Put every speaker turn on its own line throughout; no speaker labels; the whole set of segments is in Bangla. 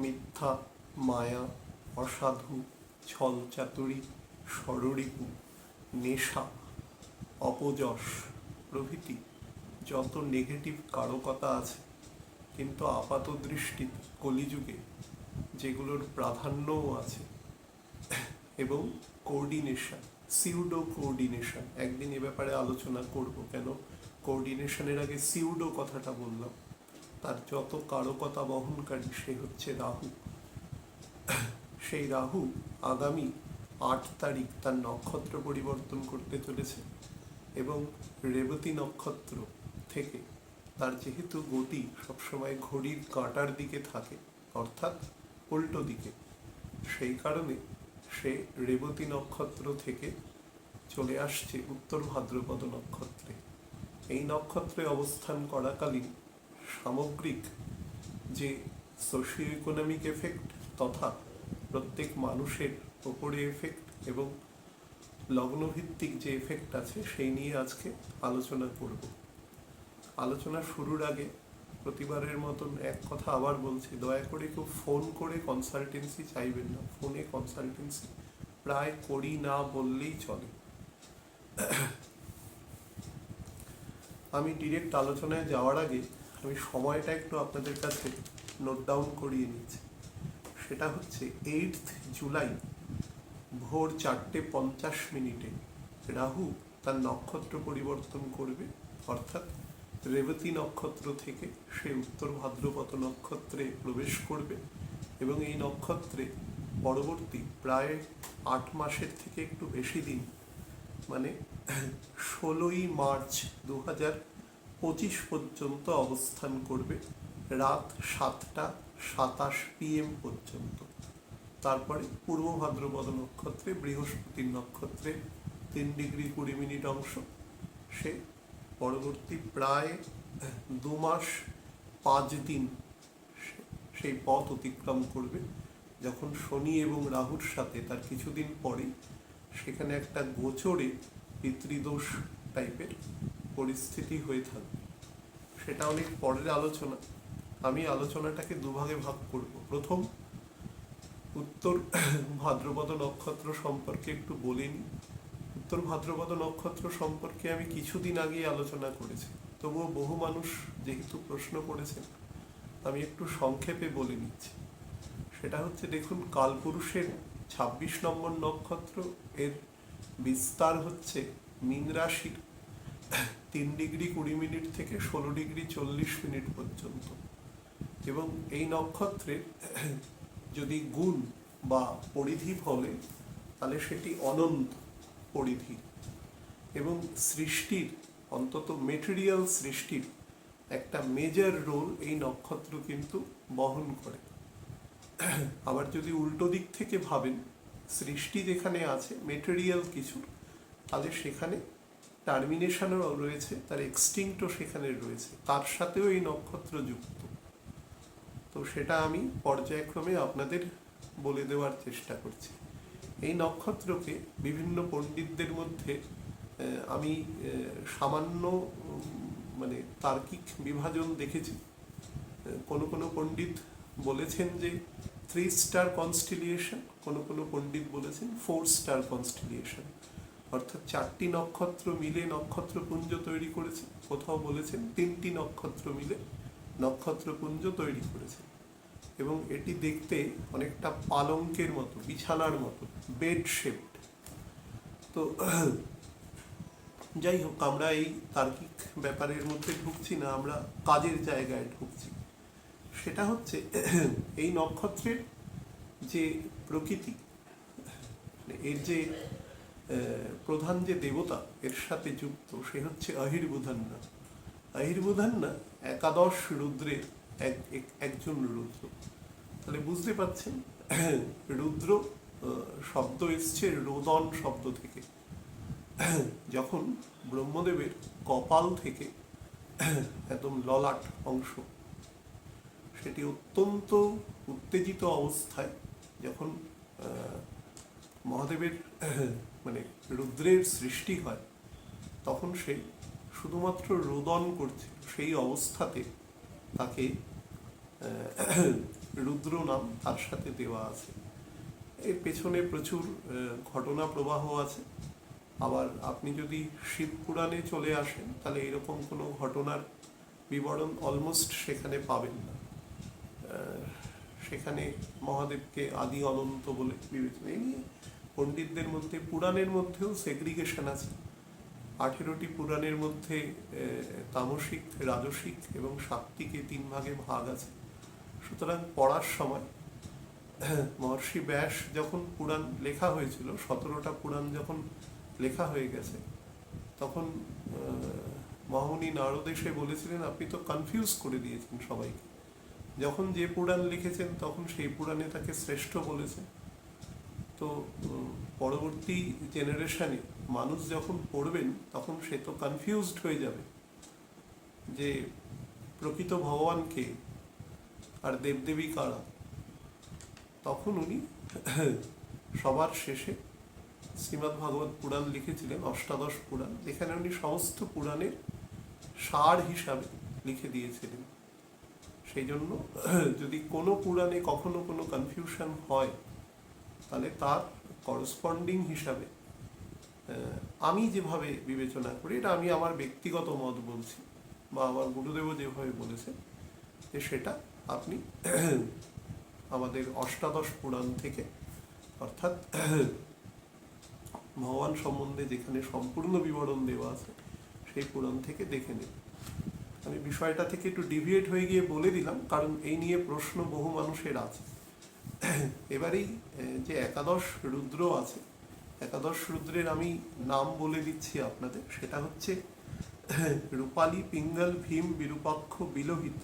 মিথ্যা, মায়া, অসাধু, ছল চাতুরী, ষড়রিপু, নেশা, অপযশ প্রভৃতি যত নেগেটিভ কারকতা আছে, কিন্তু আপাত দৃষ্টিতে কলিযুগে যেগুলোর প্রাধান্যও আছে, এবং কোঅর্ডিনেশন, সিউডো কোঅর্ডিনেশন, একদিন এ ব্যাপারে আলোচনা করব, কেন কোঅর্ডিনেশনের আগে সিউডো কথাটা বললাম, তার যত কারকতা বহনকারী সে হচ্ছে রাহু। সেই রাহু আগামী 8 তারিখ তার নক্ষত্র পরিবর্তন করতে চলেছে, এবং রেবতী নক্ষত্র থেকে তার যেহেতু গতি সবসময় ঘড়ির কাঁটার দিকে থাকে, অর্থাৎ উল্টো দিকে, সেই কারণে সে রেবতী নক্ষত্র থেকে চলে আসছে উত্তর ভাদ্রপদ নক্ষত্রে। এই নক্ষত্রে অবস্থান করাকালীন সামগ্রিক যে সোশিও ইকোনমিক এফেক্ট তথা প্রত্যেক মানুষের ওপরে এফেক্ট এবং লগ্নভিত্তিক যে এফেক্ট আছে সেই নিয়ে আজকে আলোচনা করব। আলোচনা শুরুর আগে প্রতিবারের মতন এক কথা আবার বলছি, দয়া করে কেউ ফোন করে কনসালটেন্সি চাইবেন না। ফোনে কনসালটেন্সি প্রায় করি না বললেই চলে। আমি ডিরেক্ট আলোচনায় যাওয়ার আগে আমি সময়টা একটু আপনাদের কাছে নোট ডাউন করিয়ে নিচ্ছি। সেটা হচ্ছে 8 জুলাই ভোর 4:50 রাহু তার নক্ষত্র পরিবর্তন করবে, অর্থাৎ রেবতী নক্ষত্র থেকে সে উত্তর ভাদ্রপদ নক্ষত্রে প্রবেশ করবে, এবং এই নক্ষত্রে পরবর্তী প্রায় 8 মাসের থেকে একটু বেশি দিন, মানে 16ই মার্চ 2025 পর্যন্ত অবস্থান করবে, রাত 7টা 27 PM পর্যন্ত। তারপরে পূর্ব ভাদ্রপদ নক্ষত্রে বৃহস্পতির নক্ষত্রে 3°20' অংশ সে পরবর্তী প্রায় 2 মাস 5 দিন সেই পথ অতিক্রম করবে, যখন শনি এবং রাহুর সাথে তার কিছুদিন পরেই সেখানে একটা গোচরে পিতৃদোষ টাইপের পরিস্থিতি হয়ে থাকবে। সেটা অনেক পরের আলোচনা। আমি আলোচনাটাকে দুভাগে ভাগ করব। প্রথম, উত্তর ভাদ্রপদ নক্ষত্র সম্পর্কে একটু বলে নিই। উত্তর ভাদ্রপদ নক্ষত্র সম্পর্কে আমি কিছুদিন আগে আলোচনা করেছি, তবুও বহু মানুষ যেহেতু প্রশ্ন করেছেন আমি একটু সংক্ষেপে বলে নিচ্ছি। সেটা হচ্ছে, দেখুন, কালপুরুষের 26 নম্বর নক্ষত্র, এর বিস্তার হচ্ছে মীন রাশির 3°20' থেকে 16°40' পর্যন্ত, এবং এই নক্ষত্রের যদি গুণ বা পরিধি বলে তাহলে সেটি অনন্ত পরিধি, এবং সৃষ্টির, অন্তত মেটেরিয়াল সৃষ্টির একটা মেজর রোল এই নক্ষত্র কিন্তু বহন করে। আবার যদি উল্টো দিক থেকে ভাবেন, সৃষ্টি যেখানে আছে মেটেরিয়াল কিছু, তাহলে সেখানে টার্মিনেশনও রয়েছে, তার এক্সটিংক্টও সেখানে রয়েছে, তার সাথেও এই নক্ষত্র যুক্ত। তো সেটা আমি পর্যায়ক্রমে আপনাদের বলে দেওয়ার চেষ্টা করছি। এই নক্ষত্রকে বিভিন্ন পণ্ডিতদের মধ্যে আমি সামান্য মানে তার্কিক বিভাজন দেখেছি। কোনো পণ্ডিত বলেছেন যে 3 স্টার কনস্টিলিয়েশন, কোনো পণ্ডিত বলেছেন 4 স্টার কনস্টিলিয়েশন, অর্থাৎ 4টি নক্ষত্র মিলে নক্ষত্রপুঞ্জ তৈরি করেছে। কোথাও বলেছেন 3টি নক্ষত্র মিলে নক্ষত্রপুঞ্জ তৈরি করেছে, এবং এটি দেখতে অনেকটা পালঙ্কের মতো, বিছানার মতো, বেড শেপড। তো যাই হোক, আমরা এই তার্কিক ব্যাপারের মধ্যে ঢুকছি না, আমরা কাজের জায়গায় ঢুকছি। সেটা হচ্ছে, এই নক্ষত্রের যে প্রকৃতি, এর যে প্রধান যে দেবতা এর সাথে যুক্ত, সে হচ্ছে আহির্বুধান্না। আহির্বুধান্না 11 রুদ্রের একজন রুদ্র। তাহলে বুঝতে পারছেন, রুদ্র শব্দ এসছে রোদন শব্দ থেকে। যখন ব্রহ্মদেবের কপাল থেকে একদম ললাট অংশ, সেটি অত্যন্ত উত্তেজিত অবস্থায় যখন মহাদেবের মানে রুদ্রের সৃষ্টি হয়, তখন সে শুধুমাত্র রোদন করছে। সেই অবস্থাতে তাকে রুদ্র নাম তার সাথে দেওয়া আছে। এর পেছনে প্রচুর ঘটনা প্রবাহ আছে। আবার আপনি যদি শিব পুরাণে চলে আসেন তাহলে এরকম কোনো ঘটনার বিবরণ অলমোস্ট সেখানে পাবেন না। সেখানে মহাদেবকে আদি অনন্ত বলে বিবেচনা। এই নিয়ে পণ্ডিতদের মধ্যে পুরাণের মধ্যেও সেগ্রিগেশন আছে। 18টি পুরাণের মধ্যে তামসিক, রাজসিক এবং সাত্ত্বিকে 3 ভাগে ভাগ আছে। সুতরাং পড়ার সময় মহর্ষি ব্যাস যখন পুরাণ লেখা হয়েছিল, 17টা পুরাণ যখন লেখা হয়ে গেছে, তখন মহামুনি নারদ এসে বলেছিলেন আপনি তো কনফিউজ করে দিয়েছেন সবাইকে। যখন যে পুরাণ লিখেছেন তখন সেই পুরাণে তাকে শ্রেষ্ঠ বলেছেন। তো পরবর্তী জেনারেশনে মানুষ যখন পড়বেন তখন সে তো কনফিউজড হয়ে যাবে যে প্রকৃত ভগবানকে আর দেবদেবী কারা। তখন উনি সবার শেষে শ্রীমদ্ ভাগবত পুরাণ লিখেছিলেন, অষ্টাদশ পুরাণ, যেখানে উনি সমস্ত পুরাণের সার হিসাবে লিখে দিয়েছিলেন। সেই জন্য যদি কোনো পুরাণে কখনো কোনো কনফিউশন হয় তাহলে তার করসপন্ডিং হিসাবে আমি যেভাবে বিবেচনা করি, এটা আমি আমার ব্যক্তিগত মত বলছি, বা আমার গুরুদেবও যেভাবে বলেছে, যে সেটা আপনি আমাদের অষ্টাদশ পুরাণ থেকে, অর্থাৎ ভগবান সম্বন্ধে যেখানে সম্পূর্ণ বিবরণ দেওয়া আছে সেই পুরাণ থেকে দেখে নেব। আমি বিষয়টা থেকে একটু ডিভিয়েট হয়ে গিয়ে বলে দিলাম, কারণ এই নিয়ে প্রশ্ন বহু মানুষের আছে। এবারেই যে একাদশ রুদ্র আছে, একাদশ রুদ্রের আমি নাম বলে দিচ্ছি আপনাদের। সেটা হচ্ছে রূপালী, পিঙ্গল, ভীম, বিরূপাক্ষ, বিলোহিত,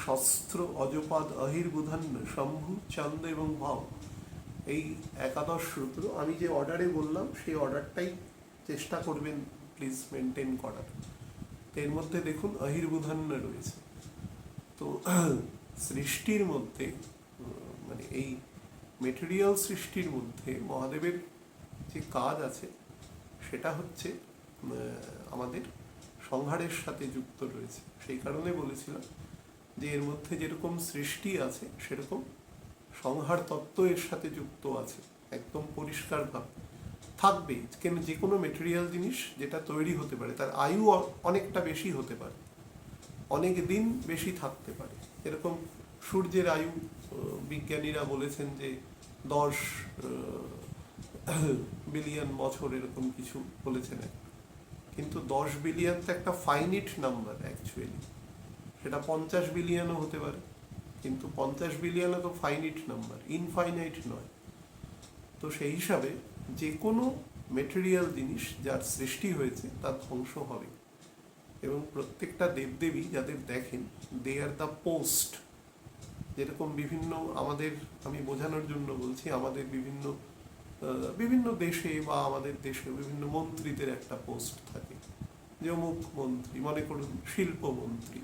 শস্ত্র, অজপাদ, অহির্বুধান্য, শম্ভু, চন্দ এবং ভাব। এই একাদশ রুদ্র আমি যে অর্ডারে বললাম সেই অর্ডারটাই চেষ্টা করবেন প্লিজ মেনটেন করার। এর মধ্যে দেখুন অহির্বুধান্য রয়েছে। তো সৃষ্টির মধ্যে, মানে এই মেটেরিয়াল সৃষ্টির মধ্যে মহাদেবের যে কাজ আছে সেটা হচ্ছে আমাদের সংহারের সাথে যুক্ত রয়েছে। সেই কারণে বলেছিলাম যে এর মধ্যে যেরকম সৃষ্টি আছে সেরকম সংহার তত্ত্ব এর সাথে যুক্ত আছে, একদম পরিষ্কারভাবে থাকবেই। কেন, যে কোনো মেটেরিয়াল জিনিস যেটা তৈরি হতে পারে তার আয়ু অনেকটা বেশি হতে পারে, অনেক দিন বেশি থাকতে পারে। এরকম সূর্যের আয়ু বিজ্ঞানীরা বলেছেন যে 10 বিলিয়ন বছর, এরকম কিছু বলেছেন। কিন্তু 10 বিলিয়ন তো একটা ফাইনিট নাম্বার অ্যাকচুয়ালি, সেটা 50 বিলিয়নও হতে পারে, কিন্তু 50 বিলিয়নও তো ফাইনিট নাম্বার, ইনফাইনাইট নয়। তো সেই হিসাবে যে কোনো মেটেরিয়াল জিনিস যার সৃষ্টি হয়েছে তার ধ্বংস হবে। এবং প্রত্যেকটা দেবদেবী যাদের দেখেন, দে আর দ্য পোস্ট। যেরকম বিভিন্ন আমাদের, আমি বোঝানোর জন্য বলছি, আমাদের বিভিন্ন দেশে বা আমাদের দেশে বিভিন্ন মন্ত্রীদের একটা পোস্ট থাকে, যে অমুক মন্ত্রী, মনে করুন শিল্পমন্ত্রী।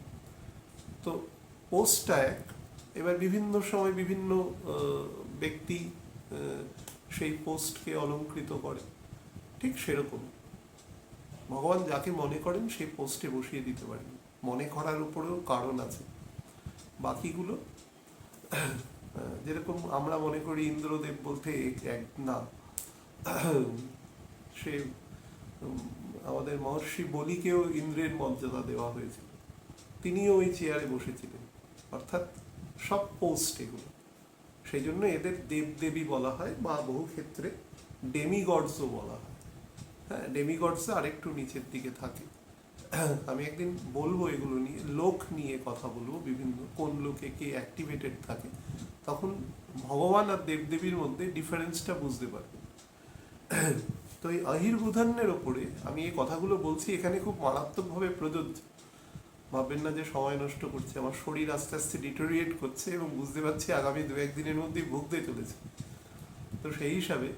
তো পোস্টটা এক, এবার বিভিন্ন সময় বিভিন্ন ব্যক্তি সেই পোস্টকে অলঙ্কৃত করে। ঠিক সেরকম ভগবান যাকে মনে করেন সেই পোস্টে বসিয়ে দিতে পারেন। মনে করার উপরেও কারণ আছে। বাকিগুলো যেরকম আমরা মনে করি ইন্দ্রদেব বলতে এক না, সে আমাদের মহর্ষি বলিকেও ইন্দ্রের মর্যাদা দেওয়া হয়েছিল, তিনিও ওই চেয়ারে বসেছিলেন। অর্থাৎ সব পোস্ট এগুলো। সেই জন্য এদের দেবদেবী বলা হয়, বা বহু ক্ষেত্রে ডেমিগডসও বলা হয়। হ্যাঁ, ডেমিগডস আরেকটু নিচের দিকে থাকে। আমি একদিন বলবো এগুলো নিয়ে, লোক নিয়ে কথা বলবো, বিভিন্ন কোন লোকে কে অ্যাক্টিভেটেড থাকে, তখন ভগবান আর দেবদেবীর মধ্যে ডিফারেন্সটা বুঝতে পারবে। তো এই অহির্বুধান্যের ওপরে আমি এই কথাগুলো বলছি, এখানে খুব মারাত্মকভাবে প্রযোজ্য। ভাববেন না যে সময় নষ্ট করছে, আমার শরীর আস্তে আস্তে ডিটোরিয়েট করছে এবং বুঝতে পারছি আগামী 2-1 দিনের মধ্যেই ভুগতে চলেছে। তো সেই হিসাবে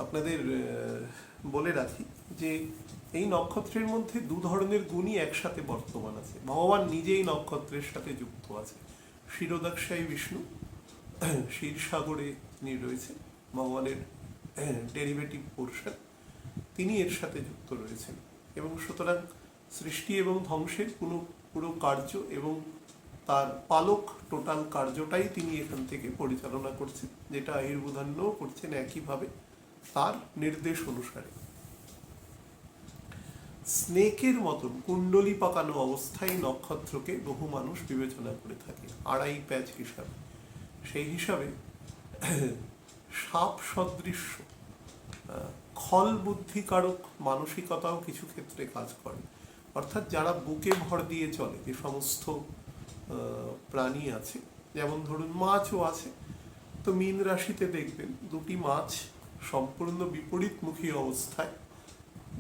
আপনাদের বলে রাখি যে এই নক্ষত্রের মধ্যে 2 ধরনের গুণই একসাথে বর্তমান আছে। ভগবান নিজেই নক্ষত্রের সাথে যুক্ত আছে। ক্ষীরোদাক্ষায়ী বিষ্ণু ক্ষীরসাগরে তিনি রয়েছে, ভগবানের ডেরিভেটিভ পোর্শন, তিনি এর সাথে যুক্ত রয়েছেন। এবং সুতরাং সৃষ্টি এবং ধ্বংসের পুরো কার্য এবং তার পালক টোটাল কার্যটাই তিনি এখান থেকে পরিচালনা করছেন, যেটা আয়ুর্বুধান্যও করছেন একইভাবে তার নির্দেশ অনুসারে। স্নেকের মতন কুণ্ডলী পাকানো অবস্থায় নক্ষত্রকে বহু মানুষ বিবেচনা করে থাকে আড়াই প্যাচ হিসাবে। সেই হিসাবে সাপ সদৃশ্য খল বুদ্ধিকারক মানসিকতাও কিছু ক্ষেত্রে কাজ করে। অর্থাৎ যারা বুকে ভর দিয়ে চলে, যে সমস্ত প্রাণী আছে, যেমন ধরুন মাছও আছে, তো মীন রাশিতে দেখবেন দুটি মাছ সম্পূর্ণ বিপরীতমুখী অবস্থায়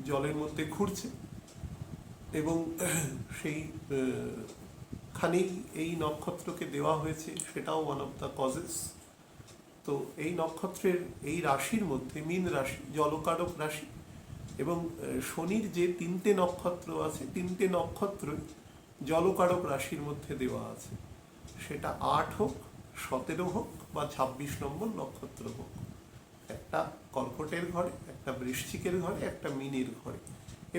জলের মধ্যে ঘুরছে, এবং সেই খানেই এই নক্ষত্রকে দেওয়া হয়েছে, সেটাও ওয়ান অফ দ্য কজেস। তো এই নক্ষত্রের এই রাশির মধ্যে মীন রাশি জলকারক রাশি, এবং শনির যে 3টে নক্ষত্র আছে, 3টে নক্ষত্র জলকারক রাশির মধ্যে দেওয়া আছে, সেটা 8 হোক, 17 হোক বা 26 নম্বর নক্ষত্র হোক। একটা কর্কটের ঘরে, একটা বৃশ্চিকের ঘরে, একটা মীনের ঘরে,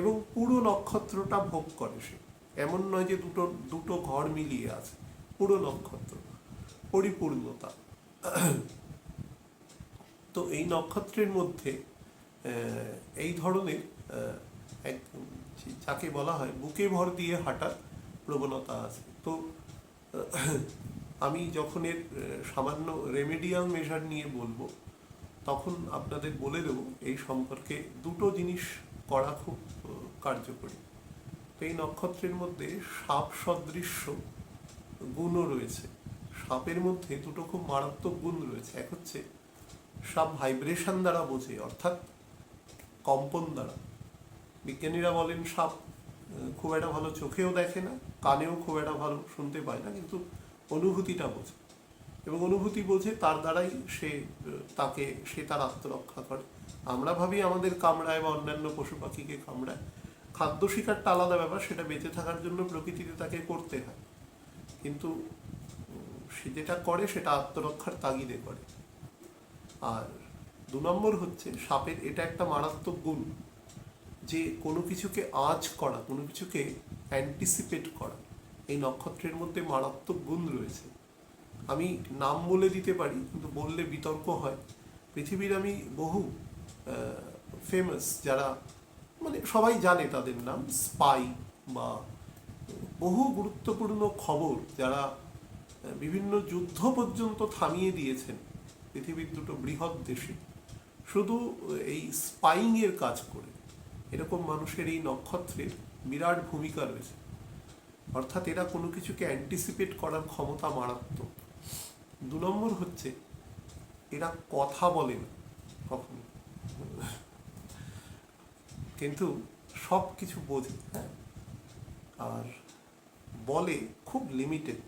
এবং পুরো নক্ষত্রটা ভোগ করে সে। এমন নয় যে দুটো ঘর মিলিয়ে আছে, পুরো নক্ষত্র পরিপূর্ণতা। তো এই নক্ষত্রের মধ্যে এই ধরনের যাকে বলা হয় বুকে ভর দিয়ে হাঁটার প্রবণতা আছে। তো আমি যখন এর সামান্য রেমেডিয়াল মেজার নিয়ে বলবো, তখন আপনাদের বলে দেব এই সম্পর্কে দুটো জিনিস করা খুব কার্যকরী। তো এই নক্ষত্রের মধ্যে সাপ সদৃশ্য গুণও রয়েছে। সাপের মধ্যে দুটো খুব মারাত্মক গুণ রয়েছে। এক হচ্ছে সাপ ভাইব্রেশন দ্বারা বোঝে, অর্থাৎ কম্পন দ্বারা। বিজ্ঞানীরা বলেন সাপ খুব একটা ভালো চোখেও দেখে না, কানেও খুব একটা ভালো শুনতে পায় না, কিন্তু অনুভূতিটা বোঝে, এবং অনুভূতি বোঝে তার দ্বারাই সে তার আত্মরক্ষা করে। আমরা ভাবি আমাদের কামড়ায় বা অন্যান্য পশু পাখিকে কামড়ায়, খাদ্য শিকারটা আলাদা ব্যাপার, সেটা বেঁচে থাকার জন্য প্রকৃতিতে তাকে করতে হয়, কিন্তু সে যেটা করে সেটা আত্মরক্ষার তাগিদে করে। আর 2 নম্বর হচ্ছে সাপের এটা একটা মারাত্মক গুণ, যে কোনো কিছুকে আঁচ করা, কোনো কিছুকে অ্যান্টিসিপেট করা, এই নক্ষত্রের মধ্যে মারাত্মক গুণ রয়েছে। আমি নাম বলে দিতে পারি, কিন্তু বললে বিতর্ক হয়। পৃথিবীর আমি বহু ফেমাস, যারা মানে সবাই জানে তাদের নাম, স্পাই বা বহু গুরুত্বপূর্ণ খবর, যারা বিভিন্ন যুদ্ধ পর্যন্ত থামিয়ে দিয়েছেন পৃথিবীর দুটো বৃহৎ দেশে, শুধু এই স্পাইং এর কাজ করে, এরকম মানুষের এই নক্ষত্রের বিরাট ভূমিকা রয়েছে। অর্থাৎ এরা কোনো কিছুকে অ্যান্টিসিপেট করার ক্ষমতা মারাত্মক। 2 নম্বর হচ্ছে এরা কথা বলে না কখনো, কিন্তু সব কিছু বোঝে, হ্যাঁ, আর বলে খুব লিমিটেড,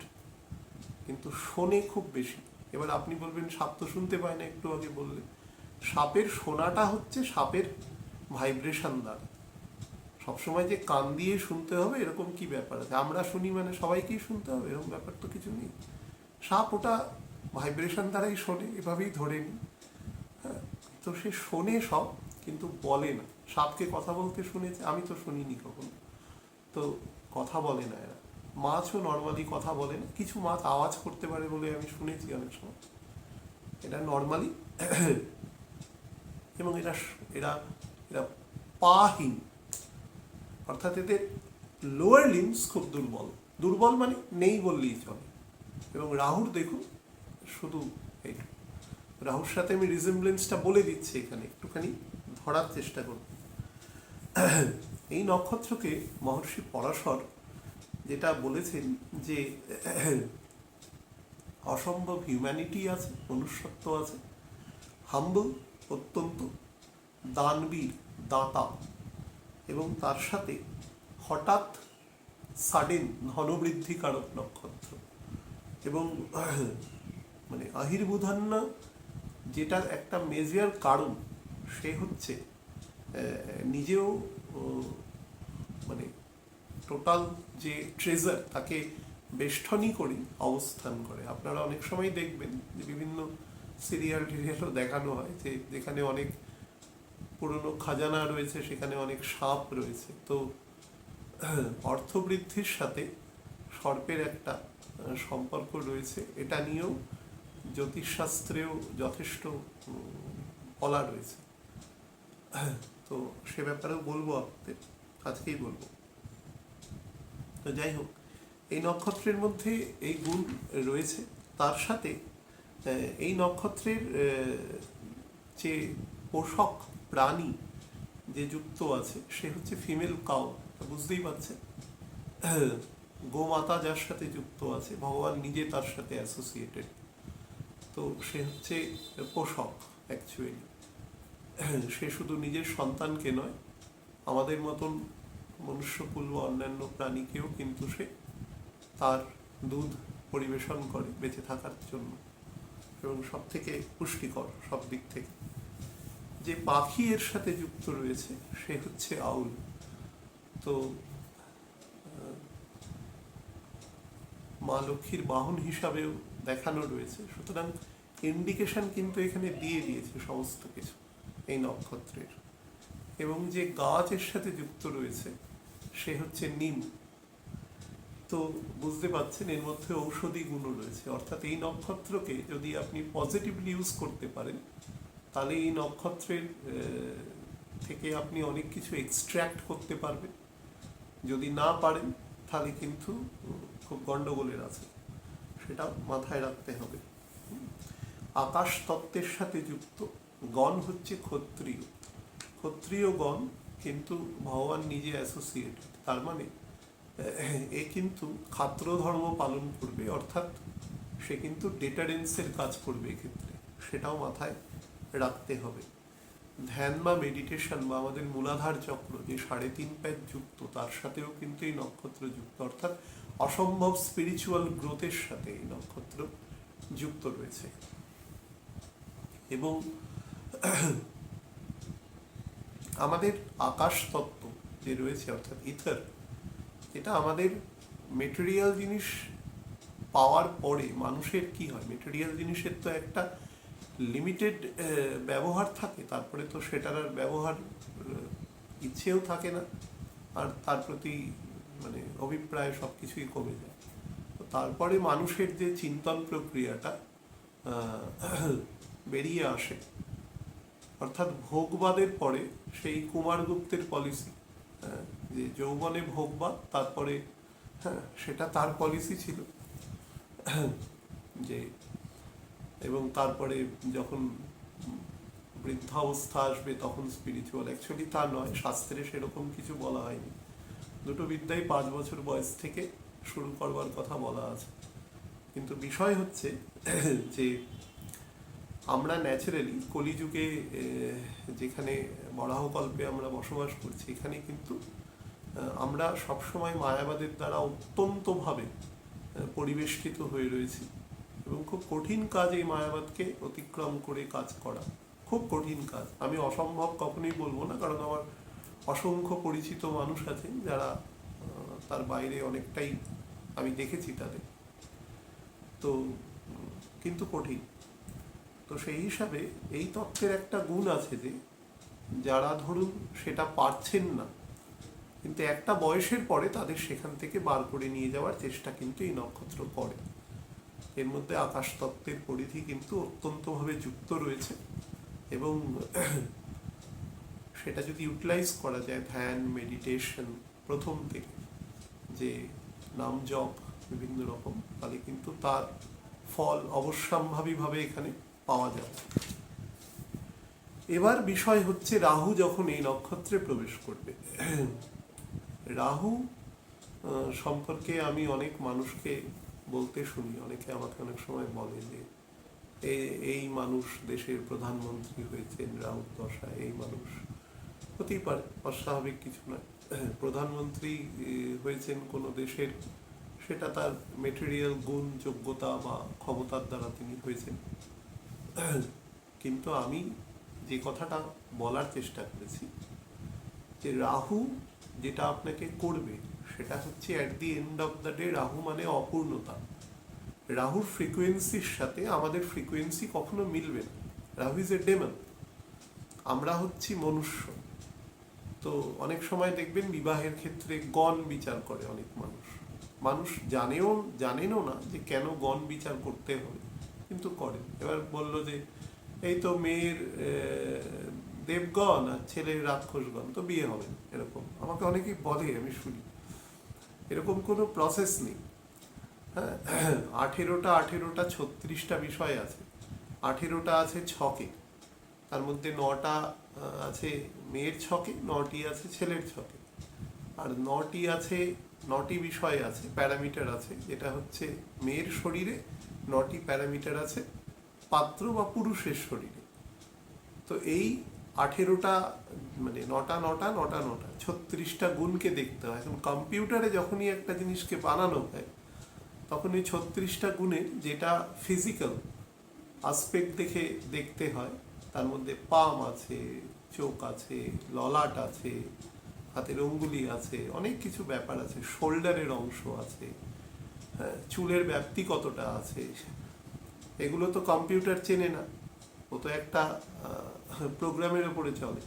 কিন্তু শোনে খুব বেশি। এবার আপনি বলবেন সাপ তো শুনতে পায় না, একটু আগে বললে। সাপের শোনাটা হচ্ছে সাপের ভাইব্রেশন দ্বারা। সবসময় যে কান দিয়ে শুনতে হবে এরকম কি ব্যাপার আছে? আমরা শুনি মানে সবাইকেই শুনতে হবে এরকম ব্যাপার তো কিছু নেই। সাপ ওটা ভাইব্রেশন দ্বারাই শোনে, এভাবেই ধরে নি। হ্যাঁ, তো সে শোনে সব, কিন্তু বলে না। সাপকে কথা বলতে শুনেছে? আমি তো শুনিনি কখনো। তো কথা বলে না এরা। মাছও নর্মালি কথা বলে না, কিছু মাছ আওয়াজ করতে পারে বলে আমি শুনেছি অনেক সময়, এটা নর্মালি। এবং এরা এরা এরা পাহীন, অর্থাৎ এদের লোয়ার লিম্স খুব দুর্বল। দুর্বল মানে নেই বললেই চলে। এবং রাহুর দেখুন শুধু এই, রাহুর সাথে আমি রিজেম্বলেন্সটা বলে দিচ্ছি এখানে, একটুখানি ধরার চেষ্টা করব। এই নক্ষত্রকে মহর্ষি পরাশর যেটা বলেছেন যে অসম্ভব হিউম্যানিটি আছে, মনুষ্যত্ব আছে, হাম্বল অত্যন্ত, দানবীর, দাতা, এবং তার সাথে হঠাৎ সাডেন ধনবৃদ্ধিকারক নক্ষত্র। এবং মানে আহির্বুধান্য যেটার একটা মেজর কারণ, সে হচ্ছে নিজেও মানে টোটাল যে ট্রেজার তাকে বেষ্টনী করে অবস্থান করে। আপনারা অনেক সময় দেখবেন যে বিভিন্ন সিরিয়াল টিরিয়ালও দেখানো হয় যে যেখানে অনেক পুরনো খাজানা রয়েছে সেখানে অনেক সাপ রয়েছে। তো অর্থবৃদ্ধির সাথে সর্পের একটা সম্পর্ক রয়েছে, এটা নিয়েও জ্যোতিষশাস্ত্রেও যথেষ্ট বলা রয়েছে। তো সে ব্যাপারেও বলবো আপনাদের, আজকেই বলবো। তো যাই হোক, এই নক্ষত্রের মধ্যে এই গুণ রয়েছে। তার সাথে এই নক্ষত্রের যে পোষক প্রাণী যে যুক্ত আছে সে হচ্ছে ফিমেল কাউ। বুঝতেই পারছেন, গোমাতা যার সাথে যুক্ত আছে, ভগবান নিজে তার সাথে অ্যাসোসিয়েটেড। তো সে হচ্ছে পোষক অ্যাকচুয়ালি। সে শুধু নিজের সন্তানকে নয়, আমাদের মতন মনুষ্যকুল বা অন্যান্য প্রাণীকেও কিন্তু সে তার দুধ পরিবেশন করে বেঁচে থাকার জন্য, এবং সব থেকে পুষ্টিকর সব দিক থেকে। যে পাখি এর সাথে যুক্ত রয়েছে সে হচ্ছে আউল। তো মা লক্ষ্মীর বাহন হিসাবেও দেখানো রয়েছে। সুতরাং ইন্ডিকেশন কিন্তু এখানে দিয়ে দিয়েছে সমস্ত কিছু এই নক্ষত্রের। এবং যে গাছ এর সাথে যুক্ত রয়েছে সে হচ্ছে নিম। তো বুঝতে পারছেন এর মধ্যে ঔষধি গুণও রয়েছে। অর্থাৎ এই নক্ষত্রকে যদি আপনি পজিটিভলি ইউজ করতে পারেন, তাহলে এই নক্ষত্রের থেকে আপনি অনেক কিছু এক্সট্র্যাক্ট করতে পারবেন। যদি না পারেন তাহলে কিন্তু খুব গন্ডগোলের আছে, সেটা মাথায় রাখতে হবে। আকাশ তত্ত্বের সাথে যুক্ত গণ হচ্ছে ক্ষত্রিয়। ক্ষত্রিয় গণ কিন্তু ভগবান নিজে অ্যাসোসিয়েটেড। তার মানে এ কিন্তু খাত্র ধর্ম পালন করবে, অর্থাৎ সে কিন্তু ডেটারেন্সের কাজ করবে এক্ষেত্রে, সেটাও মাথায় রাখতে হবে। ধ্যান বা মেডিটেশন বা আমাদের মূলাধার চক্র যে 3.5 প্যাচ যুক্ত, তার সাথেও কিন্তু এই নক্ষত্র যুক্ত। অর্থাৎ অসম্ভব স্পিরিচুয়াল গ্রোথের সাথে এই নক্ষত্র যুক্ত রয়েছে। এবং আমাদের আকাশ তত্ত্ব যে রয়েছে অর্থাৎ ইথার, এটা আমাদের মেটেরিয়াল জিনিস পাওয়ার পরে মানুষের কি হয়, মেটেরিয়াল জিনিসের তো একটা লিমিটেড ব্যবহার থাকে, তারপরে তো সেটার আর ব্যবহার ইচ্ছেও থাকে না, আর তার প্রতি মানে অভিপ্রায় সব কিছুই কমে যায়। তো তারপরে মানুষের যে চিন্তন প্রক্রিয়াটা বেরিয়ে আসে, অর্থাৎ ভোগবাদের পরে সেই কুমারগুপ্তের পলিসি, যে যৌবনে ভোগবাদ, তারপরে সেটা তার পলিসি ছিল যে, এবং তারপরে যখন বৃদ্ধাবস্থা আসবে তখন স্পিরিচুয়াল। অ্যাকচুয়ালি তা নয়, শাস্ত্রে সেরকম কিছু বলা হয়নি। দুটো বিদ্যাই 5 বছর বয়স থেকে শুরু করবার কথা বলা আছে। কিন্তু বিষয় হচ্ছে যে আমরা ন্যাচারালি কলিযুগে যেখানে বরাহকল্পে আমরা বসবাস করছি, এখানে কিন্তু আমরা সবসময় মায়াবাদের দ্বারা অত্যন্তভাবে পরিবেষ্টিত হয়ে রয়েছি, এবং খুব কঠিন কাজ এই মায়াবাদকে অতিক্রম করে কাজ করা, খুব কঠিন কাজ। আমি অসম্ভব কখনোই বলবো না, কারণ আমার অসংখ্য পরিচিত মানুষ আছেন যারা তার বাইরে অনেকটাই আমি দেখেছি তাদের। তো কিন্তু কঠিন। তো সেই হিসাবে এই তত্ত্বের একটা গুণ আছে যে যারা ধরুন সেটা পারছেন না, কিন্তু একটা বয়সের পরে তাদের সেখান থেকে বার করে নিয়ে যাওয়ার চেষ্টা কিন্তু এই নক্ষত্র করে। এর মধ্যে আকাশ তত্ত্বের পরিধি কিন্তু অত্যন্তভাবে যুক্ত রয়েছে, এবং সেটা যদি ইউটিলাইজ করা যায় ধ্যান মেডিটেশন প্রথম থেকে, যে নাম জপ বিভিন্ন রকম, তাহলে কিন্তু তার ফল অবশ্যম্ভাবীভাবে এখানে পাওয়া যাবে। এবার বিষয় হচ্ছে রাহু যখন এই নক্ষত্রে প্রবেশ করবে। রাহু সম্পর্কে আমি অনেক মানুষকে বলতে শুনি, অনেকে আমাকে অনেক সময় বলে যে এই মানুষ দেশের প্রধানমন্ত্রী হয়েছেন রাহুর দশায়, এই মানুষ। হতেই পারে, অস্বাভাবিক কিছু নয়। প্রধানমন্ত্রী হয়েছেন কোনো দেশের, সেটা তার মেটেরিয়াল গুণ যোগ্যতা বা ক্ষমতার দ্বারা তিনি হয়েছেন। কিন্তু আমি যে কথাটা বলার চেষ্টা করেছি, যে রাহু যেটা আপনাকে করবে সেটা হচ্ছে at the end of the day, Rahu মানে অপূর্ণতা। রাহুর ফ্রিকোয়েন্সির সাথে আমাদের ফ্রিকোয়েন্সি কখনো মিলবে না। রাহু ইজ এ ডেমন, আমরা হচ্ছি মনুষ্য। তো অনেক সময় দেখবেন বিবাহের ক্ষেত্রে গণ বিচার করে অনেক মানুষ, মানুষ জানেনও না যে কেন গণ বিচার করতে হবে, কিন্তু করে। এবার বললো যে এই তো মেয়ের দেবগণ আর ছেলের রাক্ষসগণ, তো বিয়ে হবে না, এরকম আমাকে অনেকেই বলে, আমি শুনি। এরকম কোনো প্রসেস নেই। হ্যাঁ, 18টা 36টা বিষয় আছে। 18টা আছে ছকে, তার মধ্যে 9টা আছে মেয়ের ছকে, 9টি আছে ছেলের ছকে, আর 9টি বিষয় আছে, প্যারামিটার আছে, যেটা হচ্ছে মেয়ের শরীরে 9টি প্যারামিটার আছে পাত্র বা পুরুষের শরীরে। তো এই 18টা মানে 36টা গুণকে দেখতে হয়। এখন কম্পিউটারে যখনই একটা জিনিসকে বানানো হয়, তখন এই 36টা গুণের যেটা ফিজিক্যাল আসপেক্ট দেখতে হয়, তার মধ্যে পাম আছে, চোখ আছে, ললাট আছে, হাতের অঙ্গুলি আছে, অনেক কিছু ব্যাপার আছে, শোল্ডারের অংশ আছে, হ্যাঁ, চুলের ব্যাপ্তি কতটা আছে, এগুলো তো কম্পিউটার চেনে না। ও তো একটা প্রোগ্রামের উপরে চলে।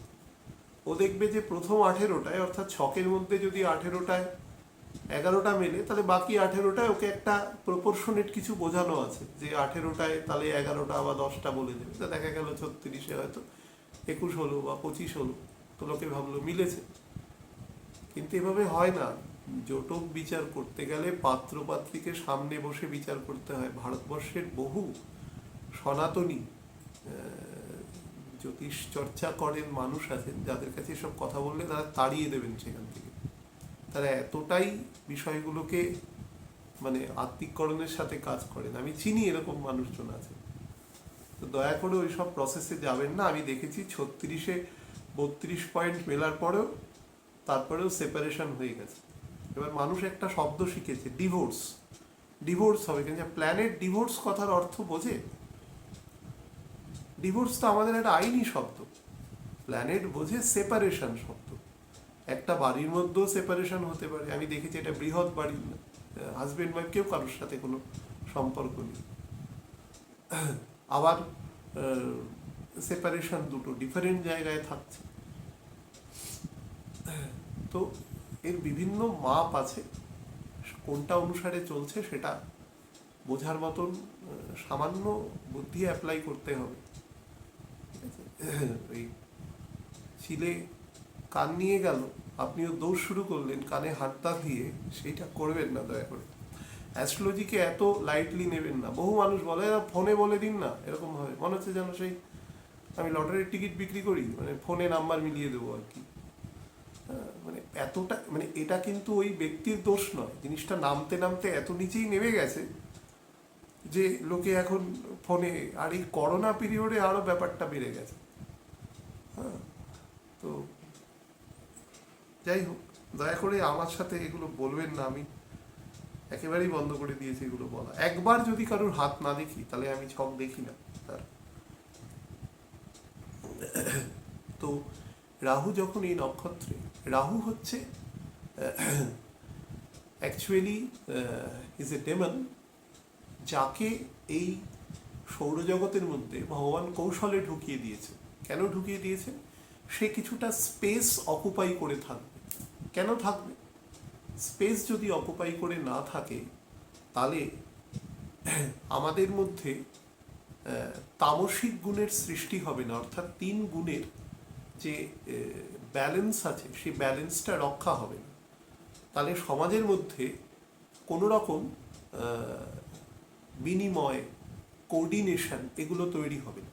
ও দেখবে যে প্রথম 18টায়, অর্থাৎ ছকের মধ্যে যদি 18টায় 11টা মেলে, তাহলে বাকি 18টায় ওকে একটা প্রপোর্শনেট কিছু বোঝানো আছে, যে 18টায় তাহলে 11টা বা 10টা বলে দেবে। তা দেখা গেল 36-এ হয়তো 21 হলো বা 25 হলো, তো লোকে ভাবলো মিলেছে। কিন্তু এভাবে হয় না। জটক বিচার করতে গেলে পাত্র পাত্রীকে সামনে বসে বিচার করতে হয়। ভারতবর্ষের বহু সনাতনী জ্যোতিষ চর্চা করেন মানুষ আছেন, যাদের কাছে এসব কথা বললে তারা তাড়িয়ে দেবেন সেখান থেকে। তারা এতটাই বিষয়গুলোকে মানে আত্মিককরণের সাথে কাজ করেন, আমি চিনি এরকম মানুষজন আছে। তো দয়া করে ওই সব প্রসেসে যাবেন না। আমি দেখেছি 36-এ 32 পয়েন্ট মেলার পরেও তারপরেও সেপারেশন হয়ে গেছে। এবার মানুষ একটা শব্দ শিখেছে, ডিভোর্স হবে, কিন্তু প্ল্যানেট ডিভোর্স কথার অর্থ বোঝে? ডিভোর্স তো আমাদের একটা আইনি শব্দ, প্ল্যানেট বোঝে সেপারেশন শব্দ। একটা বাড়ির মধ্যেও সেপারেশন হতে পারে। আমি দেখেছি এটা বৃহৎ বাড়ি, হাজবেন্ড ওয়াইফ কেউ কারোর সাথে কোনো সম্পর্ক নেই, আবার সেপারেশন দুটো ডিফারেন্ট জায়গায় থাকছে। তো এর বিভিন্ন মাপ আছে, কোনটা অনুসারে চলছে সেটা বোঝার মতন সামান্য বুদ্ধি অ্যাপ্লাই করতে হবে। ঠিক আছে, ওই ছিলে কান নিয়ে গেল, আপনিও দৌড় শুরু করলেন কানে হাতটা দিয়ে, সেইটা করবেন না দয়া করে। অ্যাস্ট্রোলজিকে এত লাইটলি নেবেন না। বহু মানুষ বলে ফোনে বলে দিন না, এরকম হয়, মনে হচ্ছে যেন সেই আমি লটারির টিকিট বিক্রি করি, মানে ফোনে নাম্বার মিলিয়ে দেবো আর কি। মানে এতটা, মানে এটা কিন্তু ওই ব্যক্তির দোষ নয়, জিনিসটা নামতে নামতে এত নিচেই নেমে গেছে যে লোকে এখন ফোনে, আর এই করোনা পিরিয়ডে আরো ব্যাপারটা বেড়ে গেছে। হ্যাঁ, তো যাই হোক, দয়া করে আমার সাথে এগুলো বলবেন না। আমি একেবারেই বন্ধ করে দিয়েছি এগুলো বলা। একবার যদি কারোর হাত না দেখি, তাহলে আমি ছক দেখি না তার। তো রাহু যখন এই নক্ষত্রে, রাহু হচ্ছে অ্যাকচুয়ালি ইজ এ ডেমন, যাকে এই সৌরজগতের মধ্যে ভগবান কৌশলে ঢুকিয়ে দিয়েছে। কেন ঢুকিয়ে দিয়েছে? সে কিছুটা স্পেস অকুপাই করে থাকবে। কেন থাকবে? স্পেস যদি অকুপাই করে না থাকে, তাহলে আমাদের মধ্যে তামসিক গুণের সৃষ্টি হবে না, অর্থাৎ 3 গুণের যে ব্যালেন্স আছে সেই ব্যালেন্সটা রক্ষা হবে না। তাহলে সমাজের মধ্যে কোনো রকম বিনিময়, কোঅর্ডিনেশন এগুলো তৈরি হবে না।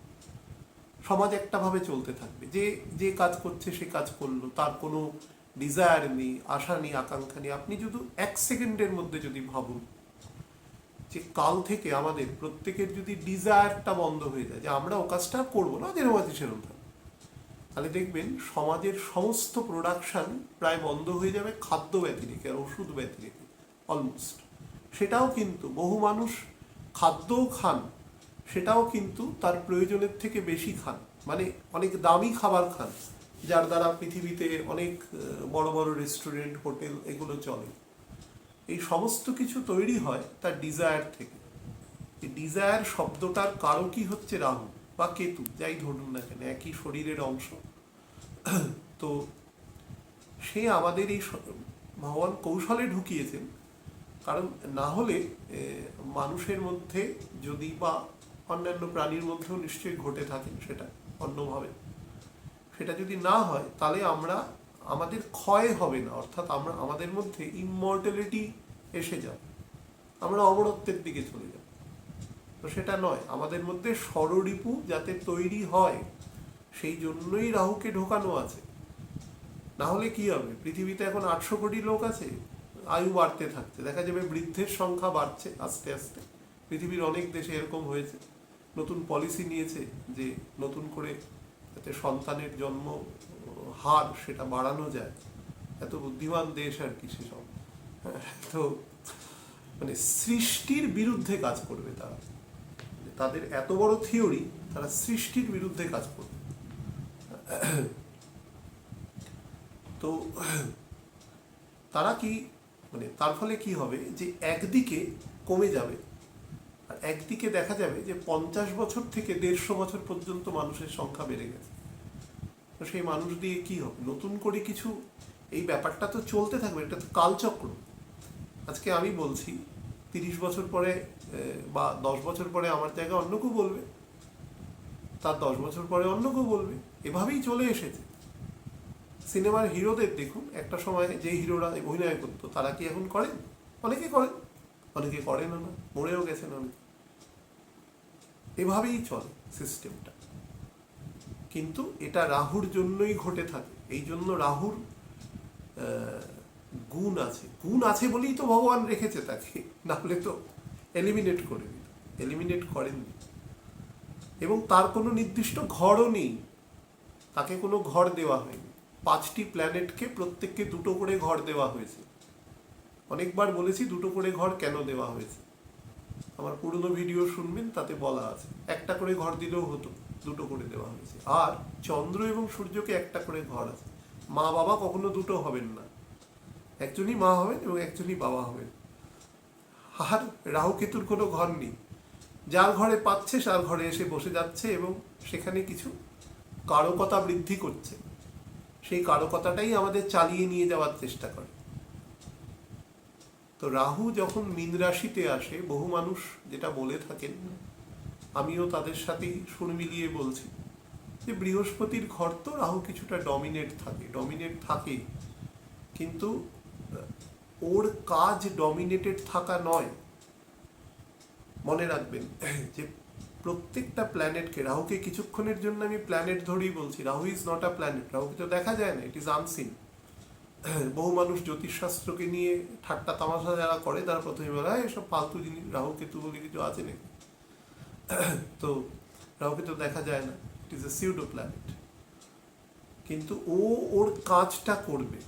সমাজ একটাভাবে চলতে থাকবে, যে কাজ করছে সে কাজ করলো, তার কোনো ডিজায়ার নেই, আশা নেই, আকাঙ্ক্ষা নেই। আপনি যদি 1 সেকেন্ডের মধ্যে যদি ভাবুন যে কাল থেকে আমাদের প্রত্যেকের যদি ডিজায়ারটা বন্ধ হয়ে যায় যে আমরা ও কাজটা করবো না, যেরকম আছে সেরকম থাকবে, তাহলে দেখবেন সমাজের সমস্ত প্রোডাকশন প্রায় বন্ধ হয়ে যাবে, খাদ্য ব্যতি রেখে আর ওষুধ ব্যতি রেখে অলমোস্ট। সেটাও কিন্তু বহু মানুষ খাদ্যও খান, সেটাও কিন্তু তার প্রয়োজনের থেকে বেশি খান, মানে অনেক দামি খাবার খান, যার দ্বারা পৃথিবীতে অনেক বড় বড় রেস্টুরেন্ট, হোটেল এগুলো চলে। এই সমস্ত কিছু তৈরি হয় তার ডিজায়ার থেকে। এই ডিজায়ার শব্দটার কারকই হচ্ছে রাহু বা কেতু, যাই ধরুন না কেন, একই শরীরের অংশ। তো সে আমাদের এই ভগবান কৌশলে ঢুকিয়েছেন কারণ না হলে মানুষের মধ্যে যদি বা অন্যান্য প্রাণীর মধ্যেও নিশ্চয়ই ঘটে থাকে সেটা অন্যভাবে, সেটা যদি না হয় তাহলে আমাদের ক্ষয় হবে না, অর্থাৎ আমাদের মধ্যে ইমমর্টালিটি এসে যাবে, আমরা অমরত্বের দিকে চলে যাব। তো সেটা নয়, আমাদের মধ্যে ষড়রিপু যাতে তৈরি হয় সেই জন্যই রাহুকে ঢোকানো আছে। না হলে কি হবে, পৃথিবীতে এখন 800 কোটি লোক আছে, আয়ু বাড়তে থাকছে, দেখা যাবে বৃদ্ধের সংখ্যা বাড়ছে আস্তে আস্তে। পৃথিবীর অনেক দেশে এরকম হয়েছে, নতুন পলিসি নিয়েছে যে নতুন করে যাতে সন্তানের জন্ম হার সেটা বাড়ানো যায়। এত বুদ্ধিমান দেশ আর কি সেসব। তো মানে সৃষ্টির বিরুদ্ধে কাজ করবে তারা, তাদের এত বড় থিওরি, তারা সৃষ্টির বিরুদ্ধে কাজ করবে। তো তারা কি মানে তার ফলে কি হবে যে একদিকে কমে যাবে আর একদিকে দেখা যাবে যে 50 বছর থেকে 150 বছর পর্যন্ত মানুষের সংখ্যা বেড়ে গেছে। তো সেই মানুষ দিয়ে কি হবে, নতুন করে কিছু, এই ব্যাপারটা তো চলতে থাকবে, এটা তো কালচক্র। আজকে আমি বলছি 30 বছর পরে বা 10 বছর পরে আমার জায়গায় অন্য কেউ বলবে, তার 10 বছর পরে অন্য কেউ বলবে, এভাবেই চলে এসেছে। সিনেমার হিরোদের দেখুন, একটা সময় যে হিরোরা অভিনয় করতো তারা কি এখন করেন? অনেকে করেন, অনেকে করেন না, মরেও গেছেন অনেকে। এভাবেই চলে সিস্টেমটা। কিন্তু এটা রাহুর জন্যই ঘটে থাকে। এই জন্য রাহুর গুণ আছে বলেই তো ভগবান রেখেছে তাকে, না হলে তো এলিমিনেট করে দিত, এলিমিনেট করেননি। এবং তার কোনো নির্দিষ্ট ঘরও নেই, তাকে কোনো ঘর দেওয়া হয়নি। 5টি প্ল্যানেটকে প্রত্যেককে 2টো করে ঘর দেওয়া হয়েছে। অনেকবার বলেছি 2টো করে ঘর কেন দেওয়া হয়েছে, আমার পুরনো ভিডিও শুনবেন, তাতে বলা আছে। একটা করে ঘর দিলেও হতো, 2টো করে দেওয়া হয়েছে। আর চন্দ্র এবং সূর্যকে একটা করে ঘর আছে। মা বাবা কখনো 2টো হবেন না, একজনই মা হবেন এবং একজনই বাবা হবেন। আর রাহু কেতুর কোনো ঘর নেই, যার ঘরে পাচ্ছে তার ঘরে এসে বসে যাচ্ছে এবং সেখানে কিছু কারকতা বৃদ্ধি করছে। সেই কারকতাটাই আমাদের চালিয়ে নিয়ে যাওয়ার চেষ্টা করে। তো রাহু যখন মীন রাশিতে আসে, বহু মানুষ যেটা বলে থাকেন, আমিও তাদের সাথেই সুর মিলিয়ে বলছি, যে বৃহস্পতির ঘর তো রাহু কিছুটা ডমিনেট থাকে, কিন্তু ওর কাজ ডমিনেটেড থাকা নয়। মনে রাখবেন যে প্রত্যেকটা প্ল্যানেটকে, রাহুকে কিছুক্ষণের জন্য আমি প্ল্যানেট ধরেই বলছি, Rahu is not a planet, রাহুকে তো দেখা যায় না, ইট ইজ আনসিন। বহু মানুষ জ্যোতিষশাস্ত্রকে নিয়ে ঠাট্টা তামাশা যারা করে, তারা প্রথমে বলে এসব ফালতু জিনিস, রাহু কেতু বলে কিছু আছে নাকি। তো রাহুকে তো দেখা যায় না, it is a pseudo planet. কিন্তু ওর কাজটা করবে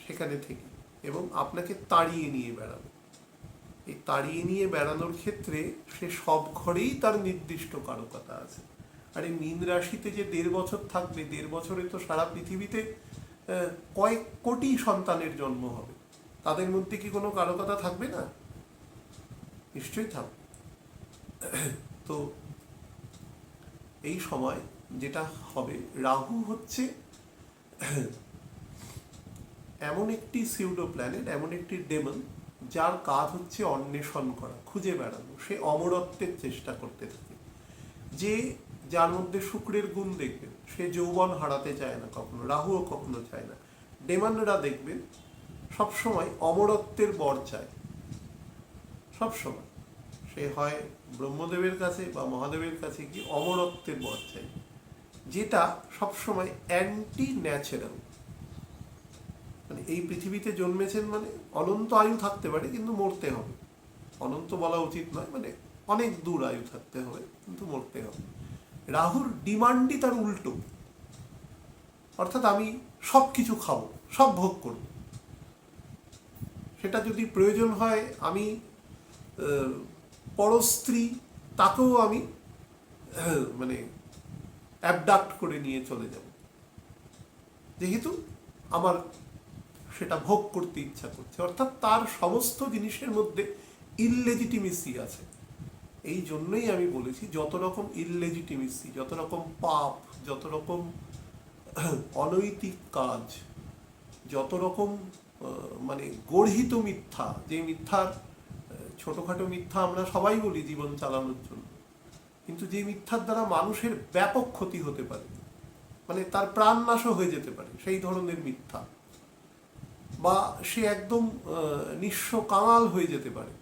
সেখানে থেকে, এবং আপনাকে তাড়িয়ে নিয়ে বেড়াবে। এই তাড়িয়ে নিয়ে বেড়ানোর ক্ষেত্রে সে সব ঘরেই তার নির্দিষ্ট কারকতা আছে। আর এই মীন রাশিতে যে 1.5 বছর থাকবে, 1.5 বছরে তো সারা পৃথিবীতে কয়েক কোটি সন্তানের জন্ম হবে, তাদের মধ্যে কি কোনো কারকতা থাকবে না? নিশ্চয়ই থাকবে। তো এই সময় যেটা হবে, রাহু হচ্ছে এমন একটি সিউডো প্ল্যানেট, এমন একটি ডেমন, যার কাজ হচ্ছে অন্বেষণ করা, খুঁজে বেড়ানো। সে অমরত্বের চেষ্টা করতে থাকে। যার মধ্যে শুক্রের গুণ দেখবেন, সে যৌবন হারাতে চায় না কখনো, রাহুও কখনো চায় না। ডেমনরা দেখবেন সবসময় অমরত্বের বর চায়, সবসময়। সে হয় ব্রহ্মদেবের কাছে বা মহাদেবের কাছে গিয়ে অমরত্বের বর চাই, যেটা সবসময় অ্যান্টি ন্যাচারাল। মানে এই পৃথিবীতে জন্মেছেন মানে অনন্ত আয়ু থাকতে পারে, কিন্তু মরতে হবে। অনন্ত বলা উচিত নয়, মানে অনেক দূর আয়ু থাকতে হবে, কিন্তু মরতে হবে। রাহুর ডিমান্ডই তার উল্টো, অর্থাৎ আমি সব কিছু খাবো, সব ভোগ করব। সেটা যদি প্রয়োজন হয় আমি পরস্ত্রী, তাকেও আমি মানে অ্যাবডাক্ট করে নিয়ে চলে যাব, যেহেতু আমার সেটা ভোগ করতে ইচ্ছা করছে। অর্থাৎ তার সমস্ত জিনিসের মধ্যে ইললেজিটিমেসি আছে। এই জন্যই আমি বলেছি, যত রকম ইললেজিটিমেসি, যত রকম পাপ, যত রকম অনৈতিক কাজ, যত রকম মানে গর্হিত মিথ্যা, যে মিথ্যার ছোটখাটো মিথ্যা আমরা সবাই বলি জীবন চালানোর জন্য, কিন্তু যে মিথ্যার দ্বারা মানুষের ব্যাপক ক্ষতি হতে পারে, মানে তার প্রাণ নাশও হয়ে যেতে পারে, সেই ধরনের মিথ্যা, বা সে একদম নিঃস্ব কাঙাল হয়ে যেতে পারে,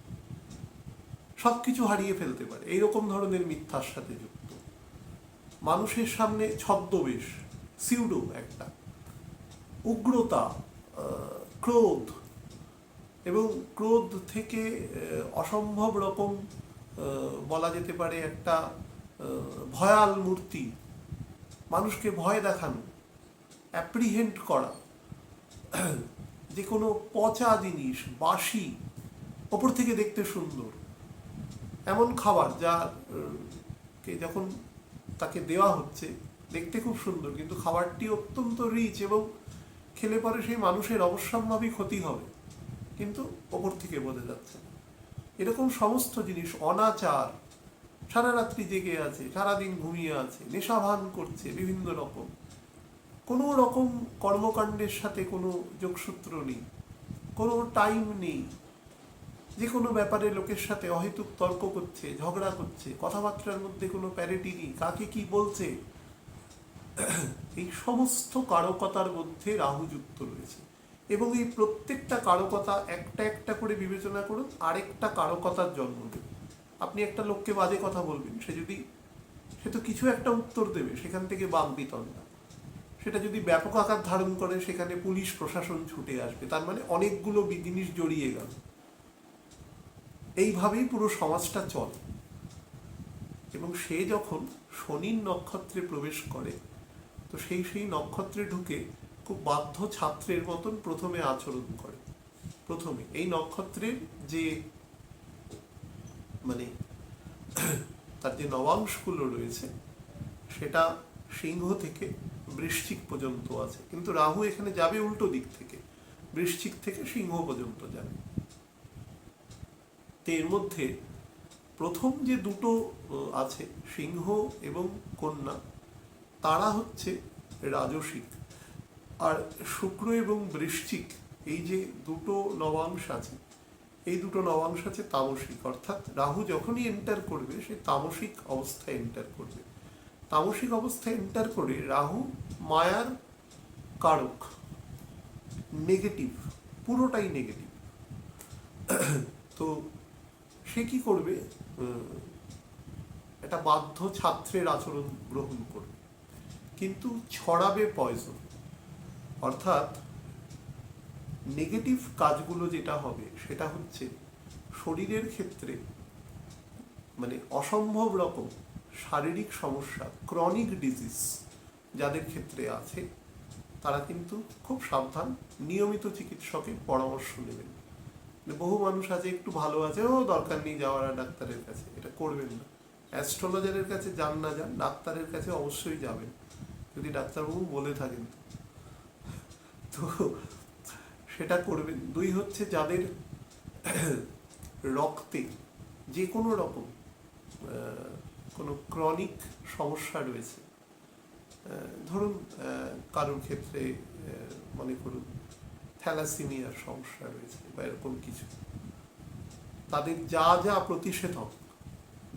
সবকিছু হারিয়ে ফেলতে পারে, এইরকম ধরনের মিথ্যার সাথে যুক্ত। মানুষের সামনে ছদ্মবেশ, সিউডো একটা উগ্রতা, ক্রোধ, এবং ক্রোধ থেকে অসম্ভব রকম বলা যেতে পারে একটা ভয়াল মূর্তি, মানুষকে ভয় দেখানো, অ্যাপ্রিহেন্ড করা, যে কোনো পচা জিনিস, বাসি, ওপর থেকে দেখতে সুন্দর এমন খাবার যা কে যখন তাকে দেওয়া হচ্ছে দেখতে খুব সুন্দর, কিন্তু খাবারটি অত্যন্ত রিচ এবং খেলে পরে সেই মানুষের অবশ্যম্ভাবী ক্ষতি হবে, কিন্তু ওপর থেকে বোঝা যাচ্ছে। এরকম সমস্ত জিনিস, অনাচার, সারা রাত্রি জেগে আছে, সারাদিন ঘুমিয়ে আছে, নেশাভান করছে বিভিন্ন রকম, কোনো রকম কর্মকাণ্ডের সাথে কোনো যোগসূত্র নেই, কোনো টাইম নেই, যে কোনো ব্যাপারে লোকের সাথে অহেতুক তর্ক করছে, ঝগড়া করছে, কথাবার্তার মধ্যে কোনো প্যারিটি নেই, কাকে কি বলছে, এই সমস্ত কারকতার মধ্যে রাহু যুক্ত রয়েছে। এবং এই প্রত্যেকটা কারকতা একটা একটা করে বিবেচনা করুন, আরেকটা কারকতার জন্ম দেবে। আপনি একটা লোককে বাজে কথা বলবেন, সে তো কিছু একটা উত্তর দেবে, সেখান থেকে বাকবিতণ্ডা। সেটা যদি ব্যাপক আকার ধারণ করে, সেখানে পুলিশ প্রশাসন ছুটে আসবে, তার মানে অনেকগুলো জিনিস জড়িয়ে গেল। এইভাবেই পুরো সমাজটা চলে। এবং সে যখন শনির নক্ষত্রে প্রবেশ করে, তো সেই নক্ষত্রে ঢুকে খুব বাধ্য ছাত্রের মতন প্রথমে আচরণ করে। প্রথমে এই নক্ষত্রের যে মানে তার যে নবাংশগুলো রয়েছে, সেটা সিংহ থেকে বৃশ্চিক পর্যন্ত আছে, কিন্তু রাহু এখানে যাবে উল্টো দিক থেকে, বৃশ্চিক থেকে সিংহ পর্যন্ত যাবে। তো এর মধ্যে প্রথম যে দুটো আছে, সিংহ এবং কন্যা, তারা হচ্ছে রাজসিক, আর শুক্র এবং বৃশ্চিক, এই যে দুটো নবাংশ আছে, এই দুটো নবাংশ আছে তামসিক। অর্থাৎ রাহু যখনই এন্টার করবে, সে তামসিক অবস্থায় এন্টার করবে। তামসিক অবস্থায় এন্টার করে রাহু মায়ার কারক, নেগেটিভ, পুরোটাই নেগেটিভ। তো সে কি করবে, একটা বাধ্য ছাত্রের আচরণ গ্রহণ করবে, কিন্তু ছড়াবে পয়জন। অর্থাৎ নেগেটিভ কাজগুলো যেটা হবে, সেটা হচ্ছে শরীরের ক্ষেত্রে মানে অসম্ভব রকম শারীরিক সমস্যা, ক্রনিক ডিজিজ যাদের ক্ষেত্রে আছে, তারা কিন্তু খুব সাবধান, নিয়মিত চিকিৎসকের পরামর্শ নেবেন। বহু মানুষ আছে একটু ভালো আছে, ও দরকার নেই যাওয়ার ডাক্তারের কাছে, এটা করবেন না। অ্যাস্ট্রোলজারের কাছে যান না যান, ডাক্তারের কাছে অবশ্যই যাবেন, যদি ডাক্তারবাবু বলে থাকেন তো সেটা করবেন। দুই হচ্ছে, যাদের রক্তে যে কোনো রকম কোনো ক্রনিক সমস্যা রয়েছে, ধরুন কারোর ক্ষেত্রে মনে করুন থ্যালাসেমিয়ার সমস্যা রয়েছে বা এরকম কিছু, তাদের যা যা প্রতিষেধক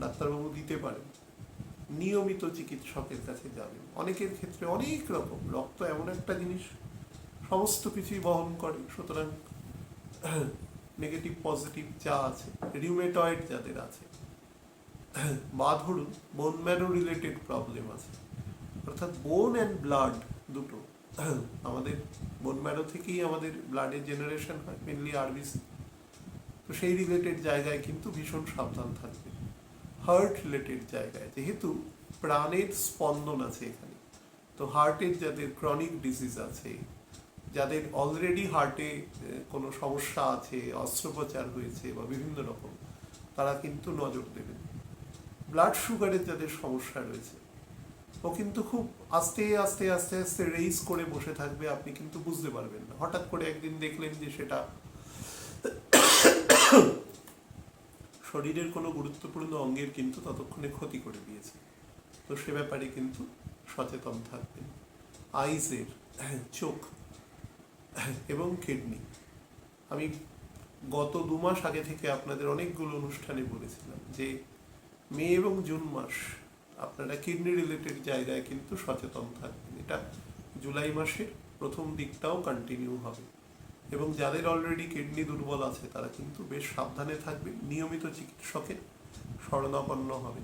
ডাক্তারবাবু দিতে পারেন, নিয়মিত চিকিৎসকের কাছে যাবেন। অনেকের ক্ষেত্রে অনেক রকম, রক্ত এমন একটা জিনিস সমস্ত কিছুই বহন করে, সুতরাং নেগেটিভ পজিটিভ যা আছে, রিউমেটয়েড যাদের আছে, বা ধরুন বোন ম্যারো রিলেটেড প্রবলেম আছে, অর্থাৎ বোন অ্যান্ড ব্লাড দুটো, আমাদের বোন ম্যারো থেকেই আমাদের ব্লাডের জেনারেশন হয়, মেনলি আরবিসি, তো সেই রিলেটেড জায়গায় কিন্তু ভীষণ সাবধান থাকবে। হার্ট রিলেটেড জায়গায়, যেহেতু প্রাণের স্পন্দন আছে এখানে, তো হার্টের যাদের ক্রনিক ডিজিজ আছে, যাদের অলরেডি হার্টে কোনো সমস্যা আছে, অস্ত্রোপচার হয়েছে বা বিভিন্ন রকম, তারা কিন্তু নজর দেবেন। ব্লাড সুগারের যাদের সমস্যা রয়েছে, ও কিন্তু খুব আস্তে আস্তে আস্তে আস্তে রেইজ করে বসে থাকবে, আপনি কিন্তু বুঝতে পারবেন না। হঠাৎ করে একদিন দেখলেন যে সেটা শরীরের কোনো গুরুত্বপূর্ণ অঙ্গের কিন্তু ততক্ষণে ক্ষতি করে দিয়েছে, তো সে ব্যাপারে কিন্তু সচেতন থাকবেন। আইজের, চোখ এবং কিডনি, আমি গত 2 মাস আগে থেকে আপনাদের অনেকগুলো অনুষ্ঠানে বলেছিলাম যে মে এবং জুন মাস আপনারা কিডনি রিলেটেড জায়গায় কিন্তু সচেতন থাকবেন। এটা জুলাই মাসের প্রথম দিকটাও কন্টিনিউ হবে, এবং যাদের অলরেডি কিডনি দুর্বল আছে তারা কিন্তু বেশ সাবধানে থাকবে, নিয়মিত চিকিৎসকের শরণাপন্ন হবে।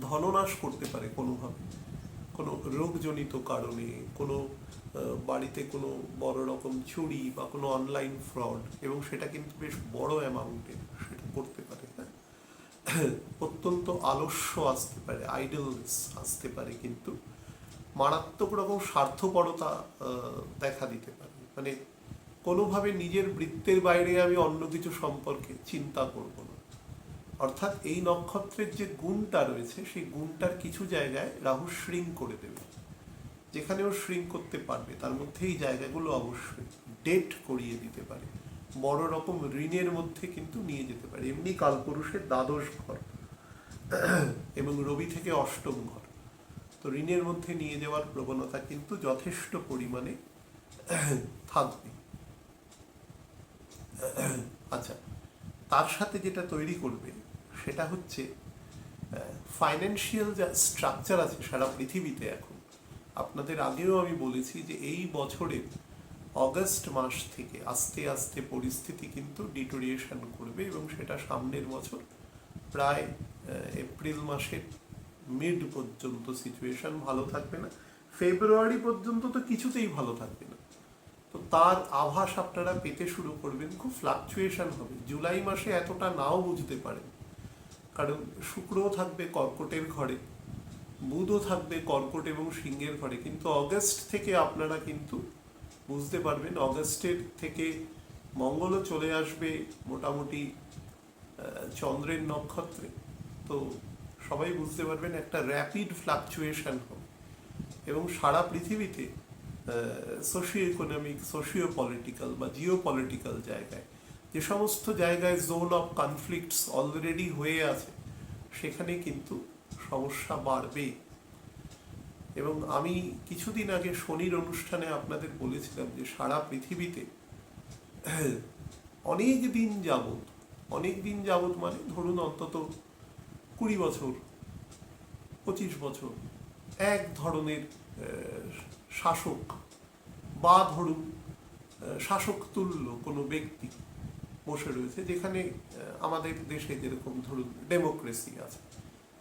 ধননাশ করতে পারে কোনোভাবে, কোনো রোগজনিত কারণে, কোনো বাড়িতে কোনো বড় রকম চুরি বা কোনো অনলাইন ফ্রড, এবং সেটা কিন্তু বেশ বড় অ্যামাউন্টের, সেটা করতে পারে। অত্যন্ত আলস্য আসতে পারে, আইডলনেস আসতে পারে, কিন্তু মারাত্মক রকম স্বার্থপরতা দেখা দিতে পারে। মানে কোনোভাবে নিজের বৃত্তের বাইরে আমি অন্য কিছু সম্পর্কে চিন্তা করব না। অর্থাৎ এই নক্ষত্রের যে গুণটা রয়েছে সেই গুণটার কিছু জায়গায় রাহু শ্রিঙ্ক করে দেবে, যেখানেও শ্রিঙ্ক করতে পারবে তার মধ্যে এই জায়গাগুলো অবশ্যই ডেট করিয়ে দিতে পারে, বড় রকম ঋণের মধ্যে কিন্তু নিয়ে যেতে পারে। এমনি কালপুরুষের দ্বাদশ ঘর এবং রবি থেকে অষ্টম ঘর, তো ঋণের মধ্যে নিয়ে যাওয়ার প্রবণতা কিন্তু যথেষ্ট পরিমাণে থাকবে। আচ্ছা, তার সাথে যেটা তৈরি করবে সেটা হচ্ছে ফাইন্যান্সিয়াল যা স্ট্রাকচার আছে সারা পৃথিবীতে এখন। আপনাদের আগেও আমি বলেছি যে এই বছরের অগস্ট মাস থেকে আস্তে আস্তে পরিস্থিতি কিন্তু ডিটোরিয়েশন করবে, এবং সেটা সামনের বছর প্রায় এপ্রিল মাসের মিড পর্যন্ত সিচুয়েশন ভালো থাকবে না, ফেব্রুয়ারি পর্যন্ত তো কিছুতেই ভালো থাকবে না। তো তার আভাস আপনারা পেতে শুরু করবেন, খুব ফ্লাকচুয়েশন হবে। জুলাই মাসে এতটা নাও বুঝতে পারেন, কারণ শুক্রও থাকবে কর্কটের ঘরে, বুধও থাকবে কর্কট এবং সিংহের ঘরে, কিন্তু অগস্ট থেকে আপনারা কিন্তু বুঝতে পারবেন। অগস্টের থেকে মঙ্গলও চলে আসবে মোটামুটি চন্দ্রের নক্ষত্রে, তো সবাই বুঝতে পারবেন একটা র্যাপিড ফ্লাকচুয়েশন হবে। এবং সারা পৃথিবীতে সোশিও ইকোনমিক, সোশিও পলিটিক্যাল বা জিও পলিটিক্যাল জায়গায় যে সমস্ত জায়গায় জোন অফ কনফ্লিক্টস অলরেডি হয়ে আছে, সেখানে কিন্তু সমস্যা বাড়বে। এবং আমি কিছুদিন আগে শনির অনুষ্ঠানে আপনাদের বলেছিলাম যে সারা পৃথিবীতে অনেক দিন যাবত মানে ধরুন অন্তত 20 বছর 25 বছর এক ধরনের শাসক বা ধরুন শাসক তুল্য কোনো ব্যক্তি বসে রয়েছে, যেখানে আমাদের দেশে যেরকম ধরুন ডেমোক্রেসি আছে,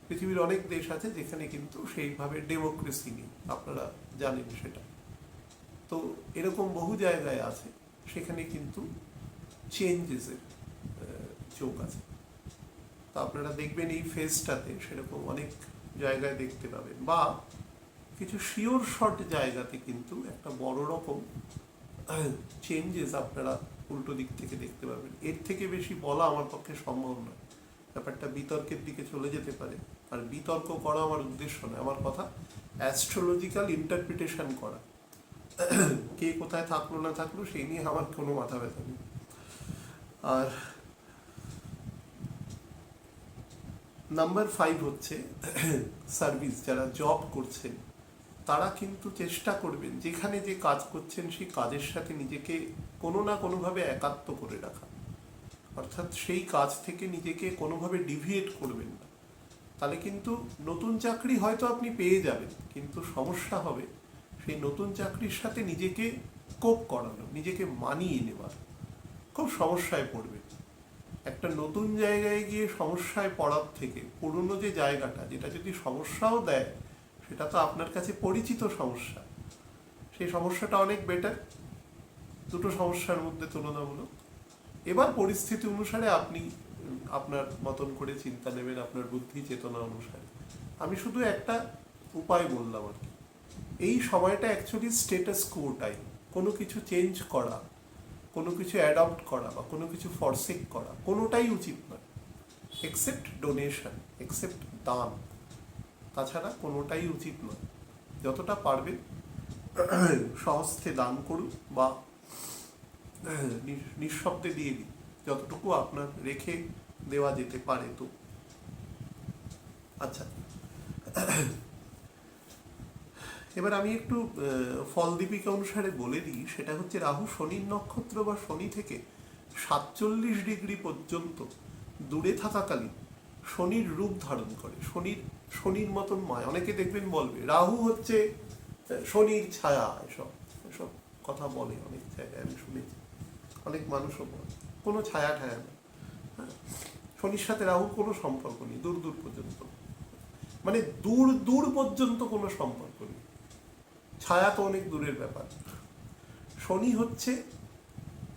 পৃথিবীর অনেক দেশ আছে যেখানে কিন্তু সেইভাবে ডেমোক্রেসি নেই, আপনারা জানেন সেটা। তো এরকম বহু জায়গায় আছে সেখানে কিন্তু চেঞ্জেসের যোগ আছে। তো আপনারা দেখবেন এই ফেজটাতে সেরকম অনেক জায়গায় দেখতে পাবেন, বা কিছু শিওর শর্ট জায়গাতে কিন্তু একটা বড় রকম চেঞ্জেস আপনারা উল্টো দিক থেকে দেখতে পাবেন। এর থেকে বেশি বলা আমার পক্ষে সম্ভব নয়, ব্যাপারটা বিতর্কের দিকে চলে যেতে পারে। আর বিতর্ক করা আমার উদ্দেশ্য নয়, আমার কথা অ্যাস্ট্রোলজিক্যাল ইন্টারপ্রিটেশন করা। কে কোথায় থাকলো না থাকলো সেই নিয়ে আমার কোনো মাথা ব্যথা নেই। আর নাম্বার 5 হচ্ছে সার্ভিস, যারা জব করছেন তারা কিন্তু চেষ্টা করবেন যেখানে যে কাজ করছেন সেই কাজের সাথে নিজেকে কোনো না কোনোভাবে একাত্ম করে রাখা, অর্থাৎ সেই কাজ থেকে নিজেকে কোনোভাবে ডিভিয়েট করবেন না। তাহলে কিন্তু নতুন চাকরি হয়তো আপনি পেয়ে যাবেন, কিন্তু সমস্যা হবে সেই নতুন চাকরির সাথে নিজেকে কোপ করানো, নিজেকে মানিয়ে নেওয়া, খুব সমস্যায় পড়বে। একটা নতুন জায়গায় গিয়ে সমস্যায় পড়ার থেকে পুরনো যে জায়গাটা, যেটা যদি সমস্যাও দেয় সেটা তো আপনার কাছে পরিচিত সমস্যা, সেই সমস্যাটা অনেক বেটার দুটো সমস্যার মধ্যে তুলনামূলক। এবার পরিস্থিতি অনুসারে আপনি আপনার মতন করে চিন্তা নেবেন, আপনার বুদ্ধি চেতনা অনুসারে। আমি শুধু একটা উপায় বললাম আর কি। এই সময়টা অ্যাকচুয়ালি স্টেটাস কো টাইম, কোনো কিছু চেঞ্জ করা, কোনো কিছু অ্যাডপ্ট করা বা কোনো কিছু ফরসেক করা কোনোটাই উচিত নয়, এক্সেপ্ট ডোনেশন, এক্সেপ্ট দান, তাছাড়া কোনোটাই উচিত নয়। যতটা পারবেন সহস্তে দান করুন বা নিঃশব্দে দিয়ে দিন, যতটুকু আপনার রেখে দেওয়া যেতে পারে। তো আচ্ছা, এবার আমি একটু ফল দীপিকা অনুসারে বলে দিই, সেটা হচ্ছে রাহু শনির নক্ষত্র বা শনি থেকে 47 ডিগ্রি পর্যন্ত দূরে থাকাকালীন শনির রূপ ধারণ করে। শনির মতন মায়, অনেকে দেখবেন বলবে রাহু হচ্ছে শনির ছায়া, এসব এসব কথা বলে অনেক জায়গায়, আমি শুনেছি, অনেক মানুষও বলে কোনো ছায়া ঠায়া না। হ্যাঁ, শনির সাথে রাহুর কোনো সম্পর্ক নেই, দূর দূর পর্যন্ত, মানে দূর দূর পর্যন্ত কোনো সম্পর্ক নেই। ছায়া তো অনেক দূরের ব্যাপার। শনি হচ্ছে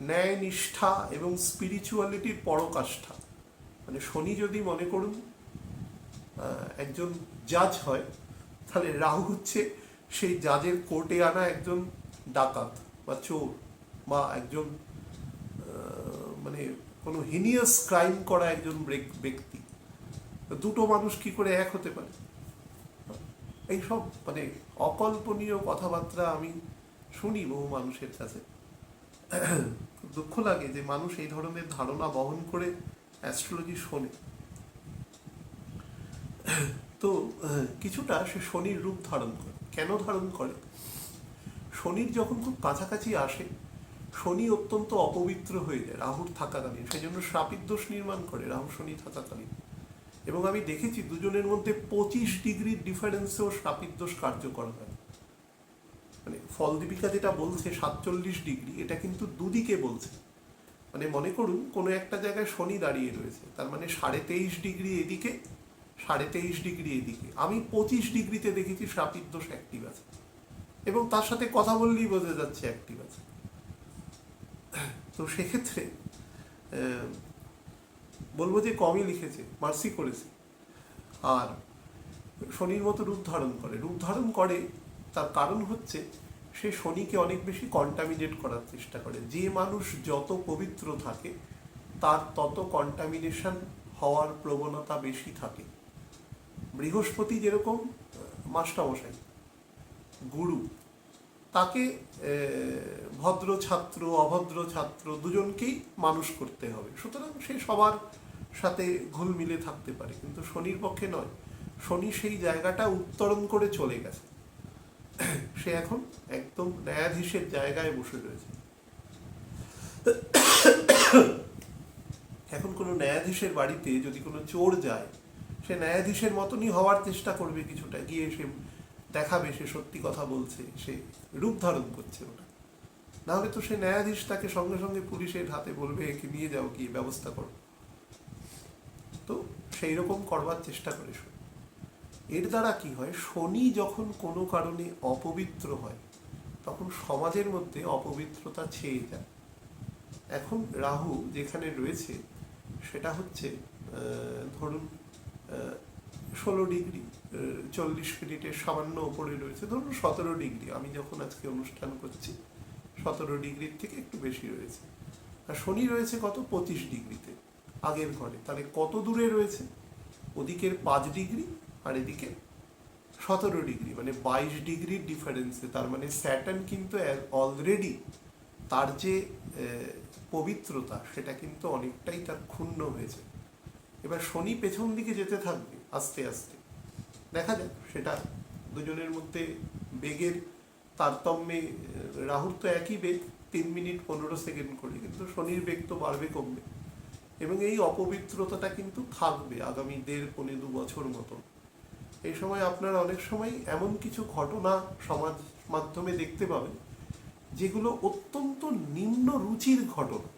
ন্যায় নিষ্ঠা এবং স্পিরিচুয়ালিটির পরকাষ্ঠা। মানে শনি যদি মনে করুন একজন জাজ হয়, তাহলে রাহু হচ্ছে সেই জাজের কোর্টে আনা একজন ডাকাত বা চোর বা একজন মানে কোনো হিনিয়াস ক্রাইম করা একজন ব্যক্তি। দুটো মানুষ কি করে এক হতে পারে? এইসব মানে অকল্পনীয় কথাবার্তা আমি শুনি বহু মানুষের কাছে। দুঃখ লাগে যে মানুষ এই ধরনের ধারণা বহন করে অ্যাস্ট্রোলজি শোনে। তো কিছুটা সে শনির রূপ ধারণ করে। কেন ধারণ করে? শনির যখন খুব কাছাকাছি আসে, শনি অত্যন্ত অপবিত্র হয়ে যায় রাহুর থাকাকালীন, সেই জন্য শ্রাপিত দোষ নির্মাণ করে রাহু শনি থাকাকালীন। এবং আমি দেখেছি দুজনের মধ্যে 25 ডিগ্রির ডিফারেন্সেও শ্রাপিত দোষ কার্যকর হয়। মানে ফল দীপিকা যেটা বলছে 47 ডিগ্রি, এটা কিন্তু দুদিকে বলছে। মানে মনে করুন কোনো একটা জায়গায় শনি দাঁড়িয়ে রয়েছে, তার মানে 23.5 ডিগ্রি এদিকে, 23.5 ডিগ্রি এদিকে। আমি 25 ডিগ্রিতে দেখেছি শ্রাপিত দোষ অ্যাক্টিভ আছে, এবং তার সাথে কথা বললেই বোঝা যাচ্ছে অ্যাক্টিভ আছে। তো সেক্ষেত্রে বলবো যে কমই লিখেছে, মার্সি করেছে। আর শনির মতো রূপ ধারণ করে, তার কারণ হচ্ছে সে শনিকে অনেক বেশি কন্টামিনেট করার চেষ্টা করে। যে মানুষ যত পবিত্র থাকে তার তত কন্টামিনেশন হওয়ার প্রবণতা বেশি থাকে। বৃহস্পতি যেরকম মাস্টারমশাই, গুরু, তাকে ভদ্র ছাত্র অভদ্র ছাত্র দুজনকেই মানুষ করতে হবে, সুতরাং সে সবার সাথে ঘুল মিলে থাকতে পারে, কিন্তু শনির পক্ষে নয়। শনি সেই জায়গাটা উত্তরণ করে চলে গেছে, সে এখন একদম ন্যায়াধীশের জায়গায় বসে রয়েছে। এখন কোনো ন্যায়াধীশের বাড়িতে যদি কোনো চোর যায়, সে ন্যায়াধীশের মতনই হওয়ার চেষ্টা করবে, কিছুটা গিয়ে সে দেখাবে সে সত্যি কথা বলছে, সে রূপ ধারণ করছে ওটা। নাহলে তো সে ন্যায়াধীশ তাকে সঙ্গে সঙ্গে পুলিশের হাতে বলবে একে নিয়ে যাও, কি ব্যবস্থা করো। তো সেই রকম করবার চেষ্টা করে শনি। এর দ্বারা কি হয়, শনি যখন কোনো কারণে অপবিত্র হয় তখন সমাজের মধ্যে অপবিত্রতা ছেয়ে যায়। এখন রাহু যেখানে রয়েছে সেটা হচ্ছে ধরুন 16 ডিগ্রি 40 মিনিটের সামান্য ওপরে রয়েছে, ধরুন 17 ডিগ্রি। আমি যখন আজকে অনুষ্ঠান করছি 17 ডিগ্রির থেকে একটু বেশি রয়েছে। আর শনি রয়েছে কত, 25 ডিগ্রিতে আগের ঘরে। তাহলে কত দূরে রয়েছে? ওদিকের 5 ডিগ্রি আর এদিকে 17 ডিগ্রি, মানে 22 ডিগ্রির ডিফারেন্সে। তার মানে স্যাটার্ন কিন্তু অলরেডি তার যে পবিত্রতা সেটা কিন্তু অনেকটাই তার ক্ষুণ্ণ হয়েছে। এবার শনি পেছন দিকে যেতে থাকবে আস্তে আস্তে, দেখা যাক সেটা দুজনের মধ্যে বেগের তারতম্যে। রাহুর তো একই বেগ 3 মিনিট 15 সেকেন্ড করে, কিন্তু শনির বেগ তো বাড়বে কমবে, এবং এই অপবিত্রতাটা কিন্তু থাকবে আগামী 1.5-2 বছর মতো। এই সময় আপনারা অনেক সময় এমন কিছু ঘটনা সমাজ মাধ্যমে দেখতে পাবেন যেগুলো অত্যন্ত নিম্ন রুচির ঘটনা,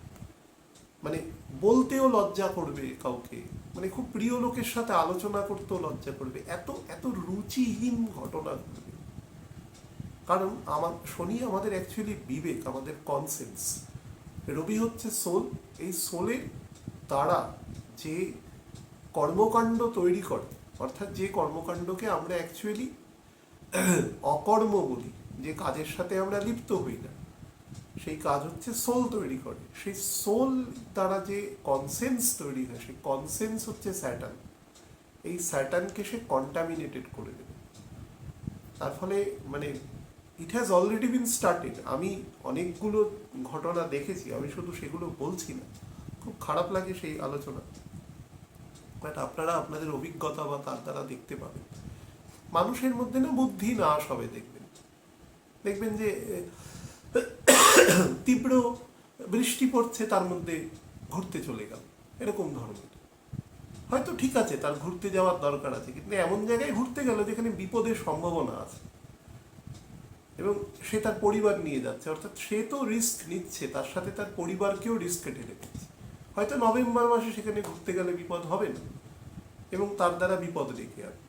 মানে বলতেও লজ্জা করবে কাউকে, মানে খুব প্রিয় লোকের সাথে আলোচনা করতেও লজ্জা করবে, এত এত রুচিহীন ঘটনা ঘটবে। কারণ শনি আমাদের অ্যাকচুয়ালি বিবেক, আমাদের কনসেন্স। রবি হচ্ছে সোল। এই সোলের দ্বারা যে কর্মকাণ্ড তৈরি করে, অর্থাৎ যে কর্মকাণ্ডকে আমরা অ্যাকচুয়ালি অকর্ম বলি, যে কাজের সাথে আমরা লিপ্ত হই না, সেই কাজ হচ্ছে সোল তৈরি করে। সেই সোল দ্বারা যে কনসেন্স তৈরি হয়, সেই কনসেন্স হচ্ছে স্যাটার্ন। এই স্যাটার্নকে সে কন্টামিনেটেড করে দেবে। তার ফলে মানে it has already been started. আমি অনেকগুলো ঘটনা দেখেছি, আমি শুধু সেগুলো বলছি না, খুব খারাপ লাগে সেই আলোচনা, বাট আপনারা আপনাদের অভিজ্ঞতা বা তার দ্বারা দেখতে পাবেন। মানুষের মধ্যে না বুদ্ধি নাশ হবে দেখবেন, দেখবেন যে তীব্র বৃষ্টি পড়ছে, তার মধ্যে ঘুরতে চলে গেল, এরকম ধরনের। হয়তো ঠিক আছে, তার ঘুরতে যাওয়ার দরকার আছে, কিন্তু এমন জায়গায় ঘুরতে গেল যেখানে বিপদের সম্ভাবনা আছে এবং সে তার পরিবার নিয়ে যাচ্ছে, অর্থাৎ সে তো রিস্ক নিচ্ছে, তার সাথে তার পরিবারকেও রিস্কে ঠেলে দিচ্ছে। হয়তো নভেম্বর মাসে সেখানে ঘুরতে গেলে বিপদ হবে না এবং তার দ্বারা বিপদ ডেকে আনবে,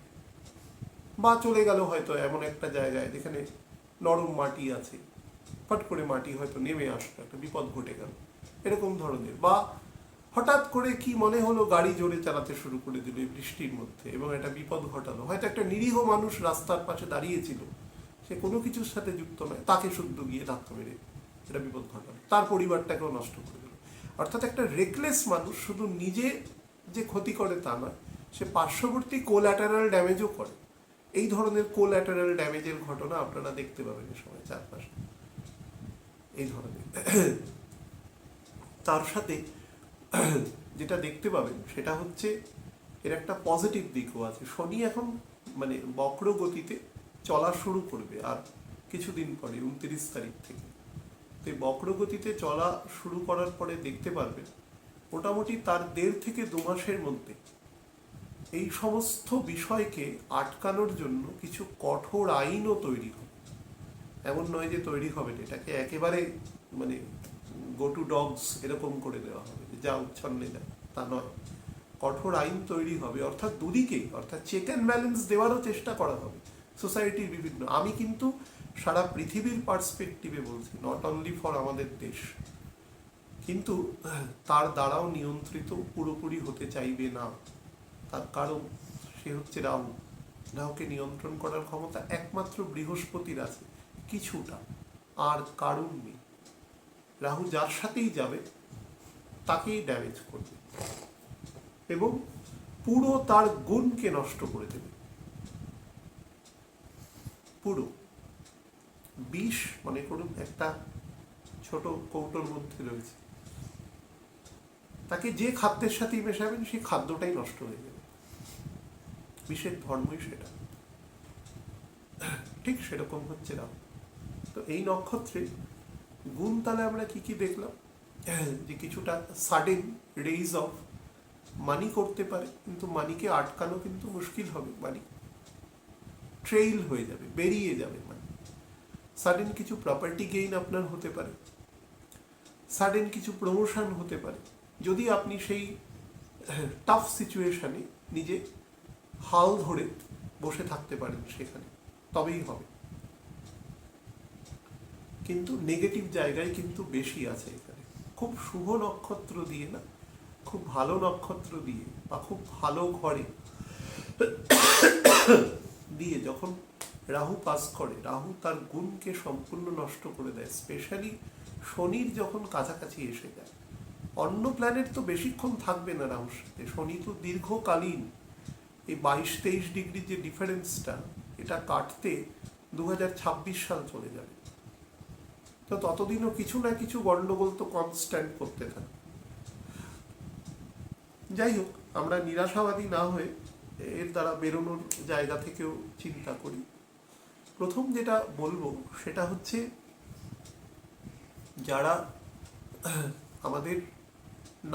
বা চলে গেল হয়তো এমন একটা জায়গায় যেখানে নরম মাটি আছে, ফট করে মাটি হয়তো নেমে আসলো, একটা বিপদ ঘটে গেল, এরকম ধরনের। বা হঠাৎ করে কি মনে হলো, গাড়ি জোরে চালাতে শুরু করে দিল এই বৃষ্টির মধ্যে এবং একটা বিপদ ঘটালো। হয়তো একটা নিরীহ মানুষ রাস্তার পাশে দাঁড়িয়েছিল, সে কোনো কিছুর সাথে যুক্ত নয়, তাকে শুদ্ধ গিয়ে ধাক্কা মেরে এটা বিপদ ঘটালো, তার পরিবারটাকেও নষ্ট করে দিল। অর্থাৎ একটা রেকলেস মানুষ শুধু নিজে যে ক্ষতি করে তা নয়, সে পার্শ্ববর্তী কোল্যাটারাল ড্যামেজও করে। এই ধরনের কোল্যাটারাল ড্যামেজের ঘটনা আপনারা দেখতে পাবেন এই সময় চারপাশে, এই ধরনের। তার সাথে যেটা দেখতে পাবেন সেটা হচ্ছে এর একটা পজিটিভ দিকও আছে। শনি এখন মানে বক্র গতিতে চলা শুরু করবে আর কিছুদিন পরে, 29 তারিখ থেকে। তো এই বক্র গতিতে চলা শুরু করার পরে দেখতে পারবেন মোটামুটি তার 1.5 থেকে 2 মাসের মধ্যে এই সমস্ত বিষয়কে আটকানোর জন্য কিছু কঠোর আইনও তৈরি হবে। এমন নয় যে তৈরি হবে, এটাকে একেবারে মানে গো টু ডগস এরকম করে দেওয়া হবে, যা উচ্ছন্নে যায় তা নয়। কঠোর আইন তৈরি হবে, অর্থাৎ দুদিকেই, অর্থাৎ চেক অ্যান্ড ব্যালেন্স দেওয়ারও চেষ্টা করা হবে সোসাইটির বিভিন্ন। আমি কিন্তু সারা পৃথিবীর পার্সপেক্টিভে বলছি, নট অনলি ফর আমাদের দেশ। কিন্তু তার দ্বারাও নিয়ন্ত্রিত পুরোপুরি হতে চাইবে না, তার কারণ সে হচ্ছে রাহু। রাহুকে নিয়ন্ত্রণ করার ক্ষমতা একমাত্র বৃহস্পতির আছে কিছুটা, আর কারণ নেই। রাহু যার সাথেই যাবে তাকেই ড্যামেজ করবে এবং পুরো তার গুণকে নষ্ট করে দেবে। পুরো বিষ মনে করুন একটা ছোট কৌটোর মধ্যে রয়েছে, তাকে যে খাদ্যের সাথেই মেশাবেন সেই খাদ্যটাই নষ্ট হয়ে যাবে। বিষের ধর্মই সেটা, ঠিক সেরকম হচ্ছে রাহু। তো এই নক্ষত্রে গুণ তাহলে আমরা কি কি দেখলাম, যে কিছুটা সাডেন রেইজ অফ মানি করতে পারে, কিন্তু মানিকে আটকানো কিন্তু মুশকিল হবে, মানি ট্রেইল হয়ে যাবে, বেরিয়ে যাবে মানি। সাডেন কিছু প্রপার্টি গেইন আপনার হতে পারে, সাডেন কিছু প্রমোশন হতে পারে, যদি আপনি সেই টাফ সিচুয়েশনে নিজে হাল ধরে বসে থাকতে পারেন, সেখানে তবেই হবে। কিন্তু নেগেটিভ জায়গায় কিন্তু বেশি আছে এখানে। খুব শুভ নক্ষত্র দিয়ে না, খুব ভালো নক্ষত্র দিয়ে বা খুব ভালো ঘরে দিয়ে যখন রাহু পাস করে, রাহু তার গুণকে সম্পূর্ণ নষ্ট করে দেয়। স্পেশালি শনির যখন কাছাকাছি এসে যায়, অন্য প্ল্যানেট তো বেশিক্ষণ থাকবে না রাহুর সাথে, শনি তো দীর্ঘকালীন। এই 22-23 ডিগ্রির যে ডিফারেন্সটা, এটা কাটতে 2026 সাল চলে যাবে। তো ততদিনও কিছু না কিছু গন্ডগোল তো কনস্ট্যান্ট করতে থাকে। যাই হোক, আমরা নিরাশাবাদী না হয়ে এর দ্বারা বেরোনোর জায়গা থেকেও চিন্তা করি। প্রথম যেটা বলবো সেটা হচ্ছে, যারা আমাদের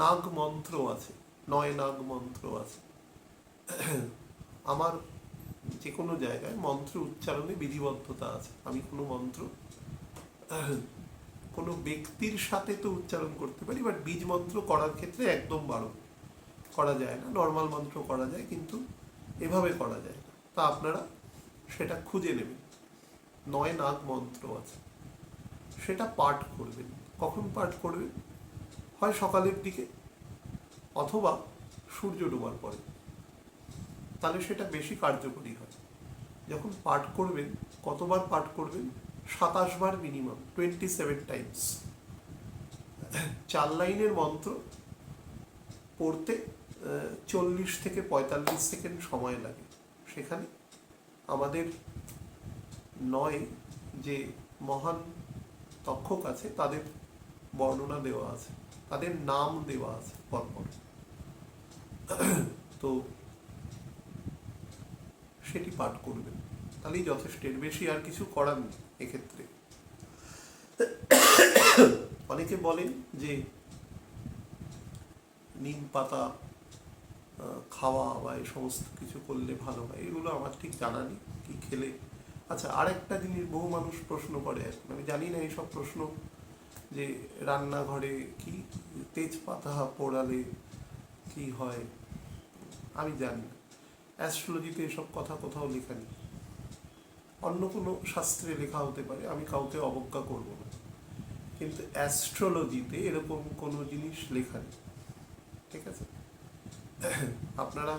নাগ মন্ত্র আছে, 9 নাগ মন্ত্র আছে, আমার যে কোনো জায়গায় মন্ত্র উচ্চারণে বিধিবদ্ধতা আছে। আমি কোনো মন্ত্র কোনো ব্যক্তির সাথে তো উচ্চারণ করতে পারি, বাট বীজ মন্ত্র করার ক্ষেত্রে একদম বারণ করা যায় না। নর্মাল মন্ত্র করা যায়, কিন্তু এভাবে করা যায় না। তা আপনারা সেটা খুঁজে নেবেন, 9 নাগ মন্ত্র আছে, সেটা পাঠ করবেন। কখন পাঠ করবেন? হয় সকালের দিকে অথবা সূর্য ডোবার পরে, তাহলে সেটা বেশি কার্যকরী হয়। যখন পাঠ করবেন, কতবার পাঠ করবেন? 27 বার মিনিমাম, 27 টাইমস। 4 লাইনের মন্ত্র পড়তে 40 থেকে 45 সেকেন্ড সময় লাগে। সেখানে আমাদের 9 যে মহান তক্ষক আছে তাদের বর্ণনা দেওয়া আছে, তাদের নাম দেওয়া আছে পরপর। তো সেটি পাঠ করবেন। তাহলেই যথেষ্ট, এর বেশি আর কিছু করার নেই এক্ষেত্রে। অনেকে বলেন যে নিম পাতা খাওয়া বা এই সমস্ত কিছু করলে ভালো হয়, এগুলো আমার ঠিক জানা নেই কি খেলে। আচ্ছা, আরেকটা জিনিস বহু মানুষ প্রশ্ন করে, এখন আমি জানি না এইসব প্রশ্ন, যে রান্নাঘরে কি তেজপাতা পোড়ালে কি হয়, আমি জানি না। অ্যাস্ট্রোলজিতে এসব কথা কোথাও লেখা নেই, অন্য কোনো শাস্ত্রে লেখা হতে পারে, আমি কাউকে অবজ্ঞা করব না, কিন্তু অ্যাস্ট্রোলজিতে এরকম কোনো জিনিস লেখা নেই, ঠিক আছে? আপনারা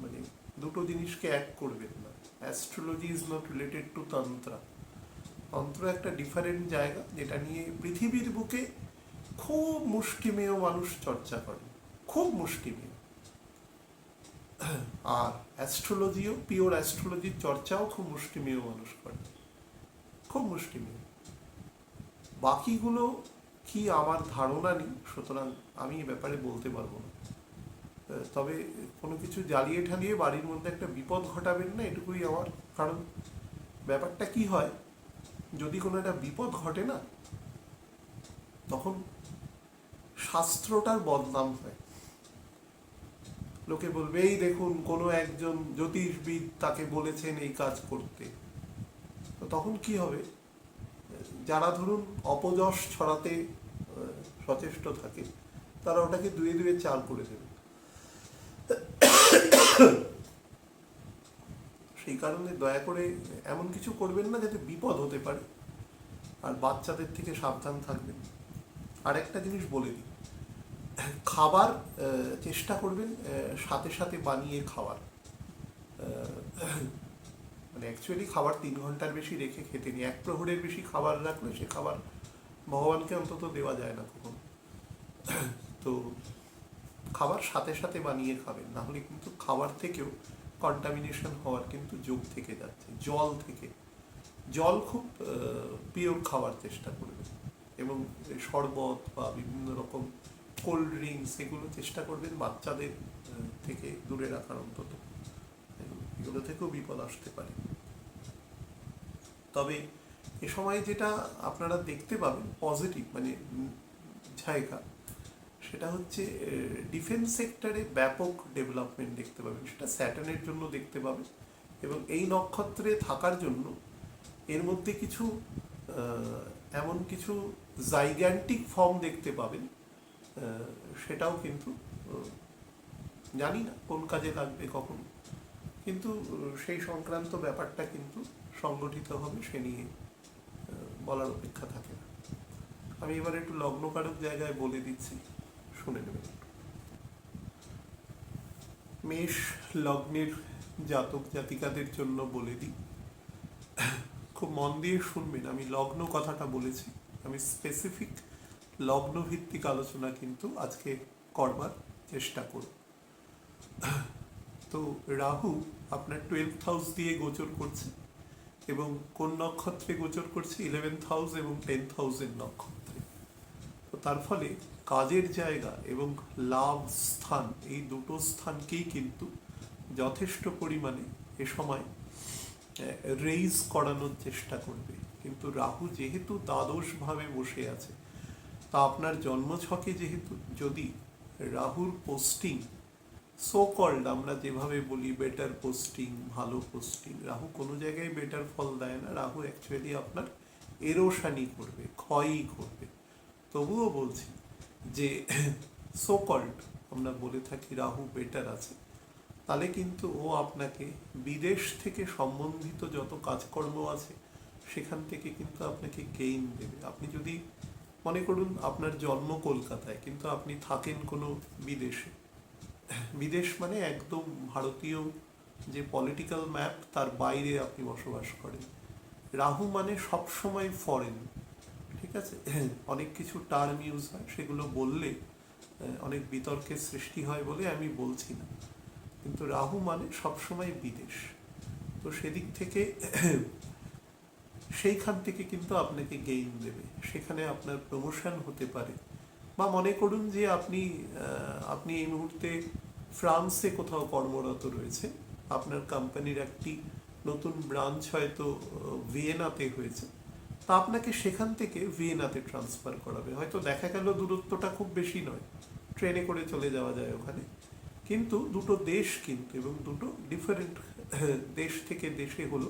মানে দুটো জিনিসকে এক করবেন না। Astrology is not related to তন্ত্র। তন্ত্র একটা ডিফারেন্ট জায়গা, যেটা নিয়ে পৃথিবীর বুকে খুব মুষ্টিমেয় মানুষ চর্চা করে, খুব মুষ্টিমেয়। আর অ্যাস্ট্রোলজিও, পিওর অ্যাস্ট্রোলজির চর্চাও খুব মুষ্টিমেয় মানুষ করে, খুব মুষ্টিমেয়। বাকিগুলো কি আমার ধারণা নেই, সুতরাং আমি এ ব্যাপারে বলতে পারবো না। তবে কোনো কিছু জ্বালিয়ে ঠালিয়ে বাড়ির মধ্যে একটা বিপদ ঘটাবেন না, এটুকুই আমার। কারণ ব্যাপারটা কি হয়, যদি কোনো একটা বিপদ ঘটে না, তখন শাস্ত্রটার বদনাম হয়। লোকে বলবে এই দেখুন কোনো একজন জ্যোতিষবিদ তাকে বলেছেন এই কাজ করতে, তো তখন কি হবে, যারা ধরুন অপযশ ছড়াতে সচেষ্ট থাকে, তারা ওটাকে দুয়ে দুয়ে চাল করে দেবে। সেই কারণে দয়া করে এমন কিছু করবেন না যাতে বিপদ হতে পারে, আর বাচ্চাদের থেকে সাবধান থাকবেন। আর একটা জিনিস বলে দিই, খাবার চেষ্টা করবেন সাথে সাথে বানিয়ে খাওয়ার। মানে অ্যাকচুয়ালি খাবার 3 ঘন্টার বেশি রেখে খেতে নেই। 1 প্রহরের বেশি খাবার রাখলে সে খাবার ভগবানকে অন্তত দেওয়া যায় না কখনো। তো খাবার সাথে সাথে বানিয়ে খাবেন, না হলে কিন্তু খাবার থেকেও কন্টামিনেশন হওয়ার কিন্তু যোগ থেকে যাচ্ছে। জল থেকে, জল খুব পিওর খাওয়ার চেষ্টা করবেন, এবং শরবত বা বিভিন্ন রকম কোল্ড ড্রিঙ্কস এগুলো চেষ্টা করবেন বাচ্চাদের থেকে দূরে রাখার অন্তত, এগুলো থেকেও বিপদ আসতে পারে। তবে এ সময় যেটা আপনারা দেখতে পাবেন পজিটিভ মানে জায়গা, সেটা হচ্ছে ডিফেন্স সেক্টরে ব্যাপক ডেভেলপমেন্ট দেখতে পাবেন, সেটা স্যাটার্নের জন্য দেখতে পাবেন। এবং এই নক্ষত্রে থাকার জন্য এর মধ্যে কিছু এমন কিছু জাইগ্যান্টিক ফর্ম দেখতে পাবেন, সেটাও কিন্তু জানি না কোন কাজে লাগবে কখন, কিন্তু সেই সংক্রান্ত ব্যাপারটা কিন্তু সংগঠিত হবে, সে নিয়ে বলার অপেক্ষা থাকে না। আমি এবার একটু লগ্নকারক জায়গায় বলে দিচ্ছি, শুনে নেবেন। মেষ লগ্নের জাতক জাতিকাদের জন্য বলে দিই, খুব মন দিয়ে শুনবেন। আমি লগ্ন কথাটা বলেছি, আমি স্পেসিফিক লগ্ন ভিত্তিক আলোচনা কিন্তু আজকে করবার চেষ্টা করব। তো রাহু আপনার 12th হাউস দিয়ে গোচর করছে, এবং কোন নক্ষত্রে গোচর করছে? 11th হাউস এবং 10th হাউসের নক্ষত্রে। তো তার ফলে কাজের জায়গা এবং লাভ স্থান, এই দুটো স্থানকেই কিন্তু যথেষ্ট পরিমাণে এ সময় রেইজ করানোর চেষ্টা করবে। কিন্তু রাহু যেহেতু দ্বাদশভাবে বসে আছে, তা আপনার জন্মছকে যেহেতু যদি রাহুর পোস্টিং সো কল্ড, আমরা যেভাবে বলি বেটার পোস্টিং, ভালো পোস্টিং, রাহু কোনো জায়গায় বেটার ফল দেয় না। রাহু অ্যাকচুয়ালি আপনার এরোশানি করবে, ক্ষয়ই করবে। তবুও বলছি যে সো কল্ড আমরা বলে থাকি রাহু বেটার আছে, তাহলে কিন্তু ও আপনাকে বিদেশ থেকে সম্বন্ধিত যত কাজকর্ম আছে সেখান থেকে কিন্তু আপনাকে গেইন দেবে। আপনি যদি মনে করুন আপনার জন্ম কলকাতায়, কিন্তু আপনি থাকেন কোনো বিদেশে, বিদেশ মানে একদম ভারতীয় যে পলিটিক্যাল ম্যাপ তার বাইরে আপনি বসবাস করেন, রাহু মানে সবসময় ফরেন, ঠিক আছে? অনেক কিছু টার্ম ইউজ হয়, সেগুলো বললে অনেক বিতর্কের সৃষ্টি হয় বলে আমি বলছি না, কিন্তু রাহু মানে সবসময় বিদেশ। তো সেদিক থেকে সেইখান থেকে কিন্তু আপনাকে গেইন দেবে, সেখানে আপনার প্রমোশন হতে পারে। বা মনে করুন যে আপনি এই মুহূর্তে ফ্রান্সে কোথাও কর্মরত রয়েছে, আপনার কোম্পানির একটি নতুন ব্রাঞ্চ হয়তো ভিয়েনাতে হয়েছে, তা আপনাকে সেখান থেকে ভিয়েনাতে ট্রান্সফার করাবে। হয়তো দেখা গেল দূরত্বটা খুব বেশি নয়, ট্রেনে করে চলে যাওয়া যায় ওখানে, কিন্তু দুটো দেশ কিন্তু, এবং দুটো ডিফারেন্ট দেশ থেকে দেশে হলো,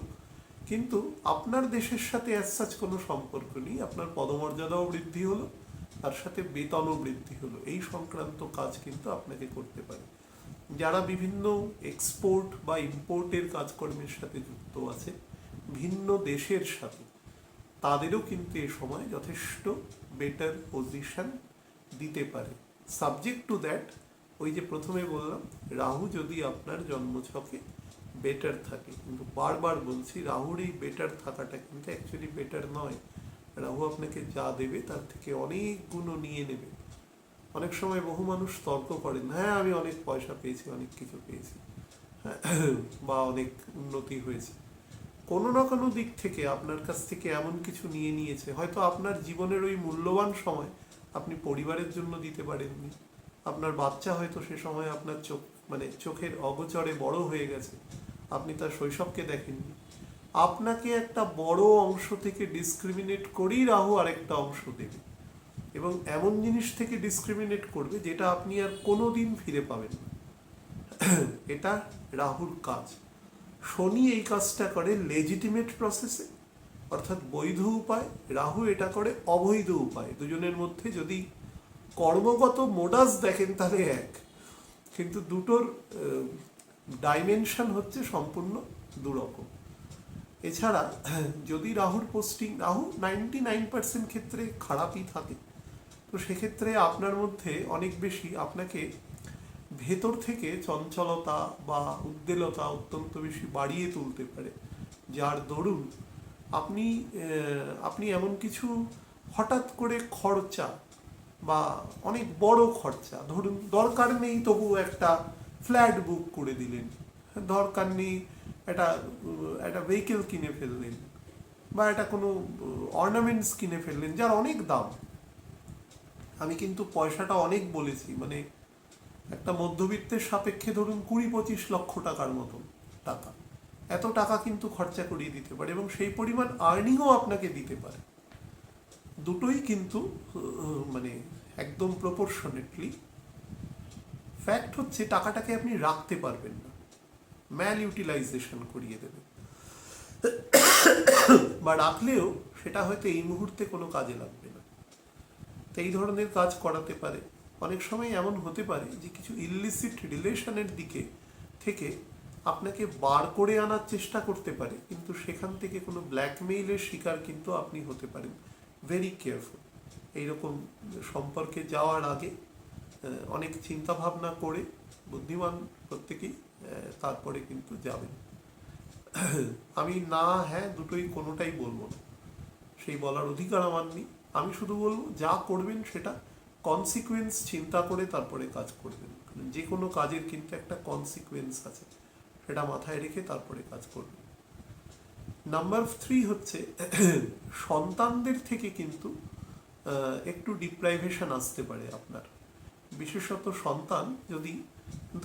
কিন্তু আপনার দেশের সাথে অ্যাজ সাচ কোনো সম্পর্ক নেই। আপনার পদমর্যাদাও বৃদ্ধি হলো, তার সাথে বেতনও বৃদ্ধি হলো। এই সংক্রান্ত কাজ কিন্তু আপনাকে করতে পারে। যারা বিভিন্ন এক্সপোর্ট বা ইম্পোর্টের কাজকর্মের সাথে যুক্ত আছে ভিন্ন দেশের সাথে, তাদেরও কিন্তু এ সময় যথেষ্ট বেটার পজিশন দিতে পারে, সাবজেক্ট টু দ্যাট ওই যে প্রথমে বললাম রাহু যদি আপনার জন্মছকে বেটার থাকে। কিন্তু বারবার বলছি রাহুর এই বেটার থাকাটা কিন্তু অ্যাকচুয়ালি বেটার নয়। রাহু আপনাকে যা দেবে তার থেকে অনেক গুণ নিয়ে নেবে। অনেক সময় বহু মানুষ তর্ক করেন, হ্যাঁ আমি অনেক পয়সা পেয়েছি, অনেক কিছু পেয়েছি, বা অনেক উন্নতি হয়েছে। কোনো না কোনো দিক থেকে আপনার কাছ থেকে এমন কিছু নিয়ে নিয়েছে, হয়তো আপনার জীবনের ওই মূল্যবান সময় আপনি পরিবারের জন্য দিতে পারেননি। আপনার বাচ্চা হয়তো সে সময় আপনার চোখের অগোচরে বড় হয়ে গেছে, আপনি তার শৈশবকে দেখেননি। আপনাকে একটা বড় অংশ থেকে ডিসক্রিমিনেট করেই রাহু আরেকটা অংশ দেবে, এবং এমন জিনিস থেকে ডিসক্রিমিনেট করবে যেটা আপনি আর কোনোদিন ফিরে পাবেন না। এটা রাহুর কাজ। শনি এই কাজটা করে লেজিটিমেট প্রসেসে, অর্থাৎ বৈধ উপায়। রাহু এটা করে অবৈধ উপায়। দুজনের মধ্যে যদি কর্মগত মোডাস দেখেন তাহলে এক, কিন্তু দুটোর ডাইমেনশন হচ্ছে সম্পূর্ণ দুরকম। এছাড়া যদি রাহুর পোস্টিং, রাহু 99% ক্ষেত্রে খারাপই থাকে, তো সেক্ষেত্রে আপনার মধ্যে অনেক বেশি আপনাকে ভেতর থেকে চঞ্চলতা বা উদ্বেলতা অত্যন্ত বেশি বাড়িয়ে তুলতে পারে, যার দরুন আপনি এমন কিছু হঠাৎ করে খরচা বা অনেক বড় খরচা, ধরুন দরকার নেই তবু একটা ফ্ল্যাট বুক করে দিলেন, দরকার নেই একটা ভেহিকেল কিনে ফেললেন, বা একটা কোনো অর্নামেন্টস কিনে ফেললেন যার অনেক দাম। আমি কিন্তু পয়সাটা অনেক বলেছি, মানে একটা মধ্যবিত্তের সাপেক্ষে ধরুন 20-25 লক্ষ টাকার মতো টাকা, এত টাকা কিন্তু খরচা করিয়ে দিতে পারে, এবং সেই পরিমাণ আর্নিংও আপনাকে দিতে পারে। দুটোই কিন্তু মানে একদম প্রপোর্শনেটলি। ফ্যাক্ট হচ্ছে টাকাটাকে আপনি রাখতে পারবেন না, ম্যাল ইউটিলাইজেশন করিয়ে দেবে, বা রাখলেও সেটা হয়তো এই মুহূর্তে কোনো কাজে লাগবে না। তো এই ধরনের কাজ করাতে পারে। অনেক সময় এমন হতে পারে যে কিছু ইললিসিট রিলেশনের দিকে থেকে আপনাকে বার করে আনার চেষ্টা করতে পারে, কিন্তু সেখান থেকে কোনো ব্ল্যাকমেইলের শিকার কিন্তু আপনি হতে পারেন। Very careful. এইরকম সম্পর্কে যাওয়ার আগে অনেক চিন্তা ভাবনা করে, বুদ্ধিমান প্রত্যেকেই, তারপরে কিন্তু যাবেন। আমি না হ্যাঁ দুটোই কোনোটাই বলবো না, সেই বলার অধিকার আমার নেই। আমি শুধু বলবো যা করবেন সেটা কনসিকুয়েন্স চিন্তা করে তারপরে কাজ করবেন। যে কোনো কাজের কিন্তু একটা কনসিকুয়েন্স আছে, সেটা মাথায় রেখে তারপরে কাজ করবেন। নাম্বার 3 হচ্ছে সন্তানদের থেকে কিন্তু একটু ডিপ্রাইভেশন আসতে পারে আপনার। বিশেষত সন্তান যদি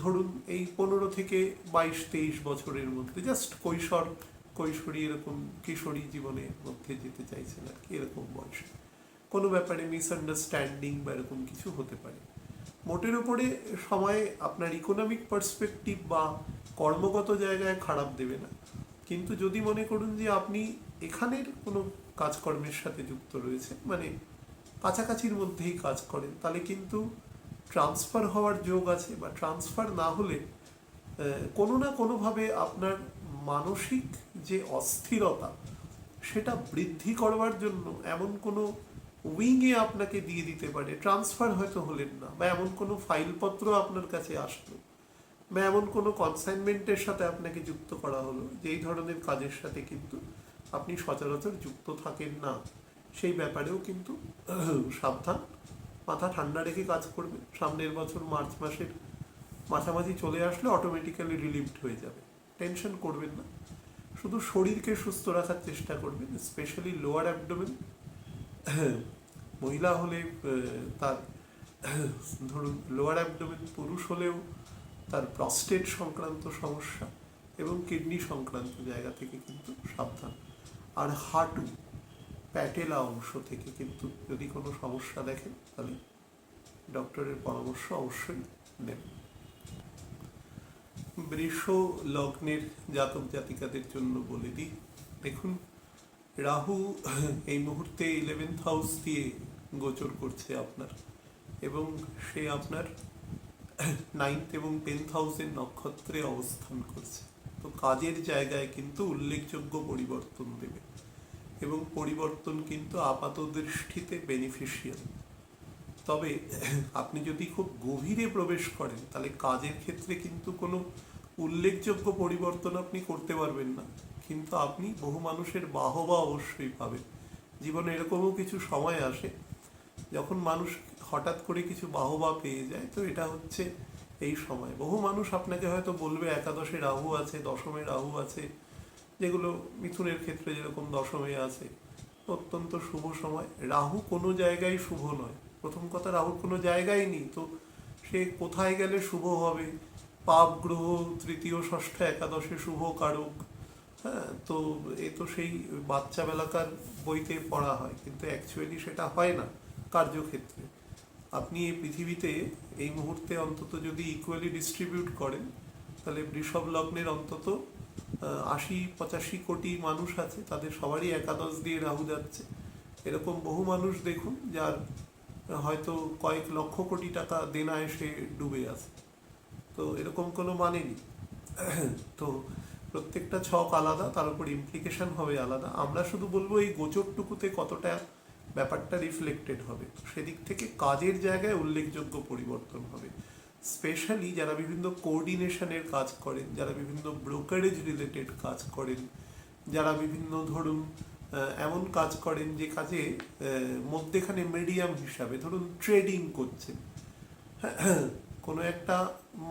ধরুন এই 15 থেকে 22-23 বছরের মধ্যে জাস্ট কৈশোরী এরকম কিশোরী জীবনের মধ্যে যেতে চাইছেন আর কি, এরকম বয়সে কোনো ব্যাপারে মিসআন্ডারস্ট্যান্ডিং বা এরকম কিছু হতে পারে। মোটের উপরে সময় আপনার ইকোনমিক পার্সপেক্টিভ বা কর্মগত জায়গায় খারাপ দেবে না, কিন্তু যদি মনে করুন যে আপনি এখানের কোনো কাজকর্মের সাথে যুক্ত রয়েছে, মানে কাছাকাছির মধ্যেই কাজ করেন, তাহলে কিন্তু ট্রান্সফার হওয়ার যোগ আছে, বা ট্রান্সফার না হলে কোনো না কোনোভাবে আপনার মানসিক যে অস্থিরতা সেটা বৃদ্ধি করবার জন্য এমন কোনো উইংয়ে আপনাকে দিয়ে দিতে পারে। ট্রান্সফার হয়তো হলেন না, বা এমন কোনো ফাইলপত্র আপনার কাছে আসলো, বা এমন কোনো কনসাইনমেন্টের সাথে আপনাকে যুক্ত করা হলো যেই ধরনের কাজের সাথে কিন্তু আপনি সচরাচর যুক্ত থাকেন না। সেই ব্যাপারেও কিন্তু সাবধান, মাথা ঠান্ডা রেখে কাজ করবে। সামনের বছর মার্চ মাসের মাঝামাঝি চলে আসলে অটোমেটিক্যালি রিলিভড হয়ে যাবে, টেনশন করবেন না। শুধু শরীরকে সুস্থ রাখার চেষ্টা করবেন, স্পেশালি লোয়ার অ্যাবডোমেন। মহিলা হলে তার ধরুন লোয়ার অ্যাবডোমেন, পুরুষ হলেও তার প্রস্টেট সংক্রান্ত সমস্যা, এবং কিডনি সংক্রান্ত জায়গা থেকে কিন্তু সাবধান। আর হাঁটু, প্যাটেলা অংশ থেকে কিন্তু যদি কোনো সমস্যা দেখেন তাহলে ডক্টরের পরামর্শ অবশ্যই নেবেন। বৃষ লগ্নের জাতক জাতিকাদের জন্য বলে দিই, দেখুন রাহু এই মুহূর্তে 11th হাউস দিয়ে গোচর করছে আপনার, এবং সে আপনার 9th এবং 10th হাউসের নক্ষত্রে অবস্থান করছে। তো কাজের জায়গায় কিন্তু উল্লেখযোগ্য পরিবর্তন দেবে, এবং পরিবর্তন কিন্তু আপাত দৃষ্টিতে বেনিফিশিয়াল। তবে আপনি যদি খুব গভীরে প্রবেশ করেন তাহলে কাজের ক্ষেত্রে কিন্তু কোনো উল্লেখযোগ্য পরিবর্তন আপনি করতে পারবেন না, কিন্তু আপনি বহু মানুষের বাহবা অবশ্যই পাবেন। জীবনে এরকমও কিছু সময় আসে যখন মানুষ হঠাৎ করে কিছু বাহবা পেয়ে যায়, তো এটা হচ্ছে এই সময়। বহু মানুষ আপনাকে হয়তো বলবে একাদশে রাহু আছে, দশমে রাহু আছে, যেগুলো মিথুনের ক্ষেত্রে যেরকম দশমে আছে, অত্যন্ত শুভ সময়। রাহু কোনো জায়গায় শুভ নয়। প্রথম কথা, রাহুর কোনো জায়গায় নেই, তো সে কোথায় গেলে শুভ হবে? পাপ গ্রহ তৃতীয় ষষ্ঠ একাদশে শুভ কারক, হ্যাঁ, তো এ তো সেই বাচ্চা বেলাকার বইতে পড়া হয়, কিন্তু অ্যাকচুয়ালি সেটা হয় না কার্যক্ষেত্রে। আপনি এই পৃথিবীতে এই মুহূর্তে অন্তত যদি ইকুয়ালি ডিস্ট্রিবিউট করেন, তাহলে বৃষভ লগ্নের অন্তত 80-85 কোটি মানুষ আছে, তাদের সবারই একাদশ দিয়ে রাহু যাচ্ছে। এরকম বহু মানুষ দেখুন যার হয়তো কয়েক লক্ষ কোটি টাকা দেনায় সে ডুবে আছে। তো এরকম কোনো মানে নেই। তো প্রত্যেকটা ছক আলাদা, তার উপর ইমপ্লিকেশন হবে আলাদা। আমরা শুধু বলবো এই গোচরটুকুতে কতটা ব্যাপারটা রিফ্লেক্টেড হবে, সেদিক থেকে কাজের জায়গায় উল্লেখযোগ্য পরিবর্তন হবে। স্পেশালি যারা বিভিন্ন কোঅর্ডিনেশনের কাজ করেন, যারা বিভিন্ন ব্রোকারেজ রিলেটেড কাজ করেন, যারা বিভিন্ন ধরুন এমন কাজ করেন যে কাজে মধ্যেখানে মিডিয়াম হিসাবে, ধরুন ট্রেডিং করছেন, কোনো একটা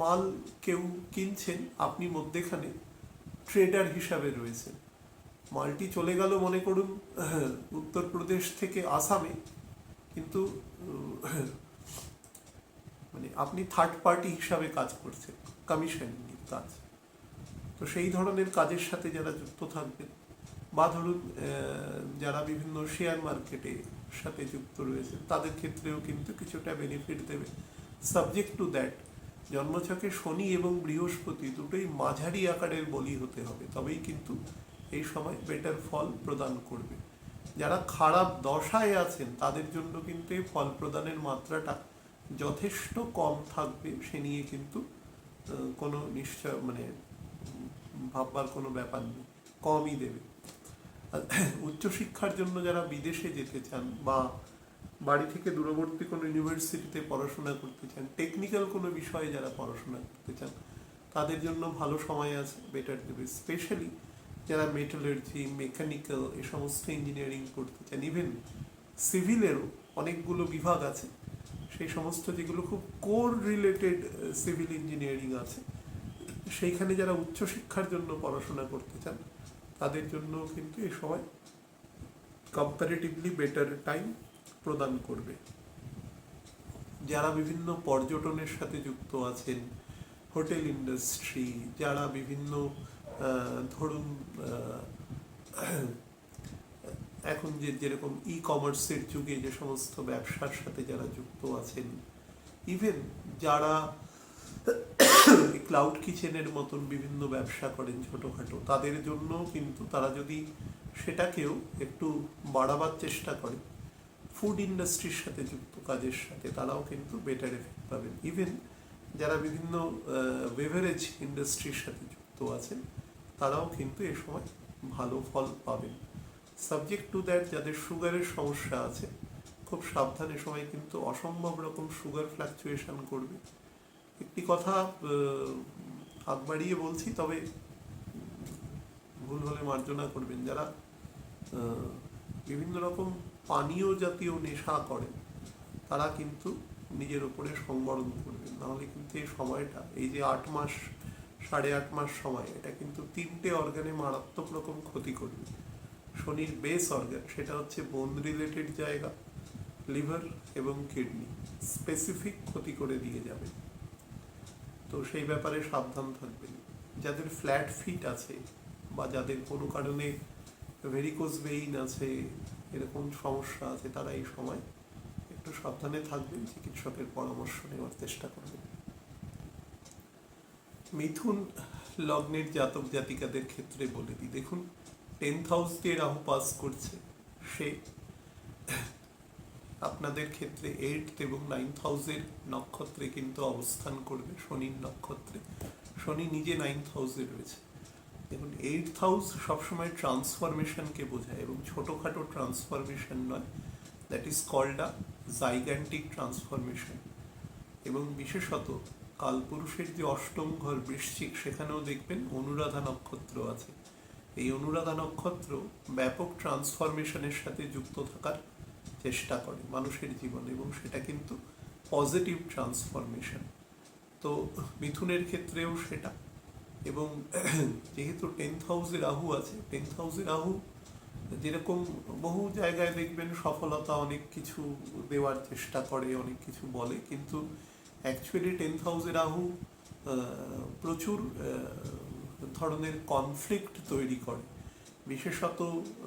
মাল কেউ কিনছেন, আপনি মধ্যেখানে ট্রেডার হিসাবে রয়েছেন। মালটি চলে গেল মনে করুন উত্তরপ্রদেশ থেকে আসামে, কিন্তু মানে আপনি থার্ড পার্টি হিসাবে কাজ করছেন, কমিশনিং কাজ। তো সেই ধরনের কাজের সাথে যারা যুক্ত থাকবেন, বা ধরুন যারা বিভিন্ন শেয়ার মার্কেটের সাথে যুক্ত রয়েছে, তাদের ক্ষেত্রেও কিন্তু কিছুটা বেনিফিট দেবে। সাবজেক্ট টু দ্যাট জন্মছকে শনি এবং বৃহস্পতি দুটোই মাঝারি আকারের বলি হতে হবে, তবেই কিন্তু এই সময় বেটার ফল প্রদান করবে। যারা খারাপ দশায় আছেন তাদের জন্য কিন্তু এই ফল প্রদানের মাত্রাটা যথেষ্ট কম থাকবে, সে নিয়ে কিন্তু কোনো নিশ্চয় মানে ভাববার কোনো ব্যাপার নেই, কমই দেবে। উচ্চশিক্ষার জন্য যারা বিদেশে যেতে চান, বা বাড়ি থেকে দূরবর্তী কোনো ইউনিভার্সিটিতে পড়াশোনা করতে চান, টেকনিক্যাল কোনো বিষয়ে যারা পড়াশোনা করতে চান, তাদের জন্য ভালো সময় আছে, বেটার দেবে। স্পেশালি যারা মেটালার্জি, মেকানিক্যাল এ সমস্ত ইঞ্জিনিয়ারিং করতে চান, ইভেন সিভিলেরও অনেকগুলো বিভাগ আছে, সেই সমস্ত যেগুলো খুব কোর রিলেটেড সিভিল ইঞ্জিনিয়ারিং আছে, সেইখানে যারা উচ্চশিক্ষার জন্য পড়াশোনা করতে চান, তাদের জন্য কিন্তু এই সময় কম্পারেটিভলি বেটার টাইম প্রদান করবে। যারা বিভিন্ন পর্যটনের সাথে যুক্ত আছেন, হোটেল ইন্ডাস্ট্রি, যারা বিভিন্ন ধরুন এখন যেরকম ই কমার্সের যুগে যে সমস্ত ব্যবসার সাথে যারা যুক্ত আছেন, ইভেন যারা ক্লাউড কিচেনের মতন বিভিন্ন ব্যবসা করেন ছোটোখাটো, তাদের জন্য কিন্তু তারা যদি সেটাকেও একটু বাড়াবার চেষ্টা করে, ফুড ইন্ডাস্ট্রির সাথে যুক্ত কাজের সাথে, তারাও কিন্তু বেটার এফেক্ট পাবেন। ইভেন যারা বিভিন্ন বেভারেজ ইন্ডাস্ট্রির সাথে যুক্ত আছেন, তারাও কিন্তু এ সময় ভালো ফল পাবেন। সাবজেক্ট টু দ্যাট যাদের সুগারের সমস্যা আছে, খুব সাবধানে সময় কিন্তু অসম্ভব রকম সুগার ফ্লাকচুয়েশন করবে। একটি কথা হাত বাড়িয়ে বলছি, তবে ভুল হলে মার্জনা করবেন, যারা বিভিন্ন রকম পানীয় জাতীয় নেশা করেন, তারা কিন্তু নিজের ওপরে সংবরণ করবেন, নাহলে কিন্তু এই সময়টা, এই যে 8 মাস 8.5 মাস সময়, এটা কিন্তু 3টে অর্গানে মারাত্মক রকম ক্ষতি করবে। শনির বেস অর্গান, সেটা হচ্ছে বোন রিলেটেড জায়গা, লিভার এবং কিডনি, স্পেসিফিক ক্ষতি করে দিয়ে যাবে। তো সেই ব্যাপারে সাবধান থাকবেন। যাদের ফ্ল্যাট ফিট আছে বা যাদের কোনো কারণে ভেরিকোজ ভেইন আছে, এরকম সমস্যা আছে, তারা এই সময় একটু সাবধানে থাকবেন, চিকিৎসকের পরামর্শ নেওয়ার চেষ্টা করবেন। মিথুন লগ্নের জাতক জাতিকাদের ক্ষেত্রে বলে দিই, দেখুন 10th হাউস দিয়ে রাহু পাস করছে, সে আপনাদের ক্ষেত্রে 8th এবং 9th হাউসের নক্ষত্রে কিন্তু অবস্থান করবে, শনির নক্ষত্রে। শনি নিজে 9th হাউসে রয়েছে। দেখুন 8th হাউস সবসময় ট্রান্সফরমেশনকে বোঝায় এবং ছোটোখাটো ট্রান্সফরমেশন নয়, that is called a gigantic transformation. এবং বিশেষত কালপুরুষের যে অষ্টম ঘর বৃশ্চিক, সেখানেও দেখবেন অনুরাধা নক্ষত্র আছে। এই অনুরাধা নক্ষত্র ব্যাপক ট্রান্সফরমেশনের সাথে যুক্ত থাকার চেষ্টা করে মানুষের জীবনে, এবং সেটা কিন্তু পজিটিভ ট্রান্সফরমেশন। তো মিথুনের ক্ষেত্রেও সেটা। এবং যেহেতু 10th হাউসে রাহু আছে, 10th হাউসে রাহু যেরকম বহু জায়গায় দেখবেন সফলতা, অনেক কিছু দেওয়ার চেষ্টা করে, অনেক কিছু বলে, কিন্তু অ্যাকচুয়ালি 10th হাউসে রাহু প্রচুর ধরনের কনফ্লিক্ট তৈরি করে। বিশেষত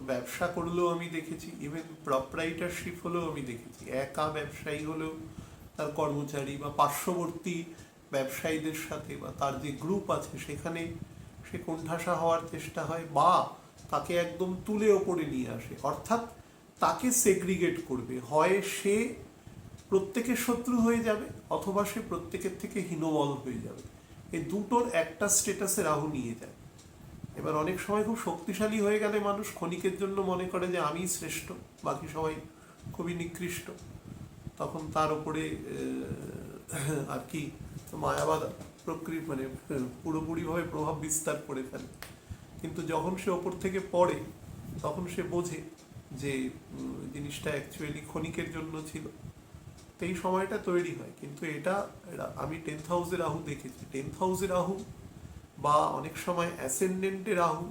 ব্যবসা করলেও আমি দেখেছি, ইভেন প্রপারাইটারশিপ হলেও আমি দেখেছি, একা ব্যবসায়ী হলেও তার কর্মচারী বা পার্শ্ববর্তী ব্যবসায়ীদের সাথে বা তার যে গ্রুপ আছে সেখানে সে কোণঠাসা হওয়ার চেষ্টা হয়, বা তাকে একদম তুলে ওপরে নিয়ে আসে, অর্থাৎ তাকে সেগ্রিগেট করবে। হয় সে প্রত্যেকের শত্রু হয়ে যাবে, অথবা সে প্রত্যেকের থেকে হীনবল হয়ে যাবে। এই দুটোর একটা স্টেটাসে রাহু নিয়ে যায়। এবার অনেক সময় খুব শক্তিশালী হয়ে গেলে মানুষ ক্ষণিকের জন্য মনে করে যে আমি শ্রেষ্ঠ, বাকি সবাই খুবই নিকৃষ্ট। তখন তার উপরে আর কি মায়াবাদ প্রকৃতি মানে পুরোপুরিভাবে প্রভাব বিস্তার করে ফেলে। কিন্তু যখন সে ওপর থেকে পড়ে, তখন সে বোঝে যে জিনিসটা অ্যাকচুয়ালি ক্ষণিকের জন্য ছিল। তো এই সময়টা তৈরি হয়। কিন্তু এটা আমি 10th হাউসে রাহু দেখেছি। 10th হাউসে রাহু বা অনেক সময় অ্যাসেন্ডেন্টে রাহু,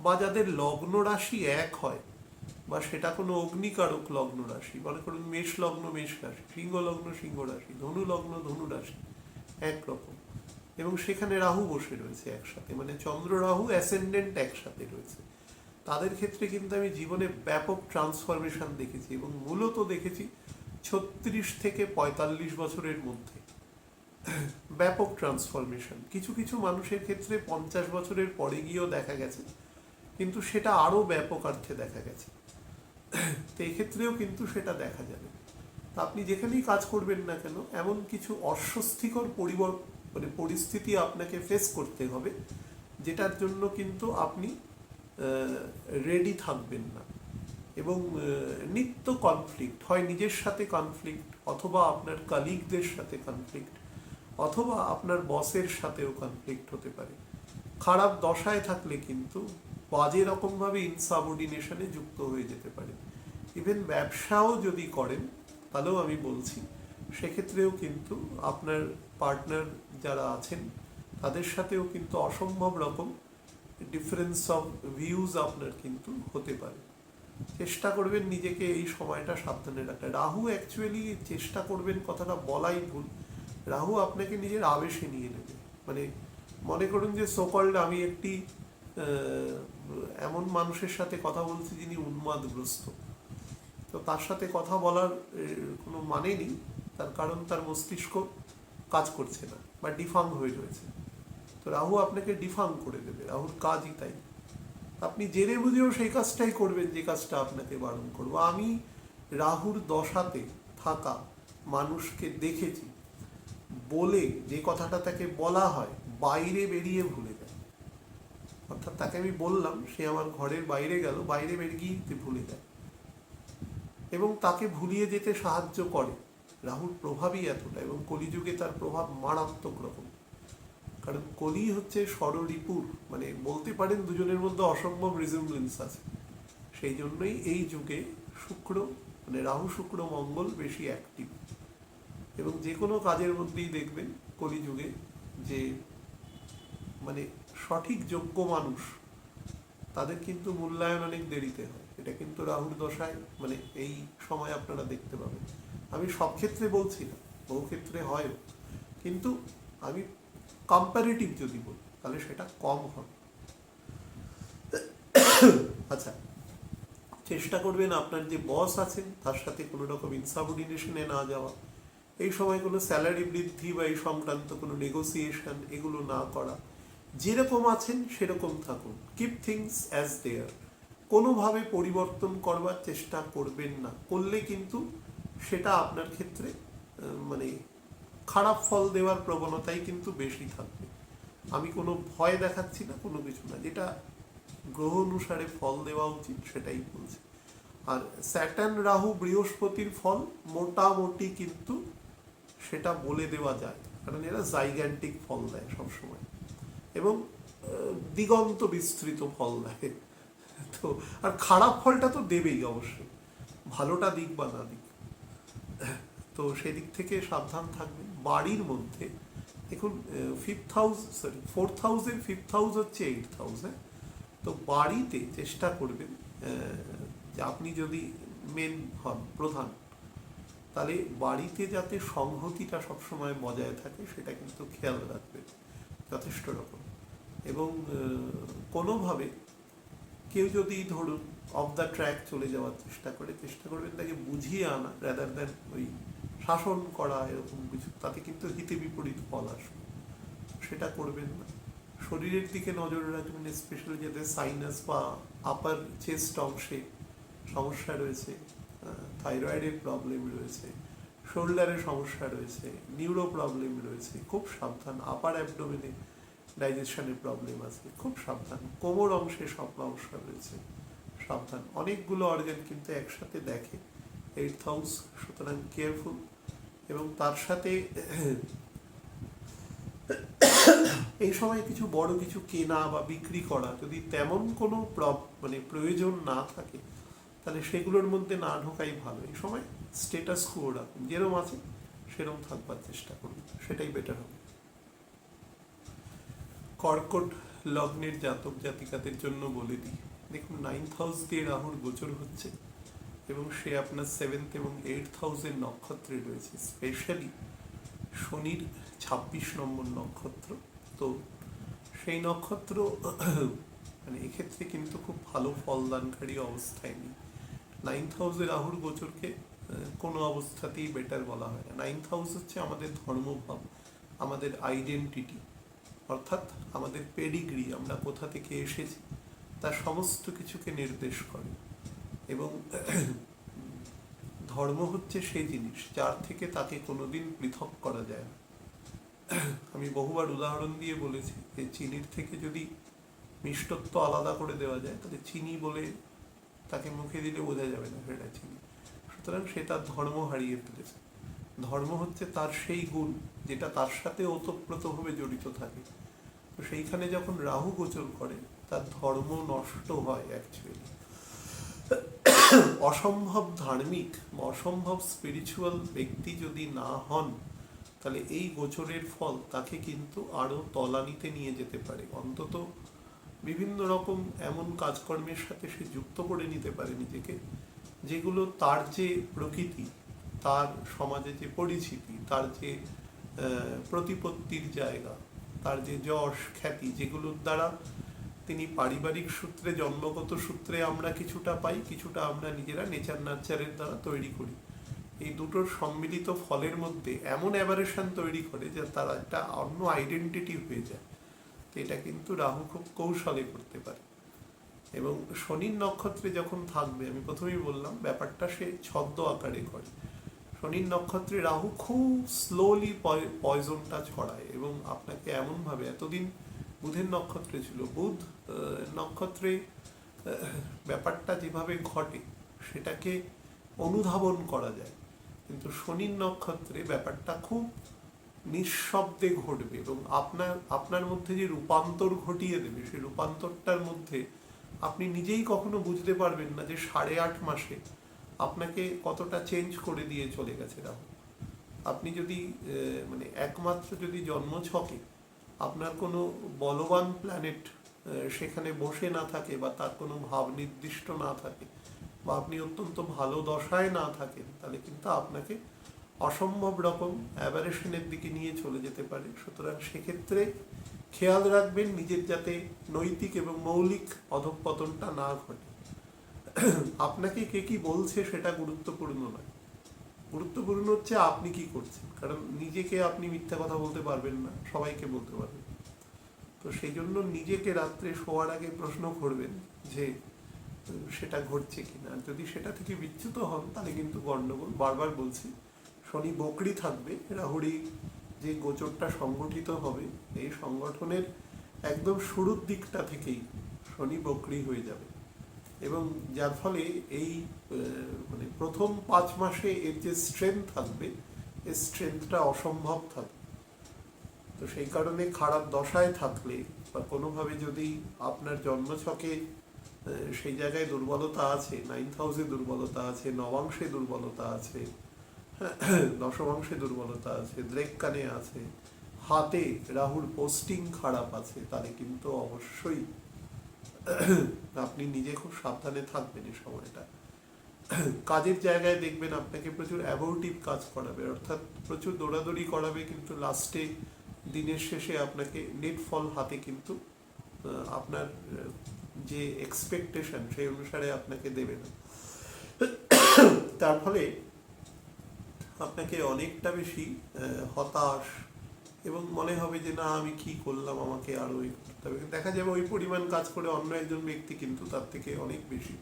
বা যাদের লগ্ন রাশি এক হয়, বা সেটা কোনো অগ্নিকারক লগ্ন রাশি, মনে করুন মেষ লগ্ন মেষ রাশি, সিংহ লগ্ন সিংহ রাশি, ধনু লগ্ন ধনু রাশি, একরকম, এবং সেখানে রাহু বসে রয়েছে একসাথে, মানে চন্দ্র রাহু অ্যাসেন্ডেন্ট একসাথে রয়েছে, তাদের ক্ষেত্রে কিন্তু আমি জীবনে ব্যাপক ট্রান্সফরমেশন দেখেছি। এবং মূলত দেখেছি 36 থেকে 45 বছরের মধ্যে ব্যাপক ট্রান্সফরমেশন। কিছু কিছু মানুষের ক্ষেত্রে 50 বছরের পরে গিয়েও দেখা গেছে, কিন্তু সেটা আরো ব্যাপক অর্থে দেখা গেছে। তো এক্ষেত্রেও কিন্তু সেটা দেখা যাবে। তা আপনি যেখানেই কাজ করবেন না কেন, এমন কিছু অস্বস্তিকর মানে পরিস্থিতি আপনাকে ফেস করতে হবে, যেটার জন্য কিন্তু আপনি রেডি থাকবেন না। এবং নিত্য কনফ্লিক্ট হয়, নিজের সাথে কনফ্লিক্ট, অথবা আপনার কালিগদের সাথে কনফ্লিক্ট, অথবা আপনার বসের সাথেও কনফ্লিক্ট হতে পারে। খারাপ দশায় থাকলে কিন্তু বাজে রকমভাবে ইনসাবঅর্ডিনেশনে যুক্ত হয়ে যেতে পারে। ইভেন ব্যবসাও যদি করেন, তাহলেও আমি বলছি সেক্ষেত্রেও কিন্তু আপনার পার্টনার যারা আছেন তাদের সাথেও কিন্তু অসম্ভব রকম ডিফারেন্স অফ ভিউজ আপনার কিন্তু হতে পারে। চেষ্টা করবেন নিজেকে এই সময়টা সাবধানে রাখতে। রাহু অ্যাকচুয়ালি চেষ্টা করবেন কথাটা বলাই ভুল, রাহু আপনাকে নিজের আবেশে নিয়ে নেবে। মানে মনে করুন যে সোকল্ড আমি একটি এমন মানুষের সাথে কথা বলছি যিনি উন্মাদগ্রস্ত, তো তার সাথে কথা বলার কোনো মানে নেই, তার কারণ তার মস্তিষ্ক কাজ করছে না বা ডিফাং হয়ে রয়েছে। তো রাহু আপনাকে ডিফাং করে দেবে, রাহুর কাজই তাই। আপনি জেনে বুঝেও সেই কাজটাই করবেন যে কাজটা আপনাকে বারণ করবো। আমি রাহুর দশাতে থাকা মানুষকে দেখেছি বলে যে কথাটা তাকে বলা হয় বাইরে বেরিয়ে ভুলে যায়। অর্থাৎ তাকে আমি বললাম, সে আমার ঘরের বাইরে গেল, বাইরে বেরিয়ে ভুলে যায়, এবং তাকে ভুলিয়ে যেতে সাহায্য করে। রাহুর প্রভাবই এতটা, এবং কলিযুগে তার প্রভাব মারাত্মক রকম। কারণ কলি হচ্ছে ষড়রিপুর, মানে বলতে পারেন দুজনের মধ্যে অসম্ভব রিজেম্বলেন্স আছে। সেই জন্যই এই যুগে শুক্র, মানে রাহু শুক্র মঙ্গল বেশি অ্যাক্টিভ। এবং যে কোনো কাজের মধ্যেই দেখবেন কলিযুগে যে মানে সঠিক যোগ্য মানুষ, তাদের কিন্তু মূল্যায়ন অনেক দেরিতে হয়। এটা কিন্তু রাহুর দশায় মানে এই সময় আপনারা দেখতে পাবেন। আমি সব ক্ষেত্রে বলছি না, বহু ক্ষেত্রে হয়ও, কিন্তু আমি কম্পারেটিভ যদি বলি, তাহলে সেটা কম হবে। আচ্ছা, চেষ্টা করবেন আপনার যে বস আছেন তার সাথে কোনো রকম ইনসাবঅর্ডিনেশনে না যাওয়া, এই সময় কোনো স্যালারি বৃদ্ধি বা এই সংক্রান্ত কোনো নেগোসিয়েশন এগুলো না করা, যেরকম আছেন সেরকম থাকুন, কিপ থিংস অ্যাজ দেয়ার, কোনোভাবে পরিবর্তন করবার চেষ্টা করবেন না, করলে কিন্তু সেটা আপনার ক্ষেত্রে মানে খারাপ ফল দেওয়ার প্রবণতাই কিন্তু বেশি থাকবে। আমি কোনো ভয় দেখাচ্ছি না, কোনো কিছু না, যেটা গ্রহ অনুসারে ফল দেওয়া উচিত সেটাই বলছি। আর স্যাটার্ন রাহু বৃহস্পতির ফল মোটামুটি কিন্তু সেটা বলে দেওয়া যায়, কারণ এরা জাইগ্যান্টিক ফল দেয় সবসময় এবং দিগন্ত বিস্তৃত ফল দেয়। তো আর খারাপ ফলটা তো দেবেই অবশ্যই, ভালোটা দিক বা না দিক। তো সেদিক থেকে সাবধান থাকবেন। বাড়ির মধ্যে দেখুন, 4th হাউসের 5th হাউস হচ্ছে 8th হাউসে। তো বাড়িতে চেষ্টা করবেন যে আপনি যদি মেন হন, প্রধান, তাহলে বাড়িতে যাতে সংহতিটা সবসময় বজায় থাকে সেটা কিন্তু খেয়াল রাখবেন যথেষ্ট রকম। এবং কোনোভাবে কেউ যদি ধরুন অফ দ্য ট্র্যাক চলে যাওয়ার চেষ্টা করবেন তাকে বুঝিয়ে আনা, রাদার দ্যান ওই শাসন করা এরকম কিছু, তাতে কিন্তু হিতে বিপরীত ফল আসবে, সেটা করবেন না। শরীরের দিকে নজর রাখবেন, স্পেশালি যাদের সাইনাস বা আপার চেস্ট অংশে সমস্যা রয়েছে, থাইরয়েডের প্রবলেম রয়েছে, শোল্ডারের সমস্যা রয়েছে, নিউরো প্রবলেম রয়েছে, খুব সাবধান। আপার অ্যাবডোমেনে ডাইজেশনের প্রবলেম আছে, খুব সাবধান। কোমর অংশে সব সমস্যা রয়েছে, সাবধান। অনেকগুলো অর্গান কিন্তু একসাথে দেখে 8th হাউস, সুতরাং কেয়ারফুল। এবং তার সাথে এই সময় কিছু বড় কিছু কেনা বা বিক্রি করা যদি তেমন কোনো মানে প্রয়োজন না থাকে তাহলে সেগুলোর মধ্যে না ঢোকাই ভালো। এই সময় স্টেটাস কো রাখুন, যেরকম আছে সেরকম থাকবার চেষ্টা করুন, সেটাই বেটার হবে। কর্কট লগ্নের জাতক জাতিকাদের জন্য বলে দিই, দেখুন 9th হাউস দিয়ে রাহুর গোচর হচ্ছে এবং সে আপনার 7th এবং 8th হাউসের নক্ষত্রে রয়েছে, স্পেশালি শনির 26 নম্বর নক্ষত্র। তো সেই নক্ষত্র মানে এক্ষেত্রে কিন্তু খুব ভালো ফলদানকারী অবস্থায় নেই। 9th হাউসে রাহুর গোচরকে কোনো অবস্থাতেই বেটার বলা হয় না। 9th হাউস হচ্ছে আমাদের ধর্মভাব, আমাদের আইডেন্টিটি, অর্থাৎ আমাদের পেডিগ্রি, আমরা কোথা থেকে এসেছি তার সমস্ত কিছুকে নির্দেশ করে। এবং ধর্ম হচ্ছে সেই জিনিস যার থেকে তাকে কোনোদিন পৃথক করা যায় না। আমি বহুবার উদাহরণ দিয়ে বলেছি যে চিনির থেকে যদি মিষ্টত্ব আলাদা করে দেওয়া যায় তাহলে চিনি বলে তাকে মুখে দিলে বোঝা যাবে না সেটা চিনি। সুতরাং সে তার ধর্ম হারিয়ে ফেলেছে। ধর্ম হচ্ছে তার সেই গুণ যেটা তার সাথে ওতপ্রোতভাবে জড়িত থাকে। তো সেইখানে যখন রাহু গোচর করে তার ধর্ম নষ্ট হয় অ্যাকচুয়ালি। অসম্ভব ধার্মিক, অসম্ভব স্পিরিচুয়াল ব্যক্তি যদি না হন তাহলে এই গোচরের ফল তাকে কিন্তু আরো তলানিতে নিয়ে যেতে পারে। অন্তত বিভিন্ন রকম এমন কাজকর্মের সাথে সে যুক্ত করে নিতে পারে নিজেকে, যেগুলো তার যে প্রকৃতি, তার সমাজে যে পরিচিতি, তার যে প্রতিপত্তির জায়গা, তার যে যশ খ্যাতি, যেগুলোর দ্বারা তিনি পারিবারিক সূত্রে, জন্মগত সূত্রে আমরা কিছুটা পাই, কিছুটা আমরা নিজেরা নেচার নার্চারের দ্বারা তৈরি করি। এই দুটোর সম্মিলিত ফলের মধ্যে এমন অ্যাভারেশন তৈরি করে যে তার একটা অন্য আইডেন্টিটি হয়ে যায়। তো এটা কিন্তু রাহু খুব কৌশলে করতে পারে। এবং শনির নক্ষত্রে যখন থাকবে, আমি প্রথমেই বললাম ব্যাপারটা সে ছদ্ম আকারে করে। শনির নক্ষত্রে রাহু খুব স্লোলি পয়জনটা ছড়ায় এবং আপনাকে এমনভাবে, এতদিন বুধের নক্ষত্রে ছিল, বুধ নক্ষত্রে ব্যাপারটা যেভাবে ঘটে সেটাকে অনুধাবন করা যায়, কিন্তু শনির নক্ষত্রে ব্যাপারটা খুব নিঃশব্দে ঘটবে এবং আপনার মধ্যে যে রূপান্তর ঘটিয়ে দেবে, সেই রূপান্তরটার মধ্যে আপনি নিজেই কখনো বুঝতে পারবেন না যে 8.5 মাসে আপনাকে কতটা চেঞ্জ করে দিয়ে চলে গেছে রাহু। আপনি যদি মানে একমাত্র যদি জন্মছকে আপনার কোনো বলবান প্ল্যানেট সেখানে বসে না থাকে বা তার কোনো ভাব নির্দিষ্ট না থাকে বা আপনি অত্যন্ত ভালো দশায় না থাকেন, তাহলে কিন্তু আপনাকে অসম্ভব রকম অ্যাভারেশনের দিকে নিয়ে চলে যেতে পারে। সুতরাং সেক্ষেত্রে খেয়াল রাখবেন নিজের যাতে নৈতিক এবং মৌলিক অধঃপতনটা না ঘটে। আপনাকে কে কি বলছে সেটা গুরুত্বপূর্ণ নয়, গুরুত্বপূর্ণ হচ্ছে আপনি কি করছেন। কারণ নিজেকে আপনি মিথ্যা কথা বলতে পারবেন না, সবাইকে বলতে পারবেন। তো সেই জন্য নিজেকে রাত্রে শোয়ার আগে প্রশ্ন করবেন যে সেটা ঘটছে কিনা। যদি সেটা থেকে বিচ্যুত হন তাহলে কিন্তু গন্ডগোল। বারবার বলছি, শনি বকরি থাকবে, রাহুরি যে গোচরটা সংগঠিত হবে এই সংগঠনের একদম শুরুর দিকটা থেকেই শনি বকরি হয়ে যাবে, এবং যার ফলে এই মানে প্রথম 5 মাসে এর যে স্ট্রেংথ থাকবে এই স্ট্রেংথটা অসম্ভব থাকবে। তো সেই কারণে খারাপ দশায় থাকলে বা কোনোভাবে যদি আপনার জন্মছকে সেই জায়গায় দুর্বলতা আছে, 9th হাউসে দুর্বলতা আছে, নবাংশে দুর্বলতা আছে, দশমাংশে দুর্বলতা আছে, দ্রেককানে আছে, হাতে রাহুর পোস্টিং খারাপ আছে, তাহলে কিন্তু অবশ্যই আপনি নিজে খুব সাবধানে থাকবেন এই সময়টা। কাজের জায়গায় দেখবেন আপনাকে প্রচুর অ্যাবোর্টিভ কাজ করাবে, অর্থাৎ প্রচুর দৌড়াদৌড়ি করাবে, কিন্তু লাস্টে দিনের শেষে আপনাকে নেট ফল হাতে কিন্তু আপনার যে এক্সপেকটেশন সেই অনুসারে আপনাকে দেবে না। তার ফলে আপনাকে অনেকটা বেশি হতাশ এবং মনে হবে যে না আমি কি করলাম, আমাকে আরো করতে হবে। দেখা যাবে ওই পরিমাণ কাজ করে অন্য একজন ব্যক্তি কিন্তু তার থেকে অনেক বেশি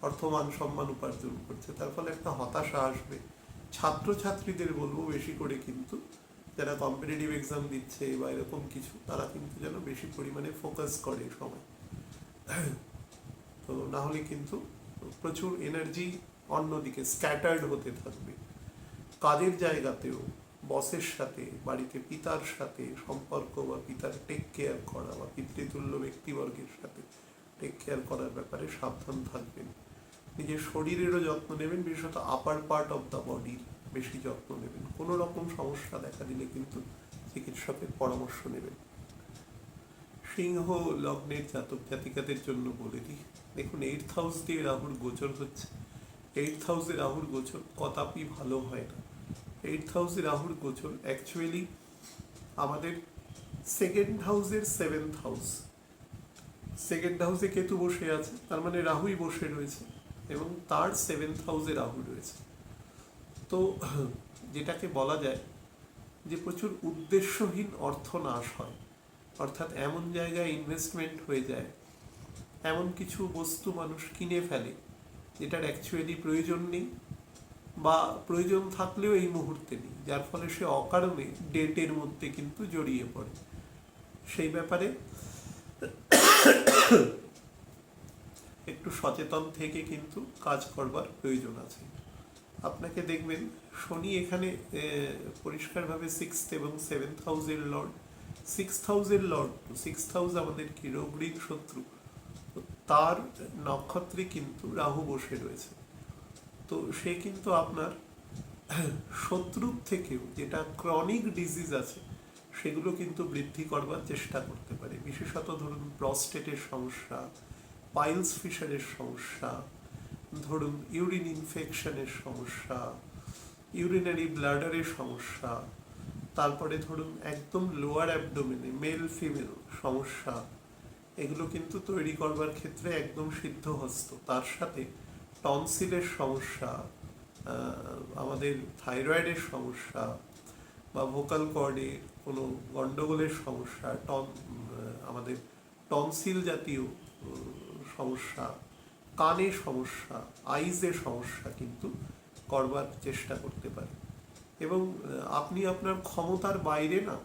অর্থমান সম্মান উপার্জন করছে, তার ফলে একটা হতাশা আসবে। ছাত্রছাত্রীদের বলবো বেশি করে কিন্তু যারা কম্পিটিটিভ এক্সাম দিচ্ছে বা এরকম কিছু, তারা কিন্তু যেন বেশি পরিমাণে ফোকাস করে সময়। তো না হলে কিন্তু প্রচুর এনার্জি অন্যদিকে স্ক্যাটার্ড হতে থাকবে। কাজের জায়গাতেও বসের সাথে, বাড়িতে পিতার সাথে সম্পর্ক বা পিতার টেক কেয়ার করা বা পিতৃতুল্য ব্যক্তিবর্গের সাথে টেক কেয়ার করার ব্যাপারে সাবধান থাকবেন। নিজের শরীরেরও যত্ন নেবেন, বিশেষত আপার পার্ট অফ দ্য বডির বেশি যত্ন নেবেন। কোনো রকম সমস্যা দেখা দিলে কিন্তু চিকিৎসকের পরামর্শ নেবেন। সিংহ লগ্নের জাতক জাতিকাদের জন্য বলে দিই, দেখুন 8th হাউস দিয়ে রাহুর গোচর হচ্ছে। 8th হাউসে রাহুর গোচর কদাপি ভালো হয় না। 8th হাউসে রাহুর গোচর অ্যাকচুয়ালি আমাদের 2nd হাউসের 7th হাউস। 2nd হাউসে কেতু বসে আছে, তার মানে রাহুই বসে রয়েছে, এবং তার 7th হাউসে রাহু রয়েছে। তো যেটাকে বলা যায় যে প্রচুর উদ্দেশ্যহীন অর্থ নাশ হয়, অর্থাৎ এমন জায়গায় ইনভেস্টমেন্ট হয়ে যায়, এমন কিছু বস্তু মানুষ কিনে ফেলে যেটার অ্যাকচুয়ালি প্রয়োজন নেই বা প্রয়োজন থাকলেও এই মুহূর্তে নেই, যার ফলে সে অকারণে ডেটের মধ্যে কিন্তু জড়িয়ে পড়ে। সেই ব্যাপারে একটু সচেতন থেকে কিন্তু কাজ করবার প্রয়োজন আছে। আপনাকে দেখবেন শনি এখানে পরিষ্কারভাবে 6th এবং 7th হাউসের লর্ড। 6th হাউসের লর্ড, 6th হাউস আমাদের কি রোগ ঋণ শত্রু, তার নক্ষত্রে কিন্তু রাহু বসে রয়েছে। তো সে কিন্তু আপনার শত্রুর থেকেও যেটা ক্রনিক ডিজিজ আছে সেগুলো কিন্তু বৃদ্ধি করবার চেষ্টা করতে পারে। বিশেষত ধরুন প্রস্টেটের সমস্যা, পাইলস ফিশারের সমস্যা, ধরুন ইউরিন ইনফেকশনের সমস্যা, ইউরিনারি ব্লাডারের সমস্যা, তারপরে ধরুন একদম লোয়ার অ্যাবডোমেনে মেল ফিমেল সমস্যা, এগুলো কিন্তু তৈরি করবার ক্ষেত্রে একদম সিদ্ধহস্ত। তার সাথে টনসিলের সমস্যা, আমাদের থাইরয়েডের সমস্যা বা ভোকাল কর্ডে কোনো গন্ডগোলের সমস্যা, আমাদের টনসিল জাতীয় সমস্যা, কানে সমস্যা, আইজের সমস্যা কিন্তু করবার চেষ্টা করতে পারে। এবং আপনি আপনার ক্ষমতার বাইরে না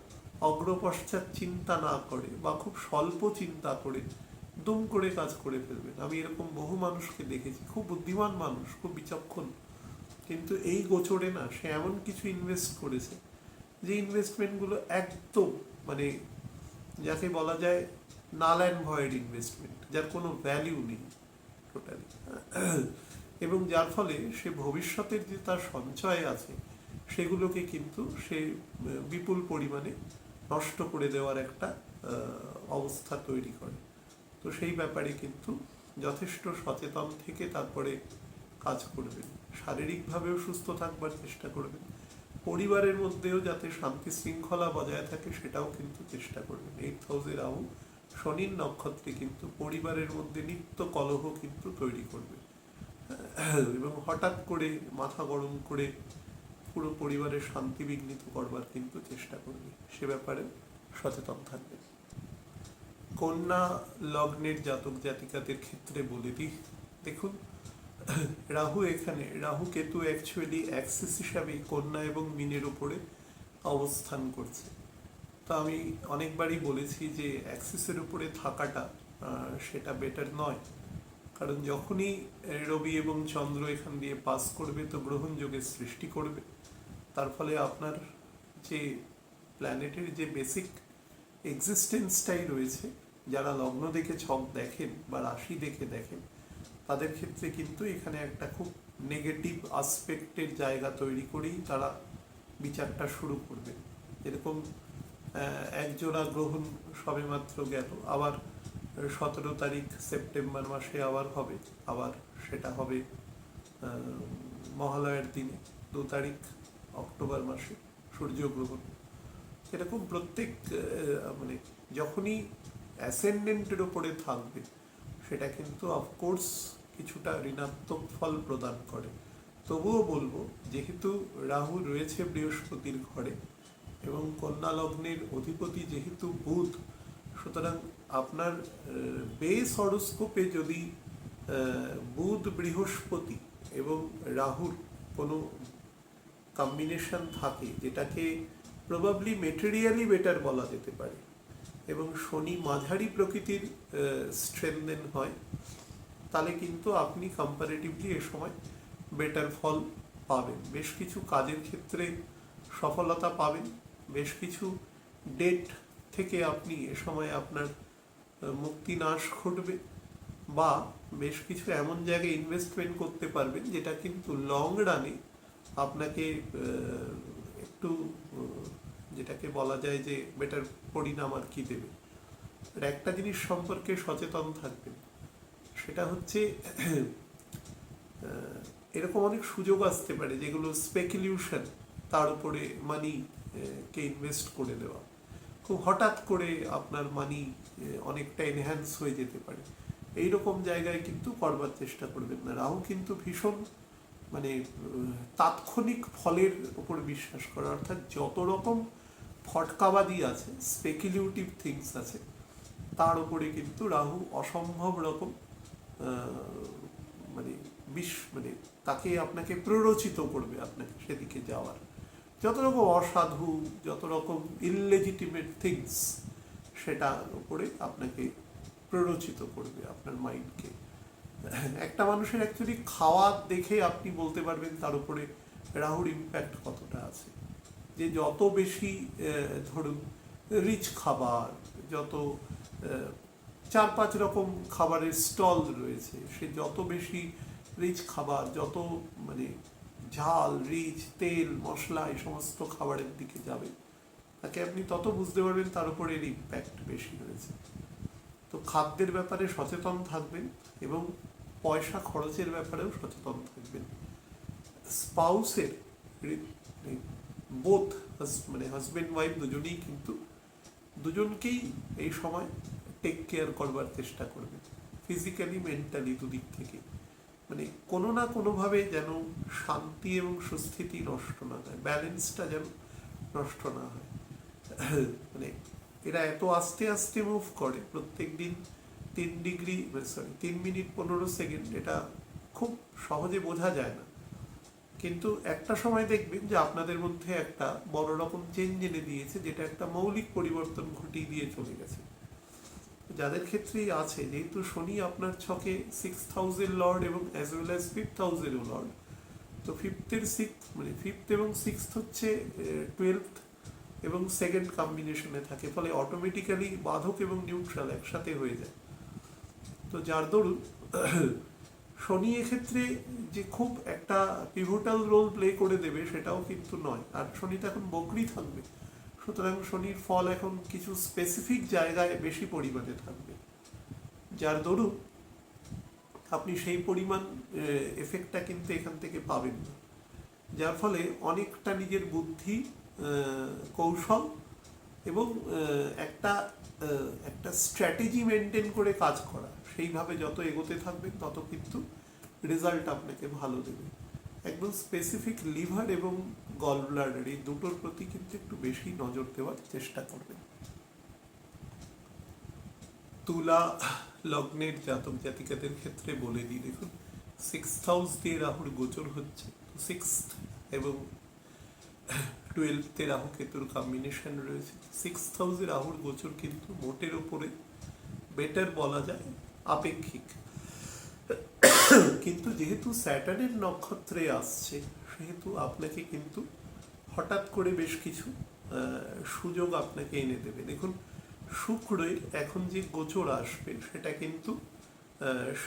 অগ্রপশ্চাৎ চিন্তা না করে বা খুব স্বল্প চিন্তা করে দুম করে কাজ করে ফেলবেন। আমি এরকম বহু মানুষকে দেখেছি, খুব বুদ্ধিমান মানুষ, খুব বিচক্ষণ, কিন্তু এই গোচরে না সে এমন কিছু ইনভেস্ট করেছে যে ইনভেস্টমেন্টগুলো একদম মানে যাকে বলা যায় নাল অ্যান্ড ভয়েড ইনভেস্টমেন্ট, যার কোনো ভ্যালিউ নেই টোটালি। এবং যার ফলে সে ভবিষ্যতের যে তার সঞ্চয় আছে সেগুলোকে কিন্তু সে বিপুল পরিমাণে নষ্ট করে দেওয়ার একটা অবস্থা তৈরি করে। তো সেই ব্যাপারে কিন্তু যথেষ্ট সচেতন থেকে তারপরে কাজ করবেন। শারীরিকভাবেও সুস্থ থাকবার চেষ্টা করবেন, পরিবারের মধ্যেও যাতে শান্তি শৃঙ্খলা বজায় থাকে সেটাও কিন্তু চেষ্টা করবেন। 8th হাউসে রাহু শনির নক্ষত্রে কিন্তু পরিবারের মধ্যে নিত্য কলহ কিন্তু তৈরি করবে এবং হঠাৎ করে মাথা গরম করে পুরো পরিবারের শান্তি বিঘ্নিত করবার কিন্তু চেষ্টা করবে, সে ব্যাপারে সচেতন থাকবে। কন্যা লগ্নের জাতক জাতিকাদের ক্ষেত্রে বলে দিই, দেখুন রাহু এখানে, রাহু কেতু অ্যাকচুয়ালি অ্যাক্সিস হিসাবে কন্যা এবং মীনের উপরে অবস্থান করছে। তো আমি অনেকবারই বলেছি যে অ্যাক্সিসের উপরে থাকাটা সেটা বেটার নয়, কারণ যখনই রবি এবং চন্দ্র এখান দিয়ে পাস করবে তো গ্রহণ যোগের সৃষ্টি করবে। তার ফলে আপনার যে প্ল্যানেটের যে বেসিক এক্সিস্টেন্সটাই রয়েছে, যারা লগ্ন দেখে ছক দেখেন বা রাশি দেখে দেখেন তাদের ক্ষেত্রে কিন্তু এখানে একটা খুব নেগেটিভ আসপেক্টের জায়গা তৈরি করেই তারা বিচারটা শুরু করবে। এরকম একজোড়া গ্রহণ সবেমাত্র গেল, আবার 17 তারিখ সেপ্টেম্বর মাসে আবার হবে, আবার সেটা হবে মহালয়ার দিনে 2 তারিখ অক্টোবর মাসে সূর্যগ্রহণ। এরকম প্রত্যেক মানে যখনই অ্যাসেন্ডেন্টের ওপরে থাকবে সেটা কিন্তু অফকোর্স কিছুটা ঋণাত্মক ফল প্রদান করে। তবুও বলবো, যেহেতু রাহু রয়েছে বৃহস্পতির ঘরে এবং কন্যা লগ্নের অধিপতি যেহেতু বুধ, সুতরাং আপনার বেস হরোস্কোপে যদি বুধ বৃহস্পতি এবং রাহুর কোনো কম্বিনেশন থাকে যেটাকে প্রবাবলি মেটেরিয়ালি বেটার বলা যেতে পারে, এবং শনি মাঝারি প্রকৃতির স্ট্রেনদেন হয়, তাহলে কিন্তু আপনি কম্পারেটিভলি এ সময় বেটার ফল পাবেন। বেশ কিছু কাজের ক্ষেত্রে সফলতা পাবেন, বেশ কিছু ডেট থেকে আপনি এ সময় আপনার মুক্তি নাশ ঘটবে, বা বেশ কিছু এমন জায়গায় ইনভেস্টমেন্ট করতে পারবেন যেটা কিন্তু লং রানে আপনাকে একটু যেটাকে বলা যায় যে বেটার পরিণাম আর কি দেবে। আর একটা জিনিস সম্পর্কে সচেতন থাকবেন, সেটা হচ্ছে এরকম অনেক সুযোগ আসতে পারে যেগুলো স্পেকুলেশন, তার উপরে মানি কে ইনভেস্ট করে দেওয়া, খুব হঠাৎ করে আপনার মানি অনেকটা এনহ্যান্স হয়ে যেতে পারে। এইরকম জায়গায় কিন্তু করবার চেষ্টা করবেন না। রাহু কিন্তু ভীষণ মানে তাৎক্ষণিক ফলের উপর বিশ্বাস করে, অর্থাৎ যত রকম ফটকাবাদী আছে, স্পেকুলেটিভ থিংস আছে, তার উপরে কিন্তু রাহু অসম্ভব রকম মানে মানে তাকে আপনাকে প্ররোচিত করবে আপনাকে সেদিকে যাওয়ার। যত রকম অসাধু, যত রকম ইললেজিটিমেট থিংস, সেটার উপরে আপনাকে প্ররোচিত করবে আপনার মাইন্ডকে। একটা মানুষের অ্যাকচুয়ালি খাওয়া দেখে আপনি বলতে পারবেন তার উপরে রাহুর ইম্প্যাক্ট কতটা আছে। যে যত বেশি ধরুন রিচ খাবার, যত 4-5 রকম খাবারের স্টল রয়েছে, সে যত বেশি রিচ খাবার, যত মানে ঝাল, রিচ, তেল, মশলা এই সমস্ত খাবারের দিকে যাবে, তাকে আপনি তত বুঝতে পারবেন তার উপরে এর ইম্প্যাক্ট বেশি রয়েছে। তো খাদ্যের ব্যাপারে সচেতন থাকবেন এবং পয়সা খরচের ব্যাপারেও সচেতন থাকবেন। স্পাউসের বোথ মানে হাজব্যান্ড ওয়াইফ দুজনেই কিন্তু দুজনকেই এই সময় টেক কেয়ার করবার চেষ্টা করবেন, ফিজিক্যালি মেন্টালি দুদিক থেকে। মানে কোনো না কোনোভাবে যেন শান্তি এবং সুস্থিতি নষ্ট না হয়, ব্যালেন্সটা যেন নষ্ট না হয়। মানে এরা এত আস্তে আস্তে মুভ করে, প্রত্যেক দিন 3 মিনিট 15 সেকেন্ড, এটা খুব সহজে বোঝা যায় না, কিন্তু একটা সময় দেখবেন যে আপনাদের মধ্যে একটা বড় রকম চেঞ্জ এনে দিয়েছে, যেটা একটা মৌলিক পরিবর্তন ঘটিয়ে দিয়ে চলে গেছে। যাদের ক্ষেত্রেই আছে, যেহেতু শনি আপনার ছকে 6th হাউসের লর্ড এবং অ্যাজ ওয়েল অ্যাজ 5th হাউসেরও লর্ড, তো 5th এবং 6th হচ্ছে 12th এবং 2nd কম্বিনেশনে থাকে, ফলে অটোমেটিক্যালি বাধক এবং নিউট্রাল একসাথে হয়ে যায়। তো যার দরুন শনি এক্ষেত্রে যে খুব একটা পিভোটাল রোল প্লে করে দেবে সেটাও কিন্তু নয়। আর শনি তো এখন বকরি থাকবে, সুতরাং শনির ফল এখন কিছু স্পেসিফিক জায়গায় বেশি পরিমাণে থাকবে, যার দরুন আপনি সেই পরিমাণ এফেক্টটা কিন্তু এখান থেকে পাবেন না। যার ফলে অনেকটা নিজের বুদ্ধি, কৌশল এবং একটা একটা স্ট্র্যাটেজি মেনটেন করে কাজ করা, সেইভাবে যত এগোতে থাকবেন তত কিন্তু রেজাল্ট আপনাকে ভালো দেবে। একদম স্পেসিফিক লিভার এবং গল ব্লাডার এই দুটোর প্রতি কিন্তু একটু বেশি নজর দেওয়ার চেষ্টা করবেন। তুলা লগ্নের জাতক জাতিকাদের ক্ষেত্রে বলে দিই, দেখুন 6th হাউস দিয়ে রাহুর গোচর হচ্ছে, 6th এবং 12th রাহু কেতুর কম্বিনেশন রয়েছে। 6th হাউসে রাহুর গোচর কিন্তু মোটের ওপরে বেটার বলা যায়, আপেক্ষিক। কিন্তু যেহেতু স্যাটার্নের নক্ষত্রে আসছে, সেহেতু আপনাকে কিন্তু হঠাৎ করে বেশ কিছু সুযোগ আপনাকে এনে দেবে। দেখুন শুক্রের এখন যে গোচর আসবে সেটা কিন্তু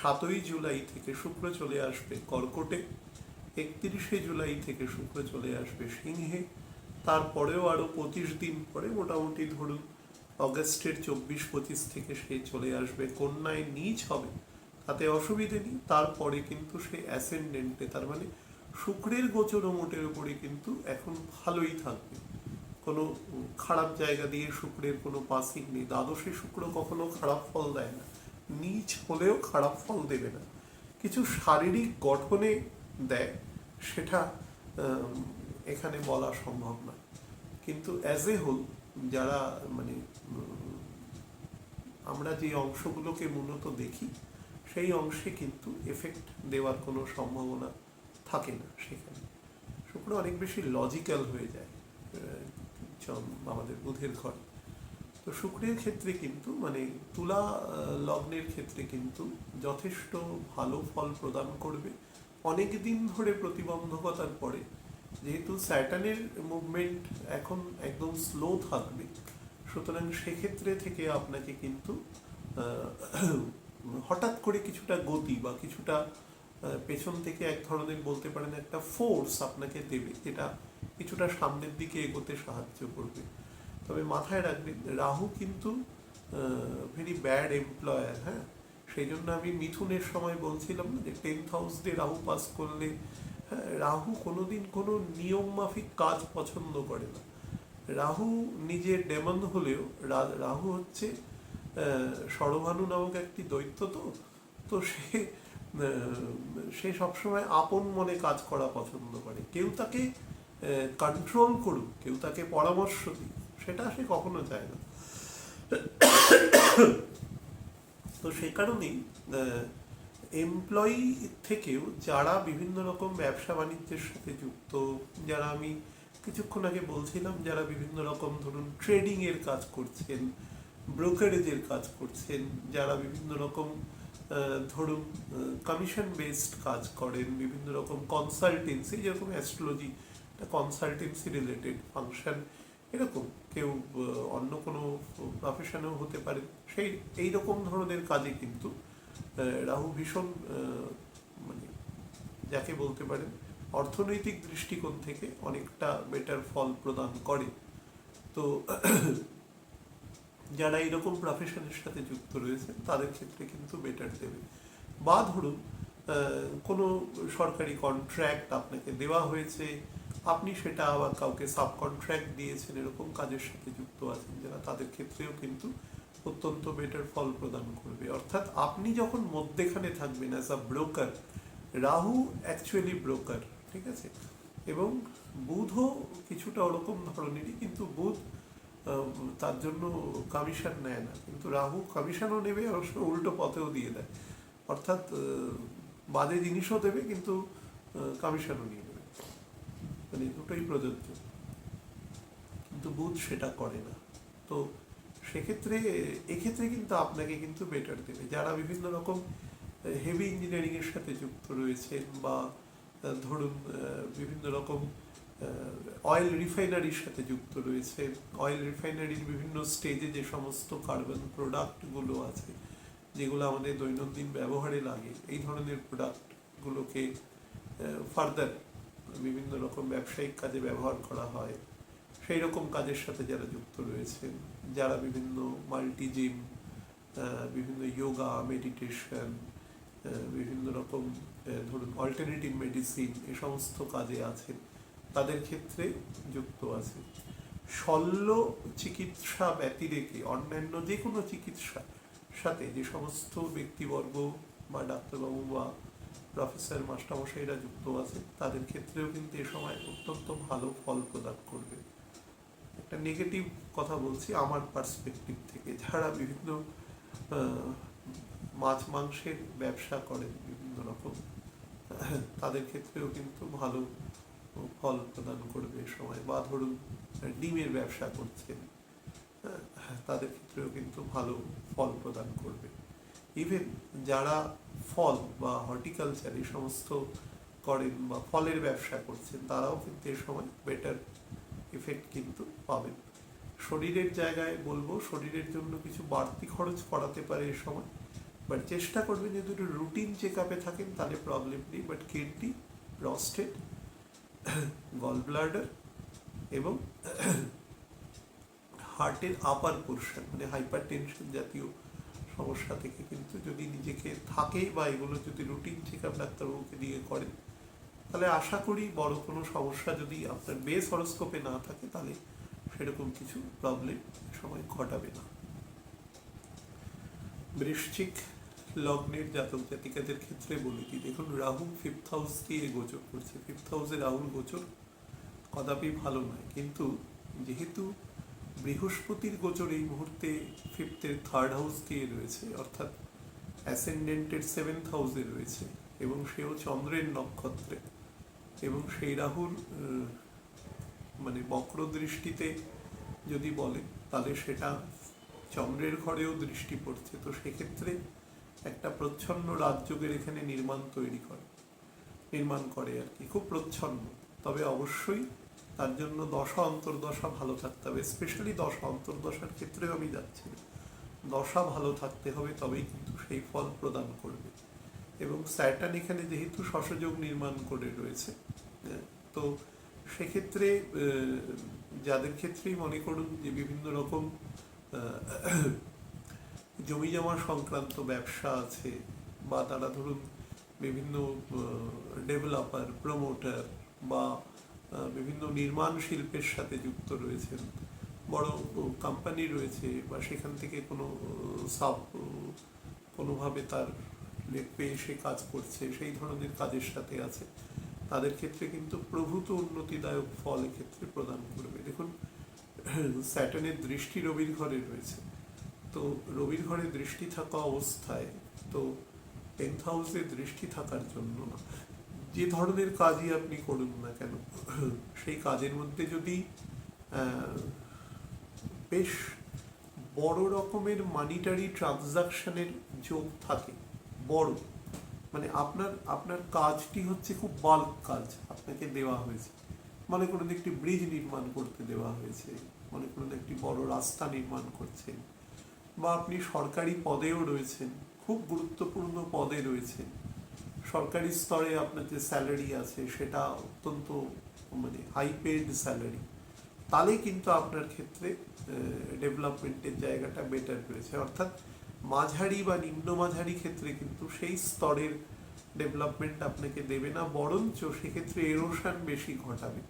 7ই জুলাই থেকে শুক্র চলে আসবে কর্কটে, 31শে জুলাই থেকে শুক্র চলে আসবে সিংহে, তারপরেও আরও 25 দিন পরে, মোটামুটি ধরুন অগাস্টের 24-25 থেকে সে চলে আসবে কন্যায়, নীচ হবে, তাতে অসুবিধে নেই। তারপরে কিন্তু সে অ্যাসেন্ডেন্টে, তার মানে শুক্রের গোচর ও মোটের উপরে কিন্তু এখন ভালোই থাকবে, কোনো খারাপ জায়গা দিয়ে শুক্রের কোনো পাসিং নেই। দ্বাদশে শুক্র কখনো খারাপ ফল দেয় না, নীচ হলেও খারাপ ফল দেবে না, কিছু শারীরিক গঠনে দেয়, সেটা এখানে বলা সম্ভব না। কিন্তু অ্যাজ এ হোল যারা মানে আমরা যে অংশগুলোকে মূলত দেখি, সেই অংশে কিন্তু এফেক্ট দেওয়ার কোনো সম্ভাবনা থাকে না। সেখানে শুক্র অনেক বেশি লজিক্যাল হয়ে যায় আমাদের বুধের ঘর। তো শুক্রের ক্ষেত্রে কিন্তু মানে তুলা লগ্নের ক্ষেত্রে কিন্তু যথেষ্ট ভালো ফল প্রদান করবে অনেক দিন ধরে প্রতিবন্ধকতার পরে। যেহেতু স্যাটার্নের মুভমেন্ট এখন একদম স্লো থাকবে, সুতরাং সেক্ষেত্রে থেকে আপনাকে কিন্তু হঠাৎ করে কিছুটা গতি বা কিছুটা পেছন থেকে এক ধরনের বলতে পারেন একটা ফোর্স আপনাকে দেবে, যেটা কিছুটা সামনের দিকে এগোতে সাহায্য করবে। তবে মাথায় রাখবেন রাহু কিন্তু ভেরি ব্যাড এমপ্লয়ার। হ্যাঁ, সেই জন্য আমি মিথুনের সময় বলছিলাম না যে 10th হাউস দিয়ে রাহু পাস করলে, হ্যাঁ, রাহু কোনোদিন কোনো নিয়ম মাফিক কাজ পছন্দ করে না। রাহু নিজের ডেমন হলেও রাহু হচ্ছে ষড়ভানু নামক একটি দৈত্য। তো সে সবসময় আপন মনে কাজ করা পছন্দ করে। কেউ তাকে কন্ট্রোল করুক, কেউ তাকে পরামর্শ দিক, সেটা সে কখনো চায় না। তো সেই কারণেই এমপ্লয়ি থেকেও যারা বিভিন্ন রকম ব্যবসা বাণিজ্যের সাথে যুক্ত, যারা আমি কিছুক্ষণ আগে বলছিলাম যারা বিভিন্ন রকম ধরুন ট্রেডিং এর কাজ করছেন, ব্রোকারেজের কাজ করছেন, যারা বিভিন্ন রকম ধরুন কমিশন বেসড কাজ করেন, বিভিন্ন রকম কনসালটেন্সি, যেরকম অ্যাস্ট্রোলজি কনসালটেন্সি রিলেটেড ফাংশন, এরকম কেউ অন্য কোনো প্রফেশনেও হতে পারে, সেই এইরকম ধরনের কাজে কিন্তু রাহু ভীষণ মানে যাকে বলতে পারেন অর্থনৈতিক দৃষ্টিকোণ থেকে অনেকটা বেটার ফল প্রদান করে। তো যারা এইরকম প্রফেশনের সাথে যুক্ত রয়েছে তাদের ক্ষেত্রে কিন্তু বেটার দেবে। বা ধরুন কোনো সরকারি কন্ট্রাক্ট আপনাকে দেওয়া হয়েছে, আপনি সেটা আবার কাউকে সাব কন্ট্রাক্ট দিয়েছেন, এরকম কাজের সাথে যুক্ত আছেন যারা, তাদের ক্ষেত্রেও কিন্তু অত্যন্ত বেটার ফল প্রদান করবে। অর্থাৎ আপনি যখন মধ্যেখানে থাকবেন as a broker, Rahu actually broker, ঠিক আছে, এবং বুধও কিছুটা ওরকম ধরনেরই, কিন্তু বুধ তার জন্য কমিশন নেয় না, কিন্তু রাহু কমিশনও নেবে, অবশ্য উল্টো পথেও দিয়ে দেয়, অর্থাৎ বাজে জিনিসও দেবে কিন্তু কমিশনও নিয়ে নেবে, মানে দুটোই প্রযোজ্য, কিন্তু বুধ সেটা করে না। তো সেক্ষেত্রে এক্ষেত্রে কিন্তু আপনাকে কিন্তু বেটার দেবে। যারা বিভিন্ন রকম হেভি ইঞ্জিনিয়ারিং এর সাথে যুক্ত রয়েছেন, বা ধরুন বিভিন্ন রকম অয়েল রিফাইনারির সাথে যুক্ত রয়েছে, অয়েল রিফাইনারির বিভিন্ন স্টেজে যে সমস্ত কার্বন প্রোডাক্টগুলো আছে যেগুলো আমাদের দৈনন্দিন ব্যবহারে লাগে, এই ধরনের প্রোডাক্টগুলোকে ফার্দার বিভিন্ন রকম ব্যবসায়িক কাজে ব্যবহার করা হয়, সেই রকম কাজের সাথে যারা যুক্ত রয়েছেন, যারা বিভিন্ন মাল্টি জিম, বিভিন্ন যোগা, মেডিটেশন, বিভিন্ন রকম ধরুন অল্টারনেটিভ মেডিসিন, এ সমস্ত কাজে আছেন, তাদের ক্ষেত্রে যুক্ত আছে। শল্য চিকিৎসা ব্যতিরেকে অন্যান্য যে কোনো চিকিৎসার সাথে যে সমস্ত ব্যক্তিবর্গ বা ডাক্তারবাবু বা প্রফেসর মাস্টারমশাইরা যুক্ত আছে তাদের ক্ষেত্রেও কিন্তু এ সময় অত্যন্ত ভালো ফল প্রদান করবে। একটা নেগেটিভ কথা বলছি আমার পার্সপেক্টিভ থেকে, যারা বিভিন্ন মাছ মাংসের ব্যবসা করেন বিভিন্ন রকম, তাদের ক্ষেত্রেও কিন্তু ভালো ফল প্রদান করবে এ সময়। বা ধরুন ডিমের ব্যবসা করছেন, তাদের ক্ষেত্রেও কিন্তু ভালো ফল প্রদান করবে। ইভেন যারা ফল বা হর্টিকালচার এই সমস্ত করেন বা ফলের ব্যবসা করছেন, তারাও কিন্তু এ সময় বেটার ইফেক্ট কিন্তু পাবেন। শরীরের জায়গায় বলবো, শরীরের জন্য কিছু বাড়তি খরচ করাতে পারে এ সময়, বাট চেষ্টা করবেন যদি একটু রুটিন চেক আপে থাকেন তাহলে প্রবলেম নেই। But kidney, prostate, gall bladder এবং হার্টের আপার পোর্শন মানে হাইপার টেনশন জাতীয় সমস্যা থেকে কিন্তু যদি নিজেকে থাকে বা এগুলো যদি রুটিন চেক আপ ডাক্তারবাবুকে দিয়ে করেন, তাহলে আশা করি বড় কোনো সমস্যা যদি আপনার বেস হরোস্কোপে না থাকে তাহলে সেরকম কিছু প্রবলেম সময় ঘটাবে না। বৃশ্চিক লগ্নের জাতক জাতিকাদের ক্ষেত্রে বলে দিই, দেখুন রাহু 5th হাউস দিয়ে গোচর করছে। 5th হাউসে রাহুর গোচর কদাপি ভালো নয়, কিন্তু যেহেতু বৃহস্পতির গোচর এই মুহূর্তে 5th-এর 3rd হাউস দিয়ে রয়েছে, অর্থাৎ অ্যাসেন্ডেন্টের 7th হাউসে রয়েছে এবং সেও চন্দ্রের নক্ষত্রে, এবং সেই রাহুর মানে বক্র দৃষ্টিতে যদি বলে তাহলে সেটা চন্দ্রের ঘরেও দৃষ্টি পড়ছে। তো সেক্ষেত্রে একটা প্রচ্ছন্ন রাজযোগের এখানে নির্মাণ করে আর কি, খুব প্রচ্ছন্ন। তবে অবশ্যই তার জন্য দশা অন্তর্দশা ভালো থাকতে হবে, স্পেশালি দশা অন্তর্দশার ক্ষেত্রে আমি যাচ্ছি, দশা ভালো থাকতে হবে, তবেই কিন্তু সেই ফল প্রদান করবে। এবং স্যাটার্ন এখানে যেহেতু শশযোগ নির্মাণ করে রয়েছে, তো সেক্ষেত্রে যাদের ক্ষেত্রেই মনে করুন যে বিভিন্ন রকম জমি জমা সংক্রান্ত ব্যবসা আছে, বা তারা ধরুন বিভিন্ন ডেভেলপার, প্রমোটার বা বিভিন্ন নির্মাণ শিল্পের সাথে যুক্ত রয়েছেন, বড় কোম্পানি রয়েছে, বা সেখান থেকে কোনোভাবে তার পেয়ে সে কাজ করছে, সেই ধরনের কাজের সাথে আছে, তাদের ক্ষেত্রে কিন্তু প্রভূত উন্নতিদায়ক ফল এক্ষেত্রে প্রদান করবে। দেখুন স্যাটার্নের দৃষ্টি রবির ঘরে রয়েছে, তো রবির ঘরে দৃষ্টি থাকা অবস্থায় তো 10th হাউসে দৃষ্টি থাকার জন্য যে ধরনের কাজই আপনি করুন না কেন, সেই কাজের মধ্যে যদি বেশ বড় রকমের মানিটারি ট্রানজাকশনের যোগ থাকে, বড় মানে আপনার কাজটি হচ্ছে খুব বাল্ক কাজ আপনাকে দেওয়া হয়েছে, মনে করুন একটি ব্রিজ নির্মাণ করতে দেওয়া হয়েছে, মনে করুন একটি বড় রাস্তা নির্মাণ করছেন, বা আপনি সরকারি পদেও রয়েছেন, খুব গুরুত্বপূর্ণ পদে রয়েছেন, সরকারি স্তরে আপনার যে স্যালারি আছে সেটা অত্যন্ত মানে হাই পেড স্যালারি, তাহলে কিন্তু আপনার ক্ষেত্রে ডেভেলপমেন্টের জায়গাটা বেটার রয়েছে। অর্থাৎ মাঝারি বা নিম্নমাঝারি ক্ষেত্রে কিন্তু সেই স্তরের ডেভেলপমেন্ট আপনাকে দেবে না, বরঞ্চ সেক্ষেত্রে এরোশন বেশি ঘটাবে।